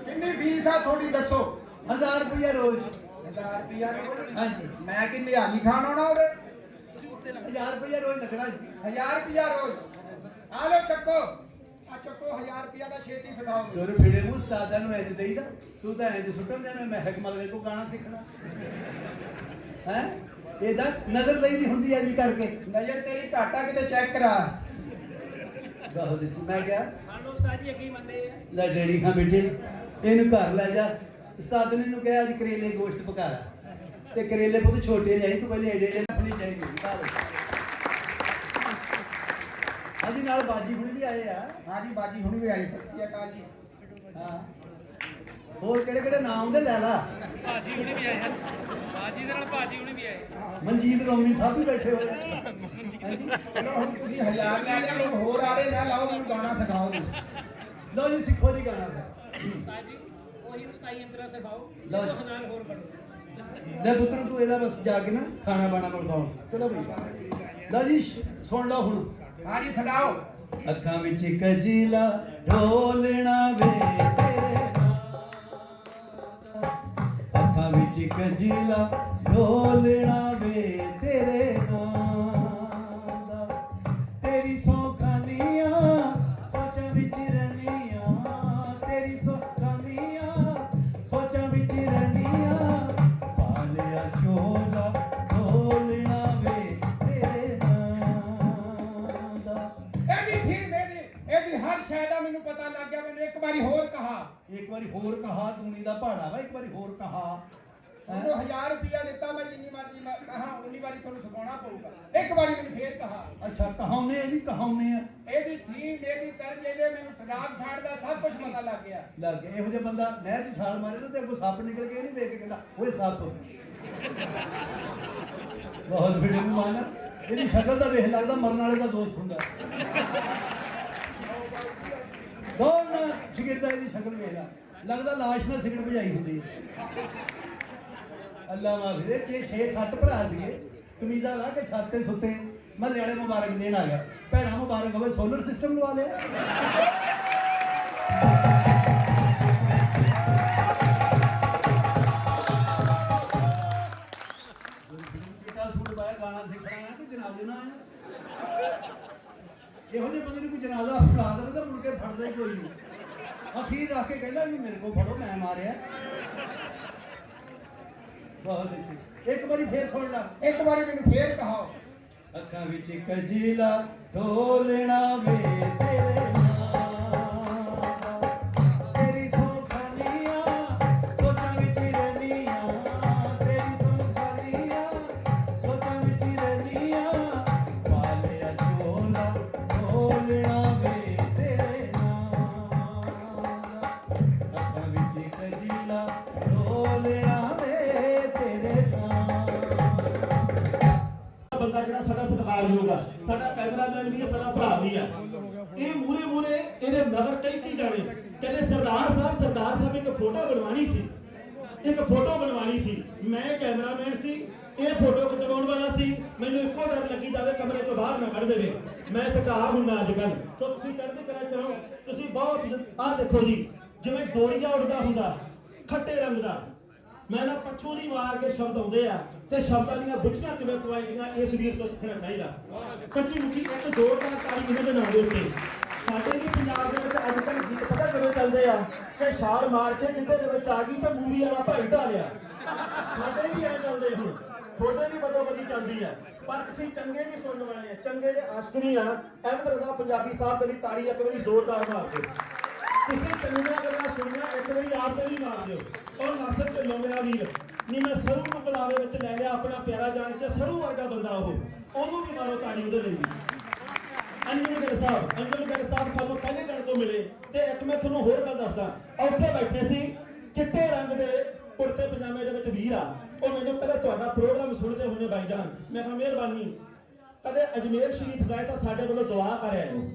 S8: ਕਿੰਨੀ ਫੀਸ ਆ ਤੁਹਾਡੀ ਦੱਸੋ
S12: 1000 ਰੁਪਇਆ ਰੋਜ਼
S8: 1000 ਰੁਪਇਆ ਰੋਜ਼
S12: ਹਾਂਜੀ
S8: ਮੈਂ ਕਿ ਨਿਹਾਲੀ ਖਾਨ ਆਉਣਾ ਹੋਵੇ
S12: 1000 ਰੁਪਇਆ ਰੋਜ਼ ਲੱਗਣਾ ਜੀ
S8: 1000 ਰੁਪਇਆ ਰੋਜ਼ ਆ ਲੋ ਚੱਕੋ ਆ ਚੱਕੋ 1000 ਰੁਪਿਆ ਦਾ ਛੇਤੀ ਸਿਖਾਓ
S12: ਤੋਰ ਫਿੜੇ ਮੂੰਹ ਉਸਤਾਦਾਂ ਨੂੰ ਇੰਜ ਦੇਈਦਾ, ਤੂੰ ਤਾਂ ਇੰਜ ਸੁੱਟਣ ਦੇ ਮੈਂ ਮਹਿਕ ਮਲਵੇ ਕੋ ਗਾਣਾ ਸਿੱਖਣਾ ਹੈ। ਇਹਦਾ ਨਜ਼ਰ ਲਈ ਹੁੰਦੀ ਇੰਜ ਕਰਕੇ।
S8: ਨਜ਼ਰ ਤੇਰੀ ਘਾਟਾ ਕਿਤੇ ਚੈੱਕ ਕਰਾ।
S12: ਗਾਹ ਦੇ ਮੈਂ ਕਿਹਾ
S7: ਸਾਨੂੰ ਉਸਤਾਦ ਜੀ ਯਕੀਨ ਮੰਨਦੇ ਆ।
S12: ਲੈ ਡੈਡੀ ਖਾਂ ਬੇਟੇ ਇਹਨੂੰ ਘਰ ਲੈ ਜਾ। ਸਾਧਨੇ ਨੂੰ ਕਿਹਾ ਅੱਜ ਕਰੇਲੇ ਗੋਸ਼ਤ ਪਕਾ ਤੇ ਕਰੇਲੇ ਬਹੁਤ ਛੋਟੇ ਲਿਆਈ, ਤੂੰ ਪਹਿਲੇ ਏਡੇ ਏਡੇ ਲੱਭਣੇ ਚਾਹੀਦੇ ਘਰ। ਹਾਂਜੀ ਨਾਲ ਬਾਜੀ ਹੁਣ ਵੀ ਆਏ ਆ।
S8: ਹਾਂਜੀ ਬਾਜੀ ਹੁਣ ਵੀ ਆਈ। ਸਤਿ ਸ਼੍ਰੀ ਅਕਾਲ ਜੀ।
S12: ਹਾਂ ਹੋਰ ਕਿਹੜੇ ਕਿਹੜੇ ਨਾਮ ਹੁੰਦੇ ਲੈ ਲਾ।
S7: ਭਾਜੀ ਹੁਣੀ ਵੀ ਆਏ ਹਨ। ਭਾਜੀ ਦੇ ਨਾਲ ਭਾਜੀ ਹੁਣੀ ਵੀ ਆਏ।
S12: ਮਨਜੀਤ ਰੋਮੀ ਸਾਹਿਬ ਵੀ ਬੈਠੇ ਹੋਏ ਆ। ਹਾਂਜੀ
S8: ਚਲੋ ਹੁਣ ਤੁਸੀਂ 1000 ਲੈ ਲਿਆ, ਲੋਕ ਹੋਰ ਆ ਰਹੇ ਨਾ, ਲਾਓ ਮੈਨੂੰ ਗਾਣਾ ਸਿਖਾਓ ਜੀ।
S12: ਲਓ ਜੀ ਸਿੱਖੋ ਜੀ ਗਾਣਾ।
S7: ਉਸਤਾਦ ਜੀ ਉਹੀ ਉਸਤਾਈ ਅੰਤਰਾ ਸਿਖਾਓ।
S12: ਲਓ ਜੀ।
S7: 1000 ਹੋਰ ਕੱਢੋ।
S12: ਲੈ ਪੁੱਤਰ ਤੂੰ ਇਹਦਾ ਬਸ ਜਾ ਕੇ ਨਾ ਖਾਣਾ ਬਾਣਾ ਬਣਾਉ। ਚਲੋ ਬਈ ਲਓ ਜੀ ਸੁਣ ਲਓ ਹੁਣ।
S8: ਹਾਂਜੀ ਸੁਣਾਓ।
S12: ਅੱਖਾਂ ਵਿੱਚ ਕਜੀਲਾ ਢੋਲਣਾ ਵੇ ਤੇਰੇ ਨਾਮ, ਅੱਖਾਂ ਵਿੱਚ ਕਜੀਲਾ ਢੋਲਣਾ ਵੇ ਤੇਰੇ ਨਾਮ ਦਾ, ਤੇਰੀ ਸੌਖਾਨੀਆਂ ਸੋਚਾਂ ਵਿੱਚ ਰਹਿਨੀਆਂ, ਤੇਰੀ ਸੌਖਾਨੀਆਂ ਸੋਚਾਂ ਵਿੱਚ ਰਹਿਨੀਆਂ, ਪਾਲਿਆ ਝੋਲਾ ਢੋਲਣਾ ਵੇ ਤੇਰੇ ਨਾਮ ਦਾ।
S8: ਇਹਦੀ ਥੀਮ ਇਹਦੀ ਹਰ ਸ਼ੈ ਦਾ ਮੈਨੂੰ ਪਤਾ ਲੱਗ ਗਿਆ। ਮੈਨੂੰ ਇੱਕ ਵਾਰੀ ਹੋਰ ਕਹਾ।
S12: ਇੱਕ ਵਾਰੀ ਹੋਰ ਕਹਾ, ਦੂਣੀ ਦਾ ਪਹਾੜਾ ਵਾ, ਇੱਕ ਵਾਰੀ ਹੋਰ ਕਹਾ।
S8: ਮੈਨੂੰ 1000 ਰੁਪਿਆ ਦਿੱਤਾ, ਮੈਂ ਜਿੰਨੀ ਮਰਜ਼ੀ ਮੈਂ ਕਹਾ ਉਨੀ ਵਾਰੀ ਤੁਹਾਨੂੰ ਸਿਖਾਉਣਾ ਪਊਗਾ। ਇੱਕ ਵਾਰੀ ਮੈਨੂੰ ਫੇਰ ਕਹਾ।
S12: ਅੱਛਾ ਕਹਾਉਨੇ ਇਹ ਵੀ ਕਹਾਉਨੇ ਆ।
S8: ਇਹਦੀ ਥੀਮ ਇਹਦੀ ਤਰਜ ਇਹਦੇ ਮੈਨੂੰ ਰਾਗ ਛਾੜ ਦਾ ਸਭ ਕੁਝ ਪਤਾ ਲੱਗ ਗਿਆ।
S12: ਲੱਗ ਗਿਆ ਇਹੋ ਜਿਹਾ ਬੰਦਾ ਨਹਿਰ 'ਚ ਛਾਲ ਮਾਰੇ ਨਾ ਤੇ ਅੱਗੋਂ ਸੱਪ ਨਿਕਲ ਕੇ ਇਹ ਨਹੀਂ ਵੇਖ ਕੇ ਕਹਿੰਦਾ ਓਏ ਸੱਪ। ਬਹੁਤ ਬੜੇ ਮਹਿਮਾਨ। ਇਹਦੀ ਸ਼ਕਲ ਦਾ ਵੇਖ ਲੱਗਦਾ ਮਰਨ ਵਾਲੇ ਦਾ ਦੋਸਤ ਹੁੰਦਾ। ਦੋਨ ਸ਼ਗਿਰਦਾਂ ਦੀ ਸ਼ਕਲ ਵੇਖ ਲੱਗਦਾ ਲਾਸ਼ ਨਾਲ ਸਿਗਰਟ ਭਜਾਈ ਹੁੰਦੀ ਹੈ। ਅੱਲਾ ਮਾਫੀ ਦੇ 6-7 ਭਰਾ ਸੀਗੇ, ਕਮੀਜ਼ਾਂ ਲਾ ਕੇ ਛੱਤ ਤੇ ਸੁੱਤੇ। ਮਹੱਲੇ ਵਾਲੇ ਮੁਬਾਰਕ ਦੇਣ ਆ ਗਿਆ। ਭੈਣਾ ਮੁਬਾਰਕ ਹੋਵੇ, ਸੋਲਰ ਸਿਸਟਮ ਲਵਾ ਲਿਆ। ਚਿੱਟਾ ਸੂਟ ਪਾਇਆ ਗਾਣਾ ਸਿੱਖਣਾ ਹੈ ਕਿ ਜਨਾਜ਼ੇ ਨਾ ਆਇਆ। ਇਹੋ ਜਿਹੇ ਬੰਦੇ ਨੂੰ ਕੋਈ ਜਨਾਜ਼ਾ ਫੜਾ ਦੇਵੇ ਤਾਂ ਮੁੜ ਕੇ ਫੜਦਾ ਹੀ ਕੋਈ ਨਹੀਂ। ਅਖੀਰ ਆ ਕੇ ਕਹਿੰਦਾ ਵੀ ਮੇਰੇ ਕੋਲ ਫੜੋ ਮੈਂ ਮਾਰਿਆ। ਬਹੁਤ ਅੱਛੀ। ਇੱਕ ਵਾਰੀ ਫੇਰ ਸੁਣ ਲਾ।
S8: ਇੱਕ ਵਾਰੀ ਮੈਨੂੰ ਫੇਰ ਕਹਾਓ।
S12: ਅੱਖਾਂ ਵਿੱਚ ਕਜੀਲਾ ਢੋਲਣਾ ਵੇ ਤੇਰੇ ਨਾਮ ਦਾ, ਤੇਰੀ ਸੌਖਾਨੀਆਂ ਸੋਚਾਂ ਵਿੱਚ ਰਹਿਨੀਆਂ, ਤੇਰੀ ਸੌਖਾਨੀਆਂ ਸੋਚਾਂ ਵਿੱਚ ਰਹਿਨੀਆਂ, ਪਾਲਿਆ ਝੋਲਾ ਢੋਲਣਾ ਵੇ ਤੇਰੇ ਨਾਮ ਦਾ, ਅੱਖਾਂ ਵਿੱਚ ਕਜੀਲਾ ਢੋਲਣਾ ਵੇ ਤੇਰੇ ਨਾਮ।
S4: ਬੰਦਾ ਜਿਹੜਾ ਸਾਡਾ ਸਤਿਕਾਰਯੋਗ ਆ, ਸਾਡਾ ਕੈਮਰਾਮੈਨ ਵੀ ਆ, ਸਾਡਾ ਭਰਾ ਵੀ ਆ। ਇਹ ਮੂਰੇ ਇਹਦੇ ਮਗਰ ਕਈ ਜਾਣੇ ਕਹਿੰਦੇ ਸਰਦਾਰ ਸਾਹਿਬ ਇੱਕ ਫੋਟੋ ਬਣਵਾਣੀ ਸੀ, ਇੱਕ ਫੋਟੋ ਬਣਵਾਣੀ ਸੀ। ਮੈਂ ਕੈਮਰਾਮੈਨ ਸੀ, ਇਹ ਫੋਟੋ ਖਿਚਵਾਉਣ ਵਾਲਾ ਸੀ। ਮੈਨੂੰ ਇੱਕੋ ਡਰ ਲੱਗੀ ਜਾਵੇ ਕਮਰੇ ਤੋਂ ਬਾਹਰ ਨਾ ਕੱਢ ਦੇਵੇ। ਮੈਂ ਸਰਦਾਰ ਹੁੰਦਾ ਅੱਜ ਕੱਲ। ਸੋ ਤੁਸੀਂ ਚੜ੍ਹਦੀ ਕਲਾ ਚ ਰਹੋ। ਤੁਸੀਂ ਬਹੁਤ ਆਹ ਦੇਖੋ ਜੀ, ਜਿਵੇਂ ਡੋਰੀਆ ਉੱਡਦਾ ਹੁੰਦਾ ਖੱਟੇ ਰੰਗ ਦਾ। ਮੈਂ ਨਾ ਪੱਛੋਂ ਦੀ ਵਾਰ ਕੇ ਸ਼ਬਦ ਆਉਂਦੇ ਆ ਤੇ ਸ਼ਬਦਾਂ ਦੀਆਂ ਬੁੱਝੀਆਂ ਕਿਵੇਂ ਪਵਾਈਆਂ ਇਸ ਵੀਰ ਤੋਂ ਸਿੱਖਣਾ ਚਾਹੀਦਾ। ਕੱਚੀ ਮੁੱਚੀ ਇੱਕ ਜ਼ੋਰਦਾਰ ਤਾੜੀ ਇਹਨਾਂ ਦੇ ਨਾਮ ਦੇ ਉੱਤੇ। ਸਾਡੇ ਵੀ ਪੰਜਾਬ ਦੇ ਵਿੱਚ ਅੱਜ ਕੱਲ੍ਹ ਗੀਤ ਪਤਾ ਕਿਵੇਂ ਚੱਲਦੇ ਆ ਕਿ ਛਾਲ ਮਾਰ ਕੇ ਜਿੱਦੇ ਦੇ ਵਿੱਚ ਆ ਗਈ ਤੇ ਮੂਵੀ ਵਾਲਾ ਭਾਈ ਢਾਲਿਆ। ਸਾਡੇ ਵੀ ਐ ਚੱਲਦੇ ਹੁਣ, ਤੁਹਾਡੇ ਵੀ ਬਦੋ ਬਦੀ ਚੱਲਦੀ ਆ। ਪਰ ਤੁਸੀਂ ਚੰਗੇ ਵੀ ਸੁਣਨ ਵਾਲੇ ਆ, ਚੰਗੇ ਦੇ ਆਸ਼ਕ ਨਹੀਂ ਆ। ਅਹਿਮਦ ਰਜ਼ਾ ਪੰਜਾਬੀ ਸਾਹਿਬ ਦੀ ਤਾੜੀ ਇੱਕ ਵਾਰੀ ਜ਼ੋਰਦਾਰ ਮਾਰ ਦਿਓ। ਤੁਸੀਂ ਚੰਗੀਆਂ ਗੱਲਾਂ ਸੁਣੀਆਂ ਇੱਕ ਵਾਰੀ ਆਪ ਤੇ ਵੀ ਮਾਰ ਦਿਓ। ਔਰ ਨਾਸਰ ਢਿੱਲੋਂ ਮੇਰਾ ਵੀਰ ਨਹੀਂ, ਮੈਂ ਸਰੂ ਨੂੰ ਬੁਲਾਵੇ ਵਿੱਚ ਲੈ ਲਿਆ ਆਪਣਾ ਪਿਆਰਾ ਜਾਣ ਕੇ। ਸਰੂ ਵਰਗਾ ਬੰਦਾ ਉਹਨੂੰ ਵੀ ਮਾਰੋ ਤਾੜੀ ਉਹਦੇ ਲਈ ਵੀ। ਅੰਜਨਗੜ ਸਾਹਿਬ ਸਾਨੂੰ ਪਹਿਲੇ ਦਿਨ ਤੋਂ ਮਿਲੇ ਤੇ ਇੱਕ ਮੈਂ ਤੁਹਾਨੂੰ ਹੋਰ ਗੱਲ ਦੱਸਦਾ। ਉੱਥੇ ਬੈਠੇ ਸੀ ਚਿੱਟੇ ਰੰਗ ਦੇ ਕੁੜਤੇ ਪਜਾਮੇ ਦੇ ਵਿੱਚ ਵੀਰ ਆ। ਉਹ ਮੈਨੂੰ ਕਹਿੰਦਾ ਤੁਹਾਡਾ ਪ੍ਰੋਗਰਾਮ ਸੁਣਦੇ ਹੁੰਦੇ ਬਾਈ ਜਾਨ। ਮੈਂ ਕਿਹਾ ਮਿਹਰਬਾਨੀ। ਕਦੇ ਅਜਮੇਰ ਸ਼ਰੀਫ ਗਏ ਤਾਂ ਸਾਡੇ ਵੱਲੋਂ ਦੁਆ ਕਰਿਆ ਨੇ।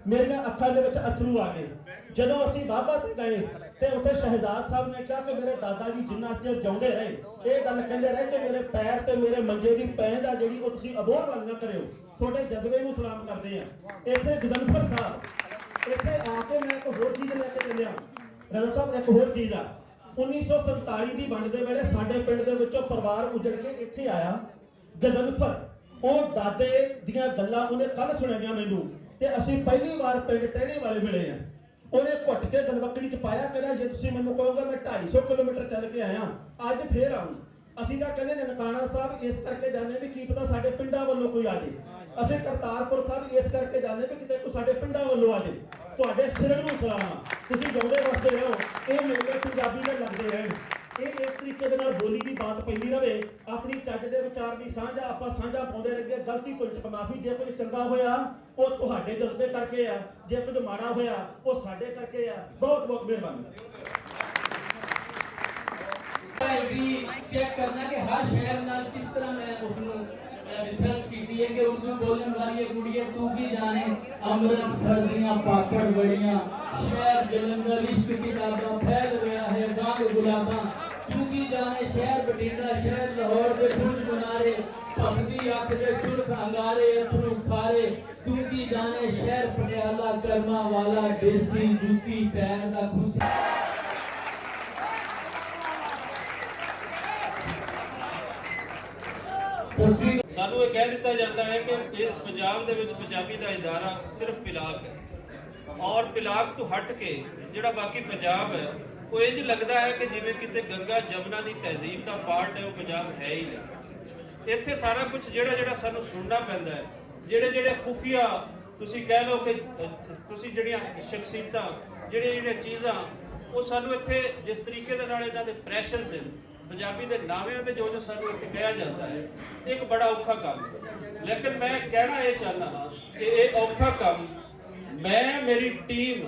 S4: ਮੇਰੀਆਂ ਅੱਖਾਂ ਦੇ ਵਿੱਚ ਅਥਰੂ ਆ ਗਏ ਜਦੋਂ ਅਸੀਂ ਬਾਬਾ ਤੇ ਗਏ ਤੇ ਉੱਥੇ ਸ਼ਹਿਜ਼ਾਦ ਸਾਹਿਬ ਨੇ ਕਿਹਾ ਕਿ ਮੇਰੇ ਦਾਦਾ ਜੀ ਜਿੰਨਾ ਚਿਰ ਜਿਉਂਦੇ ਰਹੇ ਇਹ ਗੱਲ ਕਹਿੰਦੇ ਰਹੇ ਕਿ ਮੇਰੇ ਪੈਰ ਤੇ ਮੇਰੇ ਮੰਜੇ ਦੀ ਪੈਂਦ ਆ ਜਿਹੜੀ ਉਹ ਤੁਸੀਂ ਅਬੋਰ ਵੱਲ ਨਾ ਕਰਿਓ। ਤੁਹਾਡੇ ਜਜ਼ਬੇ ਨੂੰ ਸਲਾਮ ਕਰਦੇ ਆ। ਇੱਥੇ ਗਦਨਪੁਰ ਸਾਹਿਬ ਇੱਥੇ ਆ ਕੇ ਮੈਂ ਇੱਕ ਹੋਰ ਚੀਜ਼ ਲੈ ਕੇ ਚੱਲਿਆ। ਰਜ਼ਾ ਸਾਹਿਬ ਇੱਕ ਹੋਰ ਚੀਜ਼ ਆ। 1947 ਦੀ ਵੰਡ ਦੇ ਵੇਲੇ ਸਾਡੇ ਪਿੰਡ ਦੇ ਵਿੱਚੋਂ ਪਰਿਵਾਰ ਉਜੜ ਕੇ ਇੱਥੇ ਆਇਆ ਗਦਨਪੁਰ। ਉਹ ਦਾਦੇ ਦੀਆਂ ਗੱਲਾਂ ਉਹਨੇ ਕੱਲ ਸੁਣਾਈਆਂ ਮੈਨੂੰ ਤੇ ਅਸੀਂ ਪਹਿਲੀ ਵਾਰ ਪਿੰਡ ਟਹਿਣੇ ਵਾਲੇ ਮਿਲੇ ਆ। ਉਹਨੇ ਘੁੱਟ ਕੇ ਗਲਵੱਕੜੀ ਚ ਪਾਇਆ, ਕਹਿੰਦਾ ਜੇ ਤੁਸੀਂ ਮੈਨੂੰ ਕਹੋਗੇ ਮੈਂ 250 ਕਿਲੋਮੀਟਰ ਚੱਲ ਕੇ ਆਇਆ, ਅੱਜ ਫੇਰ ਆਉਂ। ਅਸੀਂ ਤਾਂ ਕਹਿੰਦੇ ਨਨਕਾਣਾ ਸਾਹਿਬ ਇਸ ਕਰਕੇ ਜਾਂਦੇ ਵੀ ਕੀ ਪਤਾ ਸਾਡੇ ਪਿੰਡਾਂ ਵੱਲੋਂ ਕੋਈ ਆ ਜਾਏ। ਅਸੀਂ ਕਰਤਾਰਪੁਰ ਸਾਹਿਬ ਇਸ ਕਰਕੇ ਜਾਂਦੇ ਵੀ ਕਿਤੇ ਕੋਈ ਸਾਡੇ ਪਿੰਡਾਂ ਵੱਲੋਂ ਆ ਜਾਏ। ਤੁਹਾਡੇ ਸਿਰ ਨੂੰ ਸਲਾਮ, ਤੁਸੀਂ ਜਿਉਂਦੇ ਵਸਦੇ ਰਹੋ, ਇਹ ਮੇਲੇ ਪੰਜਾਬੀ ਦੇ ਲੱਗਦੇ ਰਹਿਣ। ਇਹ ਇਸ ਤਰੀਕੇ ਦੇ ਨਾਲ ਬੋਲੀ ਦੀ ਬਾਤ ਪੈਂਦੀ ਰਵੇ, ਆਪਣੀ ਚੱਜ ਦੇ ਵਿਚਾਰ ਦੀ ਸਾਂਝਾ ਆਪਾਂ ਸਾਂਝਾ ਪਾਉਂਦੇ ਰਹੀਏ। ਗਲਤੀ ਭੁੱਲ ਚੁੱਕ ਮਾਫੀ, ਜੇ ਕੁਝ ਚੰਗਾ ਹੋਇਆ ਉਹ ਤੁਹਾਡੇ ਜਜ਼ਬੇ ਕਰਕੇ ਆ, ਜੇ ਕੁਝ ਮਾੜਾ ਹੋਇਆ ਉਹ ਸਾਡੇ ਕਰਕੇ ਆ। ਬਹੁਤ ਬਹੁਤ ਮਿਹਰਬਾਨੀ।
S7: ਵੀ ਚੈੱਕ ਕਰਨਾ ਕਿ ਹਰ ਸ਼ਹਿਰ ਨਾਲ ਕਿਸ ਤਰ੍ਹਾਂ ਮੈਂ ਉਸਨੂੰ ਰਿਸਰਚ ਕੀਤੀ ਹੈ ਕਿ ਉਰਦੂ ਬੋਲਣ ਵਾਲੀ ਕੁੜੀਏ ਤੂੰ ਕੀ ਜਾਣੇ, ਅੰਮ੍ਰਿਤਸਰ ਦੀਆਂ ਪਾਪੜ ਬੜੀਆਂ, ਸ਼ਹਿਰ ਜਲੰਧਰ ਇਸ਼ਕ ਕਿਤਾਬਾਂ ਫੈਲ ਰਿਹਾ ਹੈ ਗਾਂਗ ਗੁਲਾਬਾਂ, ਤੂੰ ਕੀ ਜਾਣੇ ਸ਼ਹਿਰ ਬਠਿੰਡਾ, ਸ਼ਹਿਰ ਲਾਹੌਰ ਦੇ ਬੁਰਜ ਮਨਾਰੇ, ਭਗਦੀ ਅੱਖ ਦੇ ਸੁਰਖ ਅੰਗਾਰੇ, ਅਥਰੂ ਖਾਰੇ, ਤੂੰ ਕੀ ਜਾਣੇ ਸ਼ਹਿਰ ਪਟਿਆਲਾ, ਕਰਮਾਂ ਵਾਲਾ, ਦੇਸੀ ਜੁੱਤੀ ਪੈਰ ਦਾ ਖੁਸ਼ੀ।
S9: ਸਾਨੂੰ ਇਹ ਕਹਿ ਦਿੱਤਾ ਜਾਂਦਾ ਹੈ ਕਿ ਇਸ ਪੰਜਾਬ ਦੇ ਵਿੱਚ ਪੰਜਾਬੀ ਦਾ ਇਦਾਰਾ ਸਿਰਫ ਪਿਲਾਕ ਹੈ, ਔਰ ਪਿਲਾਕ ਤੋਂ ਹਟ ਕੇ ਜਿਹੜਾ ਬਾਕੀ ਪੰਜਾਬ ਹੈ ਉਹ ਇੰਜ ਲੱਗਦਾ ਹੈ ਕਿ ਜਿਵੇਂ ਕਿਤੇ ਗੰਗਾ ਜਮਨਾ ਦੀ ਤਹਿਜ਼ੀਬ ਦਾ ਪਾਰਟ ਹੈ, ਉਹ ਪੰਜਾਬ ਹੈ ਹੀ ਨਹੀਂ। ਇੱਥੇ ਸਾਰਾ ਕੁਝ ਜਿਹੜਾ ਸਾਨੂੰ ਸੁਣਨਾ ਪੈਂਦਾ ਹੈ, ਜਿਹੜੇ ਖੁਫੀਆ ਤੁਸੀਂ ਕਹਿ ਲਓ ਕਿ ਤੁਸੀਂ ਜਿਹੜੀਆਂ ਸ਼ਖਸੀਅਤਾਂ ਜਿਹੜੀਆਂ ਚੀਜ਼ਾਂ ਉਹ ਸਾਨੂੰ ਇੱਥੇ ਜਿਸ ਤਰੀਕੇ ਦੇ ਨਾਲ ਇਹਨਾਂ ਦੇ ਪ੍ਰੈਸ਼ਰਸ ਹਨ ਪੰਜਾਬੀ ਦੇ ਨਾਵਿਆਂ ਤੇ ਜੋ ਸਾਨੂੰ ਇੱਥੇ ਕਿਹਾ ਜਾਂਦਾ ਹੈ, ਇੱਕ ਬੜਾ ਔਖਾ ਕੰਮ ਹੈ। ਲੇਕਿਨ ਮੈਂ ਕਹਿਣਾ ਇਹ ਚਾਹੁੰਦਾ ਹਾਂ ਕਿ ਇਹ ਔਖਾ ਕੰਮ ਮੈਂ ਮੇਰੀ ਟੀਮ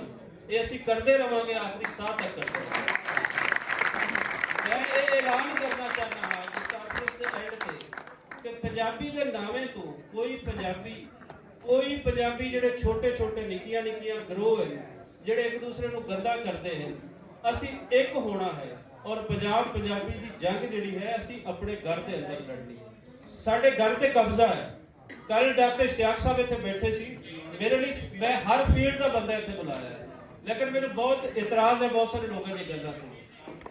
S9: ਇਹ ਅਸੀਂ ਕਰਦੇ ਰਵਾਂਗੇ ਆਖਰੀ ਸਾਹ ਤੱਕ ਕਰਦੇ। ਮੈਂ ਇਹ ਐਲਾਨ ਕਰਨਾ ਚਾਹੁੰਦਾ ਹਾਂ ਇਸ ਕਾਨਫਰੰਸ ਦੇ ਐਂਡ ਤੇ ਕਿ ਪੰਜਾਬੀ ਦੇ ਨਾਵੇਂ ਤੋਂ ਕੋਈ ਪੰਜਾਬੀ ਜਿਹੜੇ ਛੋਟੇ ਨਿੱਕੀਆਂ ਗਰੋਹ ਹੈ ਜਿਹੜੇ ਇੱਕ ਦੂਸਰੇ ਨੂੰ ਗੰਦਾ ਕਰਦੇ ਹਨ, ਅਸੀਂ ਇੱਕ ਹੋਣਾ ਹੈ ਔਰ ਪੰਜਾਬੀ ਦੀ ਜੰਗ ਜਿਹੜੀ ਹੈ ਅਸੀਂ ਆਪਣੇ ਘਰ ਦੇ ਅੰਦਰ ਲੜਨੀ ਹੈ। ਸਾਡੇ ਘਰ ਤੇ ਕਬਜ਼ਾ ਹੈ। ਕੱਲ ਡਾਕਟਰ ਇਸ਼ਤਿਆਕ ਸਾਹਿਬ ਇੱਥੇ ਬੈਠੇ ਸੀ, ਮੇਰੇ ਲਈ ਮੈਂ ਹਰ ਫੀਲਡ ਦਾ ਬੰਦਾ ਇੱਥੇ ਬੁਲਾਇਆ ਹੈ, ਲੇਕਿਨ ਮੈਨੂੰ ਬਹੁਤ ਇਤਰਾਜ਼ ਹੈ ਬਹੁਤ ਸਾਰੇ ਲੋਕਾਂ ਦੀ ਗੱਲਾਂ ਤੋਂ।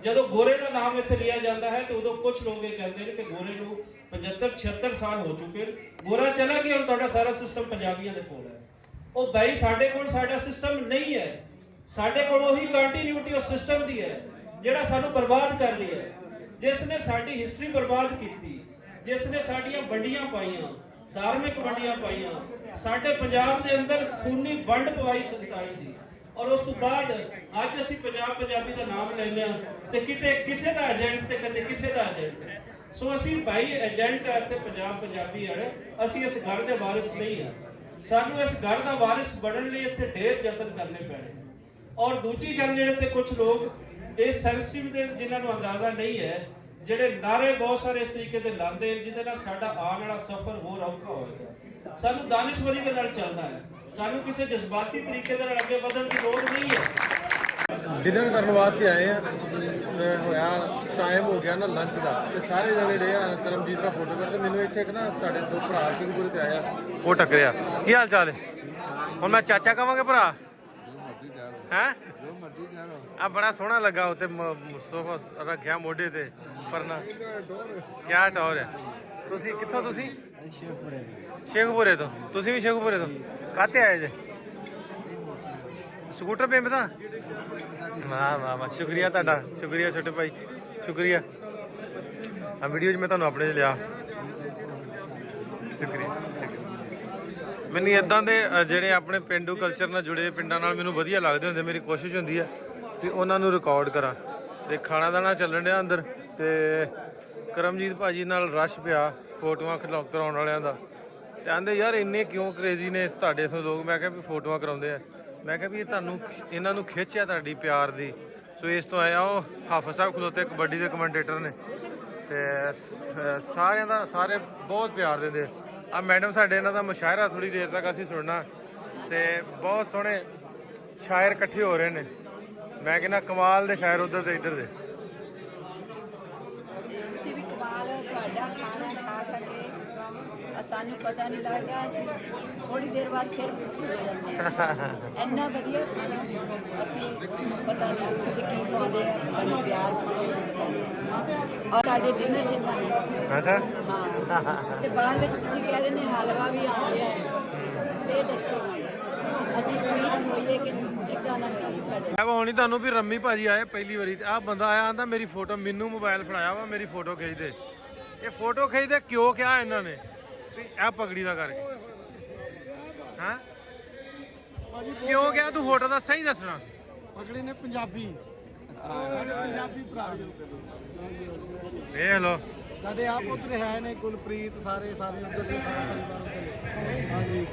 S9: ਜਦੋਂ ਗੋਰੇ ਦਾ ਨਾਮ ਇੱਥੇ ਲਿਆ ਜਾਂਦਾ ਹੈ ਤਾਂ ਉਦੋਂ ਕੁਝ ਲੋਕ ਇਹ ਕਹਿੰਦੇ ਨੇ ਕਿ ਗੋਰੇ ਨੂੰ 75-76 ਸਾਲ ਹੋ ਚੁੱਕੇ, ਗੋਰਾ ਚਲਾ ਗਿਆ, ਹੁਣ ਤੁਹਾਡਾ ਸਾਰਾ ਸਿਸਟਮ ਪੰਜਾਬੀਆਂ ਦੇ ਕੋਲ ਹੈ। ਉਹ ਬਾਈ ਸਾਡੇ ਕੋਲ ਸਾਡਾ ਸਿਸਟਮ ਨਹੀਂ ਹੈ, ਸਾਡੇ ਕੋਲ ਉਹੀ ਕੰਟੀਨਿਊਟੀ ਉਸ ਸਿਸਟਮ ਦੀ ਹੈ ਜਿਹੜਾ ਸਾਨੂੰ ਬਰਬਾਦ ਕਰ ਲਿਆ, ਜਿਸ ਨੇ ਸਾਡੀ ਹਿਸਟਰੀ ਬਰਬਾਦ ਕੀਤੀ, ਜਿਸ ਨੇ ਸਾਡੀਆਂ ਵੰਡੀਆਂ ਪਾਈਆਂ, ਧਾਰਮਿਕ ਵੰਡੀਆਂ ਪਾਈਆਂ, ਸਾਡੇ ਪੰਜਾਬ ਦੇ ਅੰਦਰ ਖੂਨੀ ਵੰਡ ਪਵਾਈ 47 ਦੀ, ਔਰ ਉਸ ਤੋਂ ਬਾਅਦ ਅੱਜ ਅਸੀਂ ਪੰਜਾਬੀ ਦਾ ਨਾਮ ਲੈਂਦੇ ਹਾਂ ਤੇ ਕਿਤੇ ਕਿਸੇ ਦਾ ਏਜੰਟ ਤੇ ਕਦੇ ਕਿਸੇ ਦਾ ਏਜੰਟ। ਸੋ ਅਸੀਂ ਭਾਈ ਏਜੰਟ ਹੈ ਇੱਥੇ ਪੰਜਾਬੀ ਹੈ, ਅਸੀਂ ਇਸ ਘਰ ਦੇ ਵਾਰਿਸ ਨਹੀਂ ਹਾਂ। ਸਾਨੂੰ ਇਸ ਘਰ ਦਾ ਵਾਰਿਸ ਬਣਨ ਲਈ ਇੱਥੇ ਢੇਰ ਯਤਨ ਕਰਨੇ ਪੈਣੇ। ਔਰ ਦੂਜੀ ਗੱਲ ਜਿਹੜੇ ਤੇ ਕੁਝ ਲੋਕ ਇਸ ਸੈਂਸਿਟਿਵ ਦੇ ਜਿਨ੍ਹਾਂ ਨੂੰ ਅੰਦਾਜ਼ਾ ਨਹੀਂ ਹੈ, ਜਿਹੜੇ ਨਾਰੇ ਬਹੁਤ ਸਾਰੇ ਇਸ ਤਰੀਕੇ ਦੇ ਲਾਉਂਦੇ ਜਿਹਦੇ ਨਾਲ ਸਾਡਾ ਆਉਣ ਵਾਲਾ ਸਫ਼ਰ ਹੋਰ ਔਖਾ ਹੋਏਗਾ। ਸਾਨੂੰ ਦਾਨਿਸ਼ਵਰੀ ਦੇ ਨਾਲ ਚੱਲਣਾ ਹੈ, ਸਾਨੂੰ ਕਿਸੇ ਜਜ਼ਬਾਤੀ ਤਰੀਕੇ ਦੇ ਨਾਲ ਅੱਗੇ ਵਧਣ ਦੀ ਲੋੜ ਨਹੀਂ ਹੈ। ਡਿਨਰ ਕਰਨ ਵਾਸਤੇ ਆਏ ਆ, ਹੋਇਆ ਟਾਈਮ ਹੋ ਗਿਆ ਨਾ ਲੰਚ ਦਾ, ਤੇ ਸਾਰੇ ਜਣੇ ਰਹੇ ਆ ਕਰਮਜੀਤ ਦਾ ਫੋਟੋ ਕਰਦੇ। ਮੈਨੂੰ ਇੱਥੇ ਇੱਕ ਨਾ ਸਾਡੇ ਦੋ ਭਰਾ ਸਿੰਘਪੁਰ ਤੇ ਆਇਆ,
S6: ਉਹ ਟੱਕਰਿਆ। ਕੀ ਹਾਲ ਚਾਲ ਹੈ? ਹੁਣ ਮੈਂ ਚਾਚਾ ਕਵਾਂਗੇ ਭਰਾ ਹੈ? ਆ ਬੜਾ ਸੋਹਣਾ ਲੱਗਾ ਉੱਤੇ ਸੋਫਾ ਰੱਖਿਆ ਮੋਢੇ ਤੇ ਪਰਨਾ, ਕਿਆ ਟੌਰ ਹੈ। ਤੁਸੀਂ ਕਿੱਥੋਂ? ਤੁਸੀਂ ਸ਼ੇਖਪੁਰੇ ਤੋਂ? ਤੁਸੀਂ ਵੀ ਸ਼ੇਖਪੁਰੇ ਤੋਂ? ਕਾਹਤੇ ਆਏ ਜੇ? ਸਕੂਟਰ ਪੇਮ ਤਾਂ? ਵਾਹ ਸ਼ੁਕਰੀਆ ਤੁਹਾਡਾ, ਸ਼ੁਕਰੀਆ ਛੋਟੇ ਭਾਈ, ਸ਼ੁਕਰੀਆ। ਆ ਵੀਡੀਓ 'ਚ ਮੈਂ ਤੁਹਾਨੂੰ ਆਪਣੇ 'ਚ ਲਿਆ, ਸ਼ੁਕਰੀਆ। ਮੈਨੂੰ ਇੱਦਾਂ ਦੇ ਜਿਹੜੇ ਆਪਣੇ ਪਿੰਡੂ ਕਲਚਰ ਨਾਲ ਜੁੜੇ ਪਿੰਡਾਂ ਨਾਲ ਮੈਨੂੰ ਵਧੀਆ ਲੱਗਦੇ ਹੁੰਦੇ। ਮੇਰੀ ਕੋਸ਼ਿਸ਼ ਹੁੰਦੀ ਹੈ ਕਿ ਉਹਨਾਂ ਨੂੰ ਰਿਕਾਰਡ ਕਰਾਂ। ਤੇ ਖਾਣਾ ਦਾਣਾ ਚੱਲਣ ਡਿਆ ਅੰਦਰ, ਤੇ ਕਰਮਜੀਤ ਭਾਜੀ ਨਾਲ ਰਸ਼ ਪਿਆ ਫੋਟੋਆਂ ਕਰਾਉਣ ਵਾਲਿਆਂ ਦਾ, ਤੇ ਆਂਦੇ ਯਾਰ ਇੰਨੇ ਕਿਉਂ ਕਰੇਜ਼ੀ ਨੇ ਤੁਹਾਡੇ ਇੱਥੋਂ ਲੋਕ। ਮੈਂ ਕਿਹਾ ਵੀ ਫੋਟੋਆਂ ਕਰਾਉਂਦੇ ਆ, ਮੈਂ ਕਿਹਾ ਵੀ ਇਹਨਾਂ ਨੂੰ ਖਿੱਚ ਆ ਤੁਹਾਡੀ ਪਿਆਰ ਦੀ। ਸੋ ਇਸ ਤੋਂ ਆਇਆ ਉਹ ਹਾਫਿਜ਼ ਸਾਹਿਬ ਖਲੋਤੇ ਕਬੱਡੀ ਦੇ ਕਮੈਂਟੇਟਰ ਨੇ, ਤੇ ਸਾਰੇ ਬਹੁਤ ਪਿਆਰ ਦਿੰਦੇ ਆ। ਮੈਡਮ ਸਾਡੇ ਇਹਨਾਂ ਦਾ ਮੁਸ਼ਾਇਰਾ ਥੋੜੀ ਦੇਰ ਤੱਕ ਅਸੀਂ ਸੁਣਨਾ, ਤੇ ਬਹੁਤ ਸੋਹਣੇ ਸ਼ਾਇਰ ਇਕੱਠੇ ਹੋ ਰਹੇ ਨੇ। ਮੈਂ ਕਹਿੰਦਾ ਕਮਾਲ ਦੇ ਸ਼ਾਇਰ ਉਧਰ ਤੇ ਇੱਧਰ ਦੇ।
S11: ਤੁਸੀਂ ਵੀ ਕਮਾਲ ਹੋ, ਤੁਹਾਡਾ ਖਾਣਾ ਖਾ ਕੇ ਸਾਨੂੰ ਪਤਾ ਨਹੀਂ ਲੱਗਦਾ, ਅਸੀਂ ਥੋੜੀ ਦੇਰ ਬਾਅਦ ਫਿਰ ਭੁੱਖੇ ਹੋ ਜਾਂਦੇ ਹਾਂ। ਇੰਨਾ ਵਧੀਆ ਖਾਣਾ, ਅਸੀਂ ਪਤਾ ਨਹੀਂ ਤੁਸੀਂ ਕੀ ਪਾਉਂਦੇ ਆ, ਤੁਹਾਨੂੰ ਪਿਆਰ ਔਰ ਸਾਡੇ ਡਿਨਰ ਜਿੰਨਾ
S6: ਅੱਛਾ
S11: ਹਾਂ। ਤੇ ਬਾਅਦ ਵਿੱਚ ਤੁਸੀਂ ਕਹਿ ਦਿੰਦੇ ਹਲਵਾ ਵੀ ਆ ਰਿਹਾ ਹੈ, ਇਹ ਦੱਸੋ ਅਸੀਂ ਸਵੀਟ ਹੋਈਏ ਕਿ ਕਿੱਦਾਂ ਨਾ ਹੋਈਏ ਸਾਡੇ
S9: ਮੈਂ ਹੁਣ ਹੀ ਤੁਹਾਨੂੰ ਵੀ ਰੰਮੀ ਭਾਜੀ ਆਏ ਪਹਿਲੀ ਵਾਰੀ ਆਹ ਬੰਦਾ ਆਇਆ ਆਂਦਾ ਮੇਰੀ ਫੋਟੋ ਮੈਨੂੰ ਮੋਬਾਈਲ ਫੜਾਇਆ ਵਾ ਮੇਰੀ ਫੋਟੋ ਖਿੱਚ ਦੇ। ਇਹ ਫੋਟੋ ਖਿੱਚਦੇ ਕਿਉਂ ਕਿਹਾ ਇਹਨਾਂ ਨੇ ਵੀ ਇਹ ਪਗੜੀ ਦਾ ਕਰਕੇ ਹਾਂ ਕਿਉਂ ਕਿਹਾ ਤੂੰ ਫੋਟੋ ਦਾ ਸਹੀ ਦੱਸਣਾ।
S3: ਪਗੜੀ ਨੇ ਪੰਜਾਬੀ ਪੰਜਾਬੀ ਭਰਾ
S9: ਵੇਖ ਲੋ
S3: ਸਾਡੇ ਆਪ ਉਧਰ ਹੈ ਨੇ ਗੁਲਪ੍ਰੀਤ ਸਾਰੇ ਉਧਰ ਦੇ ਪਰਿਵਾਰ ਉਧਰ ਹਾਂਜੀ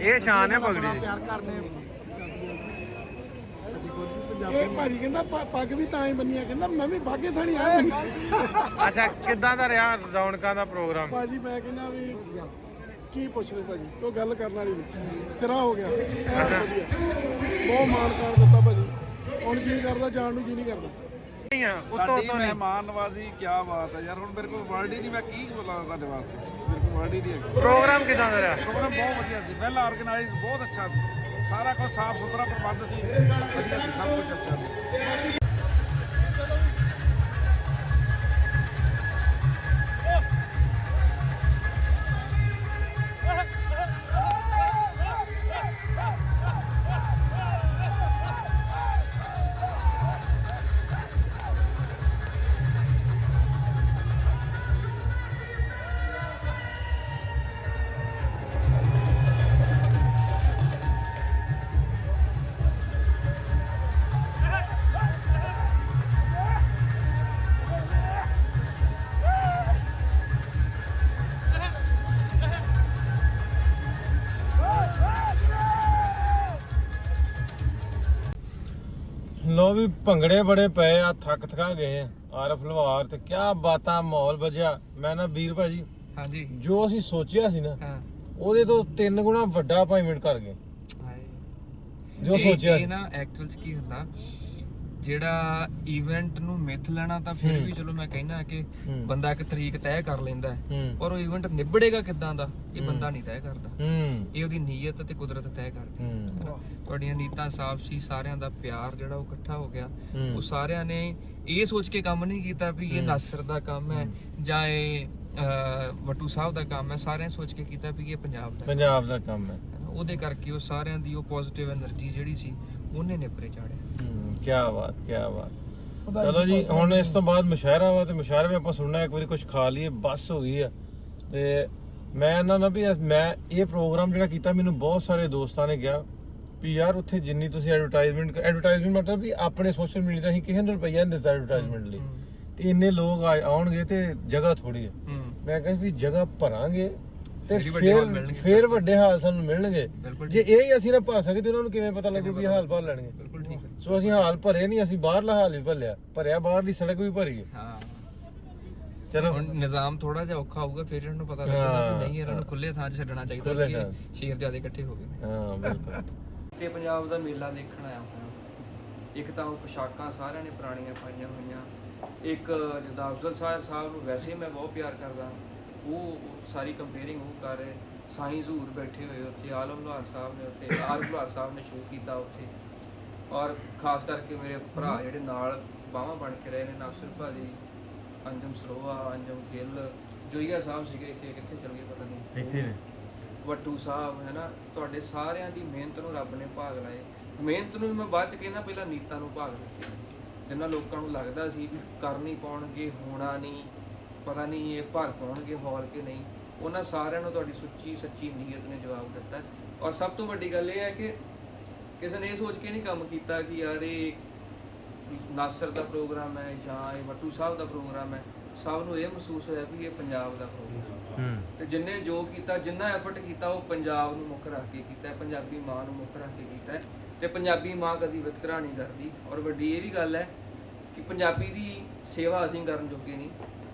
S9: ਇਹ ਸ਼ਾਨ ਹੈ ਪਗੜੀ ਦੀ।
S3: ਪਿਆਰ ਕਰਨੇ ਅਸੀਂ ਖੁਦ ਵੀ ਪੰਜਾਬੀ ਭਾਜੀ ਕਹਿੰਦਾ ਪੱਗ ਵੀ ਤਾਂ ਹੀ ਬੰਨੀ ਆ ਕਹਿੰਦਾ ਮੈਂ ਵੀ ਬਾਗੇ ਥਾਣੀ ਆ
S9: ਅੱਛਾ ਕਿੱਦਾਂ ਦਾ ਰਿਹਾ ਰੌਣਕਾਂ ਦਾ ਪ੍ਰੋਗਰਾਮ।
S3: ਭਾਜੀ ਮੈਂ ਕਹਿੰਦਾ ਵੀ ਕੀ ਪੁੱਛਦੇ ਭਾਜੀ ਉਹ ਗੱਲ ਕਰਨ ਵਾਲੀ ਨਹੀਂ ਸਿਰਾ ਹੋ ਗਿਆ ਵਧੀਆ ਬਹੁਤ ਮਾਣ ਕਰ ਦਿੱਤਾ ਭਾਜੀ ਹੁਣ ਜੀ ਕਰਦਾ ਜਾਣ ਨੂੰ ਜੀ ਨਹੀਂ ਕਰਦਾ
S10: ਤੁਹਾਡੀ ਮਹਿਮਾਨ ਨਵਾਜ਼ੀ ਕੀ ਬਾਤ ਹੈ ਯਾਰ ਹੁਣ ਮੇਰੇ ਕੋਲ ਵਰਡ ਹੀ ਨਹੀਂ ਮੈਂ ਕੀ ਬੋਲਾਂ ਤੁਹਾਡੇ ਵਾਸਤੇ ਮੇਰੇ ਕੋਲ ਵਰਡ ਹੀ ਨਹੀਂ ਹੈ।
S9: ਪ੍ਰੋਗਰਾਮ ਕਿਦਾਂ ਦਾ ਰਿਹਾ।
S10: ਪ੍ਰੋਗਰਾਮ ਬਹੁਤ ਵਧੀਆ ਸੀ ਵੈਲ ਆਰਗੇਨਾਈਜ਼ ਬਹੁਤ ਅੱਛਾ ਸੀ ਸਾਰਾ ਕੁਝ ਸਾਫ ਸੁਥਰਾ ਪ੍ਰਬੰਧ ਸੀ ਵਧੀਆ ਸੀ ਸਭ ਕੁਝ ਅੱਛਾ ਸੀ।
S9: ਲੋ ਵੀ ਭੰਗੜੇ ਬੜੇ ਪਏ ਆ ਥੱਕ ਥਕਾ ਗਏ ਆ ਆਰਫ ਲਵਾਰ ਤੇ ਕਿਆ ਬਾਤਾਂ ਮਾਹੌਲ ਵੱਜਿਆ। ਮੈਂ ਨਾ ਵੀਰ ਭਾਜੀ
S1: ਹਾਂਜੀ
S9: ਜੋ ਅਸੀਂ ਸੋਚਿਆ ਸੀ ਨਾ
S1: ਹਾਂ
S9: ਉਹਦੇ ਤੋਂ 3 ਗੁਣਾ ਵੱਡਾ ਅਪਾਇੰਟਮੈਂਟ ਕਰ ਗਏ ਜੋ ਸੋਚਿਆ।
S1: ਇਹ ਨਾ ਐਕਚੁਅਲ ਚ ਕੀ ਹੁੰਦਾ ਜਿਹੜਾ ਇਵੈਂਟ ਨੂੰ ਮਿੱਥ ਲੈਣਾ ਤਾਂ ਫਿਰ ਵੀ ਚਲੋ ਮੈਂ ਕਹਿਣਾ ਕਿ ਬੰਦਾ ਇੱਕ ਤਰੀਕ ਤੈਅ ਕਰ ਲੈਂਦਾ ਪਰ ਉਹ ਇਵੈਂਟ ਨਿਬੜੇਗਾ ਕਿੱਦਾਂ ਦਾ ਇਹ ਬੰਦਾ ਨਹੀਂ ਤੈਅ ਕਰਦਾ। ਇਹ ਉਹਦੀ ਨੀਅਤ ਤੇ ਕੁਦਰਤ ਤੈਅ ਕਰਦੀ। ਤੁਹਾਡੀਆਂ ਨੀਤਾਂ ਸਾਫ਼ ਸੀ ਸਾਰਿਆਂ ਦਾ ਪਿਆਰ ਜਿਹੜਾ ਉਹ ਇਕੱਠਾ ਹੋ ਗਿਆ। ਉਹ ਸਾਰਿਆਂ ਨੇ ਇਹ ਸੋਚ ਕੇ ਕੰਮ ਨਹੀਂ ਕੀਤਾ ਵੀ ਇਹ ਨਾਸਰ ਦਾ ਕੰਮ ਹੈ ਜਾਂ ਇਹ ਵੱਟੂ ਸਾਹਿਬ ਦਾ ਕੰਮ ਹੈ। ਸਾਰਿਆਂ ਸੋਚ ਕੇ ਕੀਤਾ ਵੀ ਇਹ ਪੰਜਾਬ
S9: ਦਾ ਕੰਮ ਹੈ।
S1: ਉਹਦੇ ਕਰਕੇ ਉਹ ਸਾਰਿਆਂ ਦੀ ਉਹ ਪੋਜ਼ਿਟਿਵ એનર્ਜੀ ਜਿਹੜੀ ਸੀ ਉਹਨੇ ਨੇਪਰੇ ਚਾੜਿਆ।
S9: ਕੀ ਬਾਤ ਚਲੋ ਜੀ ਹੁਣ ਇਸ ਤੋਂ ਬਾਅਦ ਮੁਸ਼ਾਇਰਾ ਵਾ ਤੇ ਮੁਸ਼ਾਇਰੇ ਵਿੱਚ ਆਪਾਂ ਸੁਣਨਾ ਇੱਕ ਵਾਰੀ ਕੁਝ ਖਾ ਲਈਏ ਬਸ ਹੋ ਗਈ ਆ। ਤੇ ਮੈਂ ਇਹਨਾਂ ਨਾਲ ਵੀ ਮੈਂ ਇਹ ਪ੍ਰੋਗਰਾਮ ਜਿਹੜਾ ਕੀਤਾ ਮੈਨੂੰ ਬਹੁਤ ਸਾਰੇ ਦੋਸਤਾਂ ਨੇ ਕਿਹਾ ਵੀ ਯਾਰ ਉੱਥੇ ਜਿੰਨੀ ਤੁਸੀਂ ਐਡਵਰਟਾਈਜ਼ਮੈਂਟ ਮਤਲਬ ਵੀ ਆਪਣੇ ਸੋਸ਼ਲ ਮੀਡੀਆ ਤੇ ਅਸੀਂ ਕਿਸੇ ਨੂੰ ਰੁਪਈਆ ਨਹੀਂ ਦਿੱਤਾ ਐਡਵਰਟਾਈਜ਼ਮੈਂਟ ਲਈ ਤੇ ਇੰਨੇ ਲੋਕ ਆਉਣਗੇ ਤੇ ਜਗ੍ਹਾ ਥੋੜੀ ਹੈ। ਮੈਂ ਕਹਿੰਦਾ ਵੀ ਜਗ੍ਹਾ ਭਰਾਂਗੇ ਤੇ ਫਿਰ ਵੱਡੇ ਹਾਲ ਸਾਨੂੰ ਮਿਲਣਗੇ। ਜੇ ਇਹ ਹੀ ਅਸੀਂ ਨਾ ਭਰ ਸਕੇ ਤੇ ਉਹਨਾਂ ਨੂੰ ਕਿਵੇਂ ਪਤਾ ਲੱਗੂ ਵੀ ਹਾਲ ਭਰ ਲੈਣਗੇ।
S1: ਬਿਲਕੁਲ ਠੀਕ ਹੈ।
S9: ਸੋ ਅਸੀਂ ਹਾਲ ਭਰੇ ਨਹੀਂ ਅਸੀਂ ਬਾਹਰਲਾ ਹਾਲ ਵੀ ਭਰਿਆ ਬਾਹਰਲੀ ਸੜਕ ਵੀ ਭਰੀ
S1: ਹਾਂ
S9: ਚਲੋ
S1: ਹੁਣ ਨਿਜ਼ਾਮ ਥੋੜਾ ਜਿਹਾ ਔਖਾ ਹੋਊਗਾ ਫਿਰ ਇਹਨਾਂ ਨੂੰ ਪਤਾ ਲੱਗੂਗਾ ਕਿ ਨਹੀਂ ਇਹਨਾਂ ਨੂੰ ਖੁੱਲੇ ਥਾਂ 'ਚ ਛੱਡਣਾ ਚਾਹੀਦਾ ਸੀ ਸ਼ੇਰ ਜਿਆਦਾ ਇਕੱਠੇ ਹੋ ਗਏ।
S9: ਹਾਂ ਬਿਲਕੁਲ
S1: ਤੇ ਪੰਜਾਬ ਦਾ ਮੇਲਾ ਦੇਖਣ ਆਇਆ ਹੁਣ ਇੱਕ ਤਾਂ ਉਹ ਪੋਸ਼ਾਕਾਂ ਸਾਰਿਆਂ ਨੇ ਪੁਰਾਣੀਆਂ ਪਾਈਆਂ ਹੋਈਆਂ ਇੱਕ ਜਿੱਦਾਂ ਅਫਜ਼ਲ ਸਾਹਿਬ ਨੂੰ ਵੈਸੇ ਮੈਂ ਬਹੁਤ ਪਿਆਰ ਕਰਦਾ ਉਹ ਸਾਰੀ ਕੰਪੇਅਰਿੰਗ ਉਹ ਕਰ ਰਹੇ ਸਾਈਂ ਜ਼ਹੂਰ ਬੈਠੇ ਹੋਏ ਉੱਥੇ ਆਲਮ ਲੋਹਾਰ ਸਾਹਿਬ ਨੇ ਉੱਥੇ ਆਰਿਫ ਲੋਹਾਰ ਸਾਹਿਬ ਨੇ ਸ਼ੋਅ ਕੀਤਾ ਉੱਥੇ ਔਰ ਖਾਸ ਕਰਕੇ ਮੇਰੇ ਭਰਾ ਜਿਹੜੇ ਨਾਲ ਬਾਹਾਂ ਬਣ ਕੇ ਰਹੇ ਨੇ ਨਾਸਿਰ ਭਾਜੀ ਅੰਜਮ ਸਰੋਆ ਅੰਜਮ ਗਿੱਲ ਜੋਈਆ ਸਾਹਿਬ ਸੀਗੇ ਇੱਥੇ ਕਿੱਥੇ ਚਲ ਗਏ ਪਤਾ ਨਹੀਂ
S9: ਇੱਥੇ ਨੇ
S1: ਵੱਟੂ ਸਾਹਿਬ ਹੈ ਨਾ ਤੁਹਾਡੇ ਸਾਰਿਆਂ ਦੀ ਮਿਹਨਤ ਨੂੰ ਰੱਬ ਨੇ ਭਾਗ ਲਾਏ। ਮਿਹਨਤ ਨੂੰ ਵੀ ਮੈਂ ਬਾਅਦ ਚ ਕਹਿੰਦਾ ਪਹਿਲਾਂ ਨੀਤਾਂ ਨੂੰ ਭਾਗ ਦਿੱਤੇ ਜਿੰਨਾ ਲੋਕਾਂ ਨੂੰ ਲੱਗਦਾ ਸੀ ਵੀ ਕਰ ਨਹੀਂ ਪਾਉਣਗੇ ਹੋਣਾ ਨਹੀਂ ਪਤਾ ਨਹੀਂ ਇਹ ਭਰ ਪਾਉਣਗੇ ਹੌਲ ਕੇ ਨਹੀਂ ਉਹਨਾਂ ਸਾਰਿਆਂ ਨੂੰ ਤੁਹਾਡੀ ਸੱਚੀ ਨੀਅਤ ਨੇ ਜਵਾਬ ਦਿੱਤਾ। ਔਰ ਸਭ ਤੋਂ ਵੱਡੀ ਗੱਲ ਇਹ ਹੈ ਕਿ ਕਿਸੇ ਨੇ ਇਹ ਸੋਚ ਕੇ ਨਹੀਂ ਕੰਮ ਕੀਤਾ ਕਿ ਯਾਰ ਇਹ ਨਾਸਰ ਦਾ ਪ੍ਰੋਗਰਾਮ ਹੈ ਜਾਂ ਇਹ ਵੱਟੂ ਸਾਹਿਬ ਦਾ ਪ੍ਰੋਗਰਾਮ ਹੈ। ਸਭ ਨੂੰ ਇਹ ਮਹਿਸੂਸ ਹੋਇਆ ਵੀ ਇਹ ਪੰਜਾਬ ਦਾ ਪ੍ਰੋਗਰਾਮ ਤੇ ਜਿੰਨੇ ਜੋ ਕੀਤਾ ਜਿੰਨਾ ਐਫਰਟ ਕੀਤਾ ਉਹ ਪੰਜਾਬ ਨੂੰ ਮੁੱਖ ਰੱਖ ਕੇ ਕੀਤਾ ਪੰਜਾਬੀ ਮਾਂ ਨੂੰ ਮੁੱਖ ਰੱਖ ਕੇ ਕੀਤਾ ਤੇ ਪੰਜਾਬੀ ਮਾਂ ਕਦੀ ਵਿਤਕਰਾ ਨਹੀਂ ਕਰਦੀ। ਔਰ ਵੱਡੀ ਇਹ ਵੀ ਗੱਲ ਹੈ ਕਿ ਪੰਜਾਬੀ ਦੀ ਸੇਵਾ ਅਸੀਂ ਕਰਨ ਜੋਗੇ ਨਹੀਂ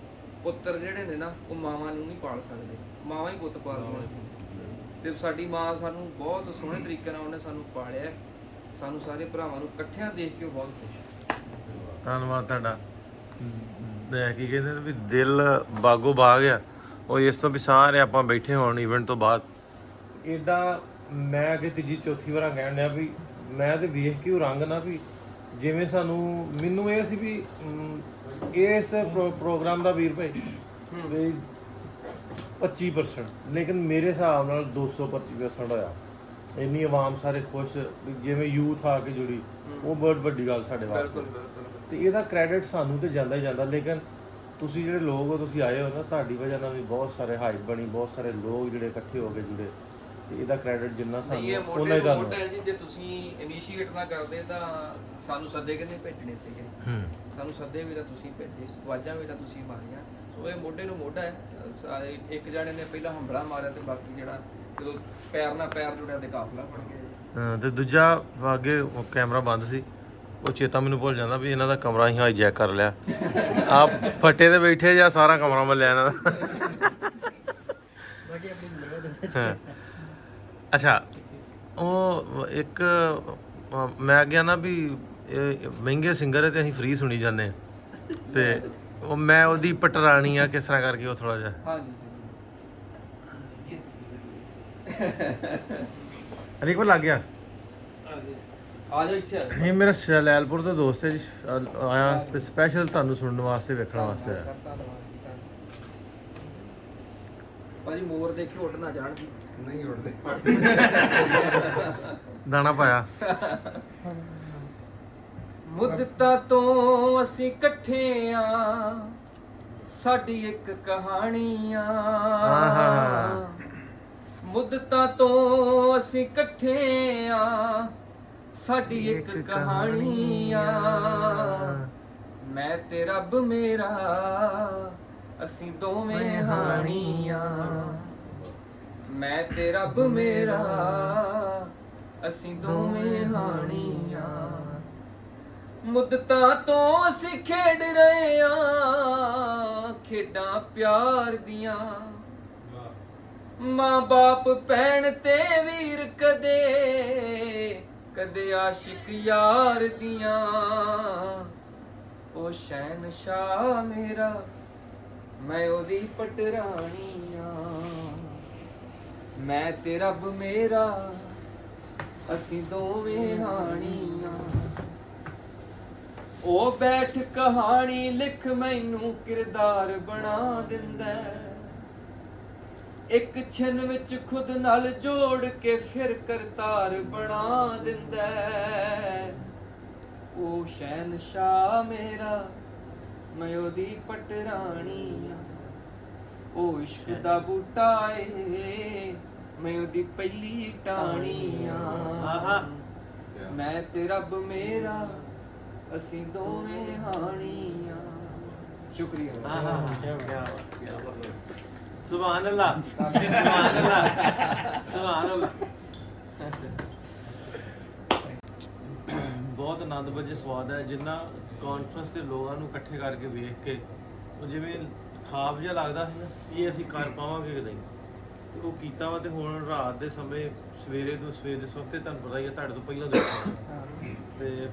S1: ਪੁੱਤਰ ਜਿਹੜੇ ਨੇ ਨਾ ਉਹ ਮਾਵਾਂ ਨੂੰ ਨਹੀਂ ਪਾਲ ਸਕਦੇ ਮਾਵਾਂ ਹੀ ਪੁੱਤ ਪਾਲਦੀਆਂ ਤੇ ਸਾਡੀ ਮਾਂ ਸਾਨੂੰ ਬਹੁਤ ਸੋਹਣੇ ਤਰੀਕੇ ਨਾਲ ਉਹਨੇ ਸਾਨੂੰ ਪਾਲਿਆ ਸਾਨੂੰ ਸਾਰੇ ਭਰਾਵਾਂ ਨੂੰ ਇਕੱਠਿਆਂ ਦੇਖ ਕੇ ਬਹੁਤ ਖੁਸ਼।
S9: ਧੰਨਵਾਦ ਤੁਹਾਡਾ। ਕੀ ਕਹਿੰਦੇ ਨੇ ਵੀ ਦਿਲ ਬਾਗੋ ਬਾਗ ਆ ਉਹ ਇਸ ਤੋਂ ਵੀ ਸਾਰੇ ਆਪਾਂ ਬੈਠੇ ਹੋਣ ਇਵੈਂਟ ਤੋਂ ਬਾਅਦ ਏਡਾ ਮੈਂ ਕਿ ਤੀਜੀ ਚੌਥੀ ਵਾਰ ਕਹਿਣ ਡਿਆ ਵੀ ਮੈਂ ਤੇ ਵੇਖ ਕੇ ਉਹ ਰੰਗ ਨਾ ਵੀ ਜਿਵੇਂ ਮੈਨੂੰ ਇਹ ਸੀ ਵੀ ਇਸ ਪ੍ਰੋਗਰਾਮ ਦਾ ਵੀਰ ਭਾਈ ਵੀ 25%, ਲੇਕਿਨ ਮੇਰੇ ਹਿਸਾਬ ਨਾਲ 225% ਹੋਇਆ। ਇੰਨੀ ਆਵਾਮ ਸਾਰੇ ਖੁਸ਼, ਜਿਵੇਂ ਯੂਥ ਆ ਕੇ ਜੁੜੀ, ਉਹ ਬਹੁਤ ਵੱਡੀ ਗੱਲ ਸਾਡੇ ਵਾਸਤੇ। ਤੇ ਇਹਦਾ ਕ੍ਰੈਡਿਟ ਸਾਨੂੰ ਤੇ ਜਾਂਦਾ ਹੀ ਜਾਂਦਾ, ਲੇਕਿਨ ਤੁਸੀਂ ਜਿਹੜੇ ਲੋਕ ਹੋ, ਤੁਸੀਂ ਆਏ ਹੋ ਨਾ, ਤੁਹਾਡੀ ਵਜ੍ਹਾ ਨਾਲ ਵੀ ਬਹੁਤ ਸਾਰੇ ਹਾਈਪ ਬਣੀ, ਬਹੁਤ ਸਾਰੇ ਲੋਕ ਜਿਹੜੇ ਇਕੱਠੇ ਹੋ ਕੇ ਜੁੜੇ, ਤੇ ਇਹਦਾ ਕ੍ਰੈਡਿਟ ਜਿੰਨਾ ਸਾਨੂੰ ਉਹਨਾਂ ਹੀ ਤੁਹਾਨੂੰ।
S1: ਜੀ ਜੇ ਤੁਸੀਂ ਇਨੀਸ਼ੀਏਟ ਨਾ ਕਰਦੇ ਤਾਂ ਸਾਨੂੰ ਸੱਦੇ ਕਿੰਨੇ ਭੇਜਣੇ ਸੀਗੇ, ਸਾਨੂੰ ਸੱਦੇ ਵੀ ਤਾਂ ਤੁਸੀਂ ਭੇਜੇ, ਆਵਾਜ਼ਾਂ ਵੀ ਤਾਂ ਤੁਸੀਂ ਮਾਰੀਆਂ। ਸੋ ਇਹ ਮੋਢੇ ਨੂੰ ਮੋਢਾ ਹੈ। ਇੱਕ ਜਾਣੇ ਨੇ ਪਹਿਲਾਂ ਹੰਬਲਾ ਮਾਰਿਆ ਤੇ ਬਾਕੀ ਜਿਹੜਾ ਜਦੋਂ ਪੈਰ ਨਾਲ ਪੈਰ ਜੁੜਿਆ ਤੇ ਕਾਫਲਾ ਬਣ ਗਿਆ।
S9: ਤੇ ਦੂਜਾ ਅੱਗੇ ਕੈਮਰਾ ਬੰਦ ਸੀ, ਉਹ ਚੇਤਾ ਮੈਨੂੰ ਭੁੱਲ ਜਾਂਦਾ ਵੀ ਇਹਨਾਂ ਦਾ ਕਮਰਾ ਹੀ ਹਾਈਜੈਕ ਕਰ ਲਿਆ। ਆਪ ਫੱਟੇ ਤੇ ਬੈਠੇ ਜਾਂ ਸਾਰਾ ਕਮਰਾ ਮੈਂ ਲਿਆ ਇਹਨਾਂ ਦਾ। ਅੱਛਾ, ਉਹ ਇੱਕ ਮੈਂ ਗਿਆ ਨਾ ਵੀ ਮਹਿੰਗੇ ਸਿੰਗਰ ਹੈ ਤੇ ਅਸੀਂ ਫ੍ਰੀ ਸੁਣੀ ਜਾਂਦੇ ਹਾਂ, ਤੇ ਉਹ ਮੈਂ ਉਹਦੀ ਪਟਰਾਣੀ ਆ ਕਿਸ ਤਰ੍ਹਾਂ ਕਰਕੇ ਉਹ ਥੋੜਾ ਜਿਹਾ।
S1: ਹਾਂਜੀ
S9: ਅਲੀ ਕੋਲ ਲੱਗ ਗਿਆ।
S1: ਆ ਜਾਓ ਇੱਥੇ।
S9: ਇਹ ਮੇਰਾ ਸ਼ਲੈਲਪੁਰ ਦਾ ਦੋਸਤ ਹੈ ਜੀ, ਆਇਆ ਤੇ ਸਪੈਸ਼ਲ ਤੁਹਾਨੂੰ ਸੁਣਨ ਵਾਸਤੇ, ਵੇਖਣ ਵਾਸਤੇ ਆਇਆ।
S1: ਭਾਜੀ ਮੋਰ ਦੇਖਿਓ ਉੱਡ ਨਾ ਜਾਣ ਜੀ।
S3: ਨਹੀਂ ਉੜਦੇ।
S9: ਦਾਣਾ ਪਾਇਆ।
S1: ਮੁੱਦਤਾਂ ਤੋਂ ਅਸੀਂ ਇਕੱਠੇ ਆ, ਸਾਡੀ ਇੱਕ ਕਹਾਣੀ ਆ। ਮੁੱਦਤਾਂ ਤੋਂ ਅਸੀਂ ਇਕੱਠੇ ਆ, ਸਾਡੀ ਇੱਕ ਕਹਾਣੀ ਆ। ਮੈਂ ਤੇ ਰੱਬ ਮੇਰਾ, ਅਸੀਂ ਦੋਵੇਂ ਹਾਣੀਆਂ। ਮੈਂ ਤੇ ਰੱਬ ਮੇਰਾ, ਅਸੀਂ ਦੋਵੇਂ ਹਾਣੀਆਂ। ਮੁੱਦਤਾਂ ਤੋਂ ਅਸੀਂ ਖੇਡ ਰਹੇ ਆ, ਖੇਡਾਂ ਪਿਆਰ ਦੀਆਂ। ਮਾਂ ਬਾਪ ਭੈਣ ਤੇ ਵੀਰ, ਕਦੇ ਕਦੇ ਆਸ਼ਿਕ ਯਾਰ ਦੀਆਂ। ਉਹ ਸ਼ਹਿਨਸ਼ਾਹ ਮੇਰਾ, ਮੈਂ ਉਹਦੀ ਪਟਰਾਣੀ ਆ। ਮੈਂ ਤੇ ਰੱਬ ਮੇਰਾ, ਅਸੀਂ ਦੋਵੇਂ ਹਾਣੀਆਂ। ਉਹ ਬੈਠ ਕਹਾਣੀ ਲਿਖ, ਮੈਨੂੰ ਕਿਰਦਾਰ ਬਣਾ ਦਿੰਦਾ। ਇੱਕ ਛਿਨ ਵਿੱਚ ਖੁਦ ਨਾਲ ਜੋੜ ਕੇ ਫਿਰ ਕਰਤਾਰ ਬਣਾ ਦਿੰਦਾ। ਉਹ ਸ਼ਹਿਨਸ਼ਾਹ ਮੇਰਾ, ਮੈਂ ਉਹਦੀ ਪਟਰਾਣੀ ਆ। ਉਹ ਇਸ਼ਕ ਦਾ ਬੂਟਾ ਏ, ਮੈਂ ਉਹਦੀ ਪਹਿਲੀ ਟਾਹਣੀ ਆ। ਮੈਂ ਤੇ ਰੱਬ ਮੇਰਾ, ਅਸੀਂ ਦੋਵੇਂ ਹਾਣੀਆਂ। ਸ਼ੁਕਰੀਆ।
S9: ਸੁਭਾਨ ਅੱਲਾ, ਸੁਭਾਨ ਅੱਲਾ, ਸੁਭਾਨ ਅੱਲਾ। ਬਹੁਤ ਆਨੰਦ ਵਜੇ ਸਵਾਦ ਹੈ, ਜਿੰਨਾ ਕਾਨਫਰੰਸ ਦੇ ਲੋਕਾਂ ਨੂੰ ਇਕੱਠੇ ਕਰਕੇ ਵੇਖ ਕੇ ਉਹ ਜਿਵੇਂ ਖਾਬ ਜਿਹਾ ਲੱਗਦਾ ਸੀ ਨਾ, ਇਹ ਅਸੀਂ ਕਰ ਪਾਵਾਂਗੇ ਕਿ ਨਹੀਂ। ਤੇ ਉਹ ਕੀਤਾ ਵਾ, ਤੇ ਹੁਣ ਰਾਤ ਦੇ ਸਮੇਂ ਸਵੇਰੇ ਦੇ ਵਕਤ ਤੁਹਾਨੂੰ ਪਤਾ ਹੀ ਹੈ, ਤੁਹਾਡੇ ਤੋਂ ਪਹਿਲਾਂ ਦੇਖਿਆ ਤੇ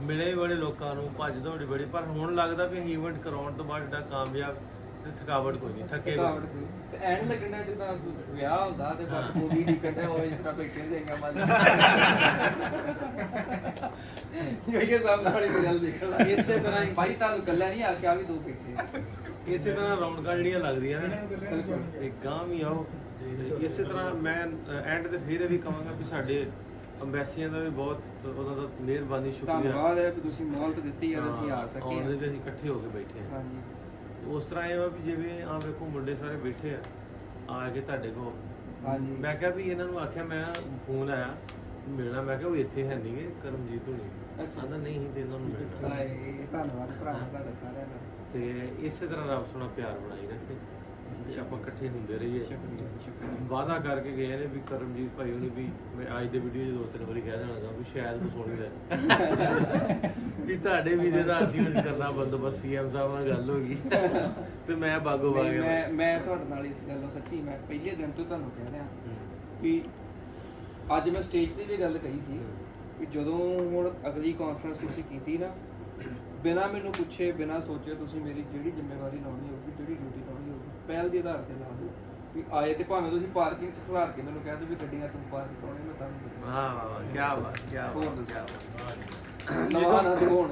S9: ਮਿਲੇ ਬੜੇ ਲੋਕਾਂ ਨੂੰ, ਭੱਜ ਦੌੜੀ ਬੜੀ। ਪਰ ਹੁਣ ਲੱਗਦਾ ਵੀ ਈਵੈਂਟ ਕਰਾਉਣ ਤੋਂ ਬਾਅਦ ਜਿਹੜਾ ਕਾਮਯਾਬ ਤੇ ਥਕਾਵਟ ਕੋਈ ਨਹੀਂ, ਥੱਕੇ
S1: ਤੇ ਐਨ ਲੱਗਣਾ ਜਿੱਦਾਂ ਵਿਆਹ ਹੁੰਦਾ ਤੇ ਬਸ ਕੁੜੀ ਦੀ ਕੱਢਿਆ ਹੋਵੇ, ਜਿੱਦਾਂ ਬੈਠੇ ਦੇਗਾ ਮਨ ਇਹ ਸਭ ਨਾਲ ਹੀ ਗੱਲ ਦੇਖਣਾ।
S9: ਇਸੇ ਤਰ੍ਹਾਂ ਹੀ
S1: ਭਾਈ ਤੁਹਾਨੂੰ ਗੱਲਾਂ ਨਹੀਂ ਆਖਿਆ ਵੀ ਦੋ ਬੈਠੇ।
S9: ਇਸੇ ਤਰ੍ਹਾਂ ਰੌਣਕਾਂ ਜਿਹੜੀਆਂ ਲੱਗਦੀਆਂ ਨੇ ਤੇ ਗਾਂ ਵੀ ਆਓ। ਤੇ ਇਸੇ ਤਰ੍ਹਾਂ ਮੈਂ ਐਂਡ ਤੇ ਫਿਰ ਇਹ ਵੀ ਕਹਾਂਗਾ ਵੀ ਸਾਡੇ ਅੰਬੈਸੀਆਂ ਦਾ ਵੀ ਬਹੁਤ ਉਹਨਾਂ ਦਾ ਮਿਹਰਬਾਨੀ, ਸ਼ੁਕਰੀਆ,
S1: ਧੰਨਵਾਦ ਹੈ ਕਿ ਤੁਸੀਂ ਮੌਲਤ ਦਿੱਤੀ ਹੈ, ਅਸੀਂ ਆ ਸਕੇ।
S9: ਆਉਣ ਦੇ ਵੀ ਅਸੀਂ ਇਕੱਠੇ ਹੋ ਕੇ ਬੈਠੇ ਹਾਂ।
S1: ਹਾਂਜੀ,
S9: ਉਸ ਤਰ੍ਹਾਂ ਇਹ ਵਾ ਵੀ ਜਿਵੇਂ ਆ ਵੇਖੋ ਮੁੰਡੇ ਸਾਰੇ ਬੈਠੇ ਆ ਕੇ ਤੁਹਾਡੇ ਕੋਲ।
S1: ਹਾਂਜੀ,
S9: ਮੈਂ ਕਿਹਾ ਵੀ ਇਹਨਾਂ ਨੂੰ ਆਖਿਆ, ਮੈਂ ਫੋਨ ਆਇਆ ਮਿਲਣਾ, ਮੈਂ ਕਿਹਾ ਉਹ ਇੱਥੇ ਹੈ ਨਹੀਂਗੇ, ਕਰਮਜੀਤ ਹੋਣੀ। ਕਹਿੰਦਾ ਨਹੀਂ ਤੇ ਇਹਨਾਂ ਨੂੰ ਮਿਲਣਾ।
S1: ਧੰਨਵਾਦ ਭਰਾ ਤੁਹਾਡਾ ਸਾਰਿਆਂ ਦਾ।
S9: ਤੇ ਇਸੇ ਤਰ੍ਹਾਂ ਰੱਬ ਸੋਹਣਾ ਪਿਆਰ ਬਣਾਈ ਰੱਖੇ, ਆਪਾਂ ਇਕੱਠੇ ਹੁੰਦੇ ਰਹੀਏ। ਵਾਅਦਾ ਕਰਕੇ ਗਏ ਨੇ ਵੀ ਕਰਮਜੀਤ ਭਾਈ ਹੋਣੀ ਵੀ ਮੈਂ ਅੱਜ ਦੇ ਵੀਡੀਓ 'ਚ 2-3 ਵਾਰੀ ਕਹਿ ਦੇਣਾ ਵੀ ਸ਼ਾਇਦ ਤੂੰ ਸੁਣੀ ਲੈ ਵੀ ਤੁਹਾਡੇ ਵੀਰੇ ਦਾ ਅਸੀਂ ਹੁਣ ਕਰਨਾ ਬੰਦੋਬਸਤ। ਸੀਐਮ ਸਾਹਿਬ ਨਾਲ ਗੱਲ ਹੋ ਗਈ ਤੇ ਮੈਂ ਬਾਗੋ ਬਾਗ ਗਿਆ।
S1: ਮੈਂ ਤੁਹਾਡੇ ਨਾਲ ਇਸ ਗੱਲੋਂ ਸੱਚੀ, ਮੈਂ ਪਹਿਲੇ ਦਿਨ ਤੋਂ ਤੁਹਾਨੂੰ ਕਹਿ ਰਿਹਾ ਵੀ ਅੱਜ ਮੈਂ ਸਟੇਜ ਤੇ ਵੀ ਗੱਲ ਕਹੀ ਸੀ ਵੀ ਜਦੋਂ ਹੁਣ ਅਗਲੀ ਕਾਨਫਰੰਸ ਤੁਸੀਂ ਕੀਤੀ ਨਾ, ਬਿਨਾਂ ਮੈਨੂੰ ਪੁੱਛੇ, ਬਿਨਾਂ ਸੋਚੇ ਤੁਸੀਂ ਮੇਰੀ ਜਿਹੜੀ ਜ਼ਿੰਮੇਵਾਰੀ ਲਾਉਣੀ ਹੋਊਗੀ, ਜਿਹੜੀ ਡਿਊਟੀ ਲਾਉਣੀ ਹੋਊਗੀ, ਪਹਿਲ ਦੇ ਆਧਾਰ ਤੇ ਲਾ ਦਿਓ। ਵੀ ਆਏ ਤੇ ਭਾਵੇਂ ਤੁਸੀਂ ਪਾਰਕਿੰਗ 'ਚ ਖਿਲਾਰ ਕੇ ਮੈਨੂੰ ਕਹਿ ਦਿਓ ਵੀ ਗੱਡੀਆਂ ਤੂੰ ਪਾਰਕ ਕਰਾਉਣੀ, ਮੈਂ ਤੁਹਾਨੂੰ
S9: ਵਾਹ ਵਾਹ, ਕੀ ਬਾਤ, ਕੀ
S1: ਹੋਰ
S9: ਬਾਤ,
S1: ਦੱਸਿਆ ਨਵਾਂ ਨਾ ਦਿਖਾਉਣ।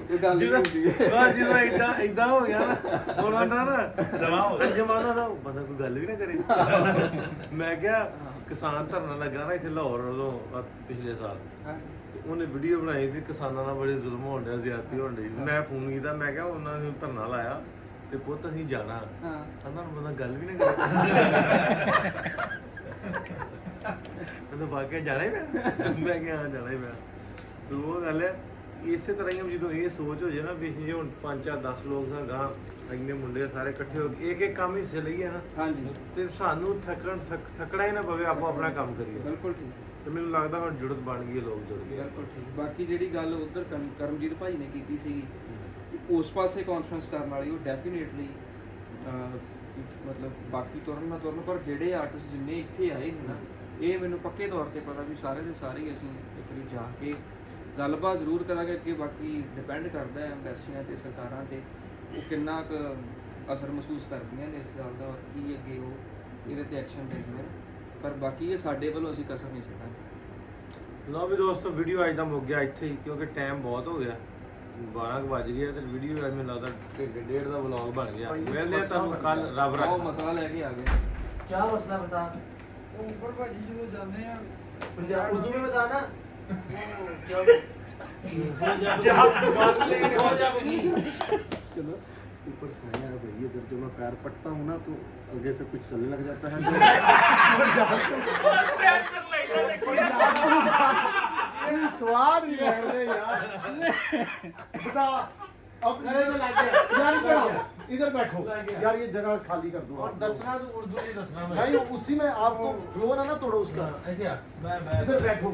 S1: ਇਹ ਗੱਲ ਨਹੀਂ ਹੁੰਦੀ ਹੈ।
S6: ਬਸ ਜਦੋਂ ਇਦਾਂ ਹੋ ਗਿਆ ਨਾ ਉਹਨਾਂ ਦਾ ਨਾ ਜਮਾਨਾ ਦਾ ਬੰਦਾ ਕੋਈ ਗੱਲ ਵੀ ਨਾ ਕਰੇ। ਮੈਂ ਕਿਹਾ ਕਿਸਾਨ ਧਰਨਾ ਲੱਗਾ ਨਾ ਇੱਥੇ ਲਾਹੌਰ ਉਦੋਂ ਪਿਛਲੇ ਸਾਲ, ਤੇ ਉਹਨੇ ਵੀਡੀਓ ਬਣਾਈ ਵੀ ਕਿਸਾਨਾਂ ਨਾਲ ਬੜੇ ਜ਼ੁਲਮ ਹੋਣ ਡਿਆ, ਜ਼ਿਆਦਤੀ ਹੋਣ ਡਈ। ਮੈਂ ਫੋਨ ਕੀਤਾ, ਮੈਂ ਕਿਹਾ ਉਹਨਾਂ ਨੇ ਧਰਨਾ ਲਾਇਆ ਤੇ ਪੁੱਤ ਅਸੀਂ ਜਾਣਾ, ਉਹਨਾਂ ਨੂੰ ਬੰਦਾ ਗੱਲ ਵੀ ਨਾ ਕਰੇ। ਮੈਨੂੰ ਵਾਕਿਆ ਜਾਣਾ ਹੀ ਪੈਣਾ। ਮੈਂ ਕਿਹਾ ਹਾਂ ਜਾਣਾ ਹੀ ਪੈਣਾ। ਤੇ ਉਹ ਗੱਲ ਹੈ ਇਸੇ ਤਰ੍ਹਾਂ ਹੀ ਜਦੋਂ ਇਹ ਸੋਚ ਹੋ ਜਾਏ ਨਾ ਵੀ ਜੇ ਹੁਣ 5-4-10 ਲੋਕ ਸਾਂ ਗਾਂ ਇੰਨੇ ਮੁੰਡੇ ਸਾਰੇ ਇਕੱਠੇ ਹੋ ਕੇ ਇੱਕ ਕੰਮ ਹਿੱਸੇ ਲਈਏ ਨਾ,
S1: ਹਾਂਜੀ
S6: ਤੇ ਸਾਨੂੰ ਥੱਕਣਾ ਹੀ ਨਾ ਪਵੇ, ਆਪੋ ਆਪਣਾ ਕੰਮ ਕਰੀਏ।
S1: ਬਿਲਕੁਲ ਠੀਕ,
S6: ਤੇ ਮੈਨੂੰ ਲੱਗਦਾ ਹੁਣ ਜੁੜਤ ਬਣ ਗਈ ਹੈ, ਲੋਕ ਜੁੜ ਗਏ।
S1: ਬਿਲਕੁਲ ਠੀਕ। ਬਾਕੀ ਜਿਹੜੀ ਗੱਲ ਉਧਰ ਕਰਮਜੀਤ ਭਾਈ ਨੇ ਕੀਤੀ ਸੀਗੀ ਉਸ ਪਾਸੇ ਕਾਨਫਰੰਸ ਕਰਨ ਵਾਲੀ, ਉਹ ਡੈਫੀਨੇਟਲੀ ਮਤਲਬ ਬਾਕੀ ਤੁਰਨ ਨਾ ਤੁਰਨ, ਪਰ ਜਿਹੜੇ ਆਰਟਿਸਟ ਜਿੰਨੇ ਇੱਥੇ ਆਏ ਨੇ ਨਾ, ਇਹ ਮੈਨੂੰ ਪੱਕੇ ਤੌਰ ਤੇ ਪਤਾ ਵੀ ਸਾਰੇ ਦੇ ਸਾਰੇ ਹੀ ਅਸੀਂ ਇੱਕ ਵਾਰੀ ਜਾ ਕੇ ਗੱਲਬਾਤ ਜ਼ਰੂਰ ਕਰਾਂਗੇ। ਅੱਗੇ ਬਾਕੀ ਡਿਪੈਂਡ ਕਰਦਾ ਹੈ ਐਮਬੈਸੀਆਂ ਤੇ ਸਰਕਾਰਾਂ ਤੇ, ਉਹ ਕਿੰਨਾ ਕੁ ਅਸਰ ਮਹਿਸੂਸ ਕਰਦੀਆਂ ਨੇ ਇਸ ਗੱਲ ਦਾ, ਔਰ ਕੀ ਅੱਗੇ ਉਹ ਇਹਦੇ ਤੇ ਐਕਸ਼ਨ ਲੈਂਦੀਆਂ ਨੇ। ਪਰ ਬਾਕੀ ਇਹ ਸਾਡੇ ਵੱਲੋਂ ਅਸੀਂ ਕਸਰ ਨਹੀਂ ਛੱਡਾਂਗੇ।
S6: ਲਓ ਵੀ ਦੋਸਤੋ, ਵੀਡੀਓ ਅੱਜ ਦਾ ਮੁੱਕ ਗਿਆ ਇੱਥੇ ਹੀ, ਕਿਉਂਕਿ ਟਾਈਮ ਬਹੁਤ ਹੋ ਗਿਆ, 12 ਵੱਜ ਗਿਆ ਤੇ ਵੀਡੀਓ ਅੱਜ ਮੈਨੂੰ ਲੱਗਦਾ ਘੰਟੇ ਡੇਢ ਦਾ ਵਲੌਗ ਬਣ ਗਿਆ। ਮਿਲਦੇ ਆ ਤੁਹਾਨੂੰ ਕੱਲ, ਰੱਬ ਰੱਖਾ।
S1: ਉਹ ਮਸਲਾ ਲੈ ਕੇ ਆ ਗਏ।
S12: क्या मसला बता
S8: ਉੱਪਰ ਭਾਜੀ ਜਦੋਂ ਜਾਂਦੇ ਆ
S12: पंजाब उर्दू में बता ना
S3: ऊपर साया है भैया, जब जो मैं पैर पटता हूँ ना तो आगे से कुछ चलने लग जाता है। स्वाद नहीं बैठ रहे यार। बता अब इधर बैठो यार, ये जगह खाली कर दो।
S6: और दसना तो उर्दू नहीं दसना
S3: भाई उसी में आप तो फ्लो ना थोड़ा उसका। इधर बैठो,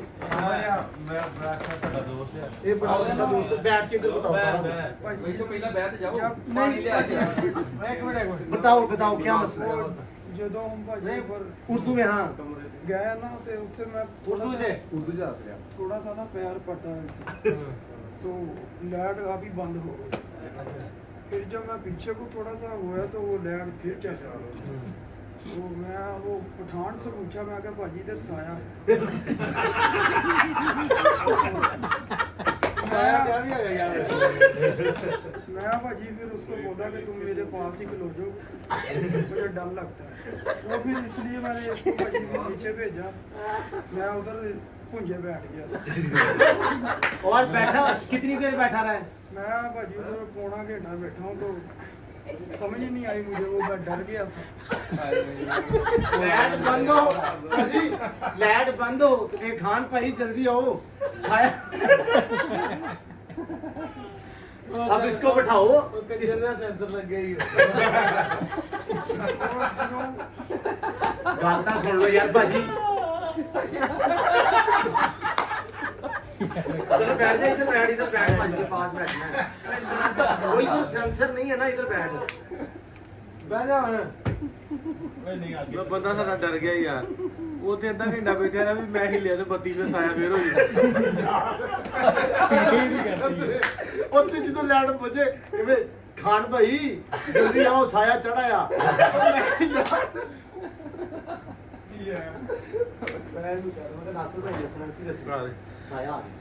S6: मैं अच्छा दोस्त है।
S3: ये बड़ा अच्छा दोस्त है, बैठ के इधर बताओ सारा कुछ।
S1: भाई तो पहला बैठ जाओ,
S8: नहीं,
S1: पानी ले आके।
S3: बताओ बताओ क्या मसला है।
S8: ਜਦੋਂ ਭਾਜੀ ਉੱਪਰ
S3: उर्दू में हाँ,
S8: ਗਏ ਨਾ ਤੇ ਉੱਥੇ ਮੈਂ
S6: उर्दू से
S3: उर्दू से हंस रहा।
S8: थोड़ा सा ना पैर पटा है तो लाइट काफी बंद हो गई। फिर जब मैं पीछे को थोड़ा सा हुआ तो वो लाइट फिर चल रहा तो मैं वो पठान से पूछा, मैं कहा भाजी इधर साया है। मैं भाजी फिर उसको बोला कि तुम मेरे पास ही खलो जाओ, मुझे डर लगता है। वो फिर इसलिए मैंने इसको भाजी को नीचे भेजा, मैं उधर पुंजे बैठ गया।
S3: और बैठा कितनी देर बैठा रहा है?
S8: मैं भाजी उधर पौना घंटा बैठा हूँ तो समझ ही नहीं आई मुझे, वो मैं डर गया था।
S3: लाइट बंद हो भाजी, लाइट बंद हो तो खान भाई जल्दी आओ साया। अब इसको बैठाओ,
S6: सेंसर लग गई।
S3: गाना सुन लो यार भाजी। चलो बैठ जा, इधर बैठ भाजी के पास बैठना है। कोई तो सेंसर नहीं है ना, इधर बैठ।
S6: ਬਹਿ ਜਾ ਹੁਣ। ਬੰਦਾ ਸਾਡਾ ਡਰ ਗਿਆ ਯਾਰ, ਉਹ ਤੇ ਅੱਧਾ ਘੰਟਾ ਬੈਠਿਆ ਰਿਹਾ ਵੀ ਮੈਂ ਹਿੱਲਿਆ ਤੇ ਬੱਤੀ ਤੇ ਸਾਇਆ ਫੇਰ ਹੋ ਗਿਆ।
S3: ਉੱਥੇ ਜਦੋਂ ਲੈਣ ਪੁੱਜੇ ਕਿਵੇਂ ਖਾਨ ਭਾਈ ਜਲਦੀ ਆਓ ਸਾਇਆ ਚੜਾਇਆ। ਕੀ ਹੈ ਮੈਂ ਨੂੰ ਕਰ ਮੈਂ ਨਾਸਰ ਭਾਈ ਦੱਸਣਾ ਕੀ ਦੱਸਣਾ ਸਾਇਆ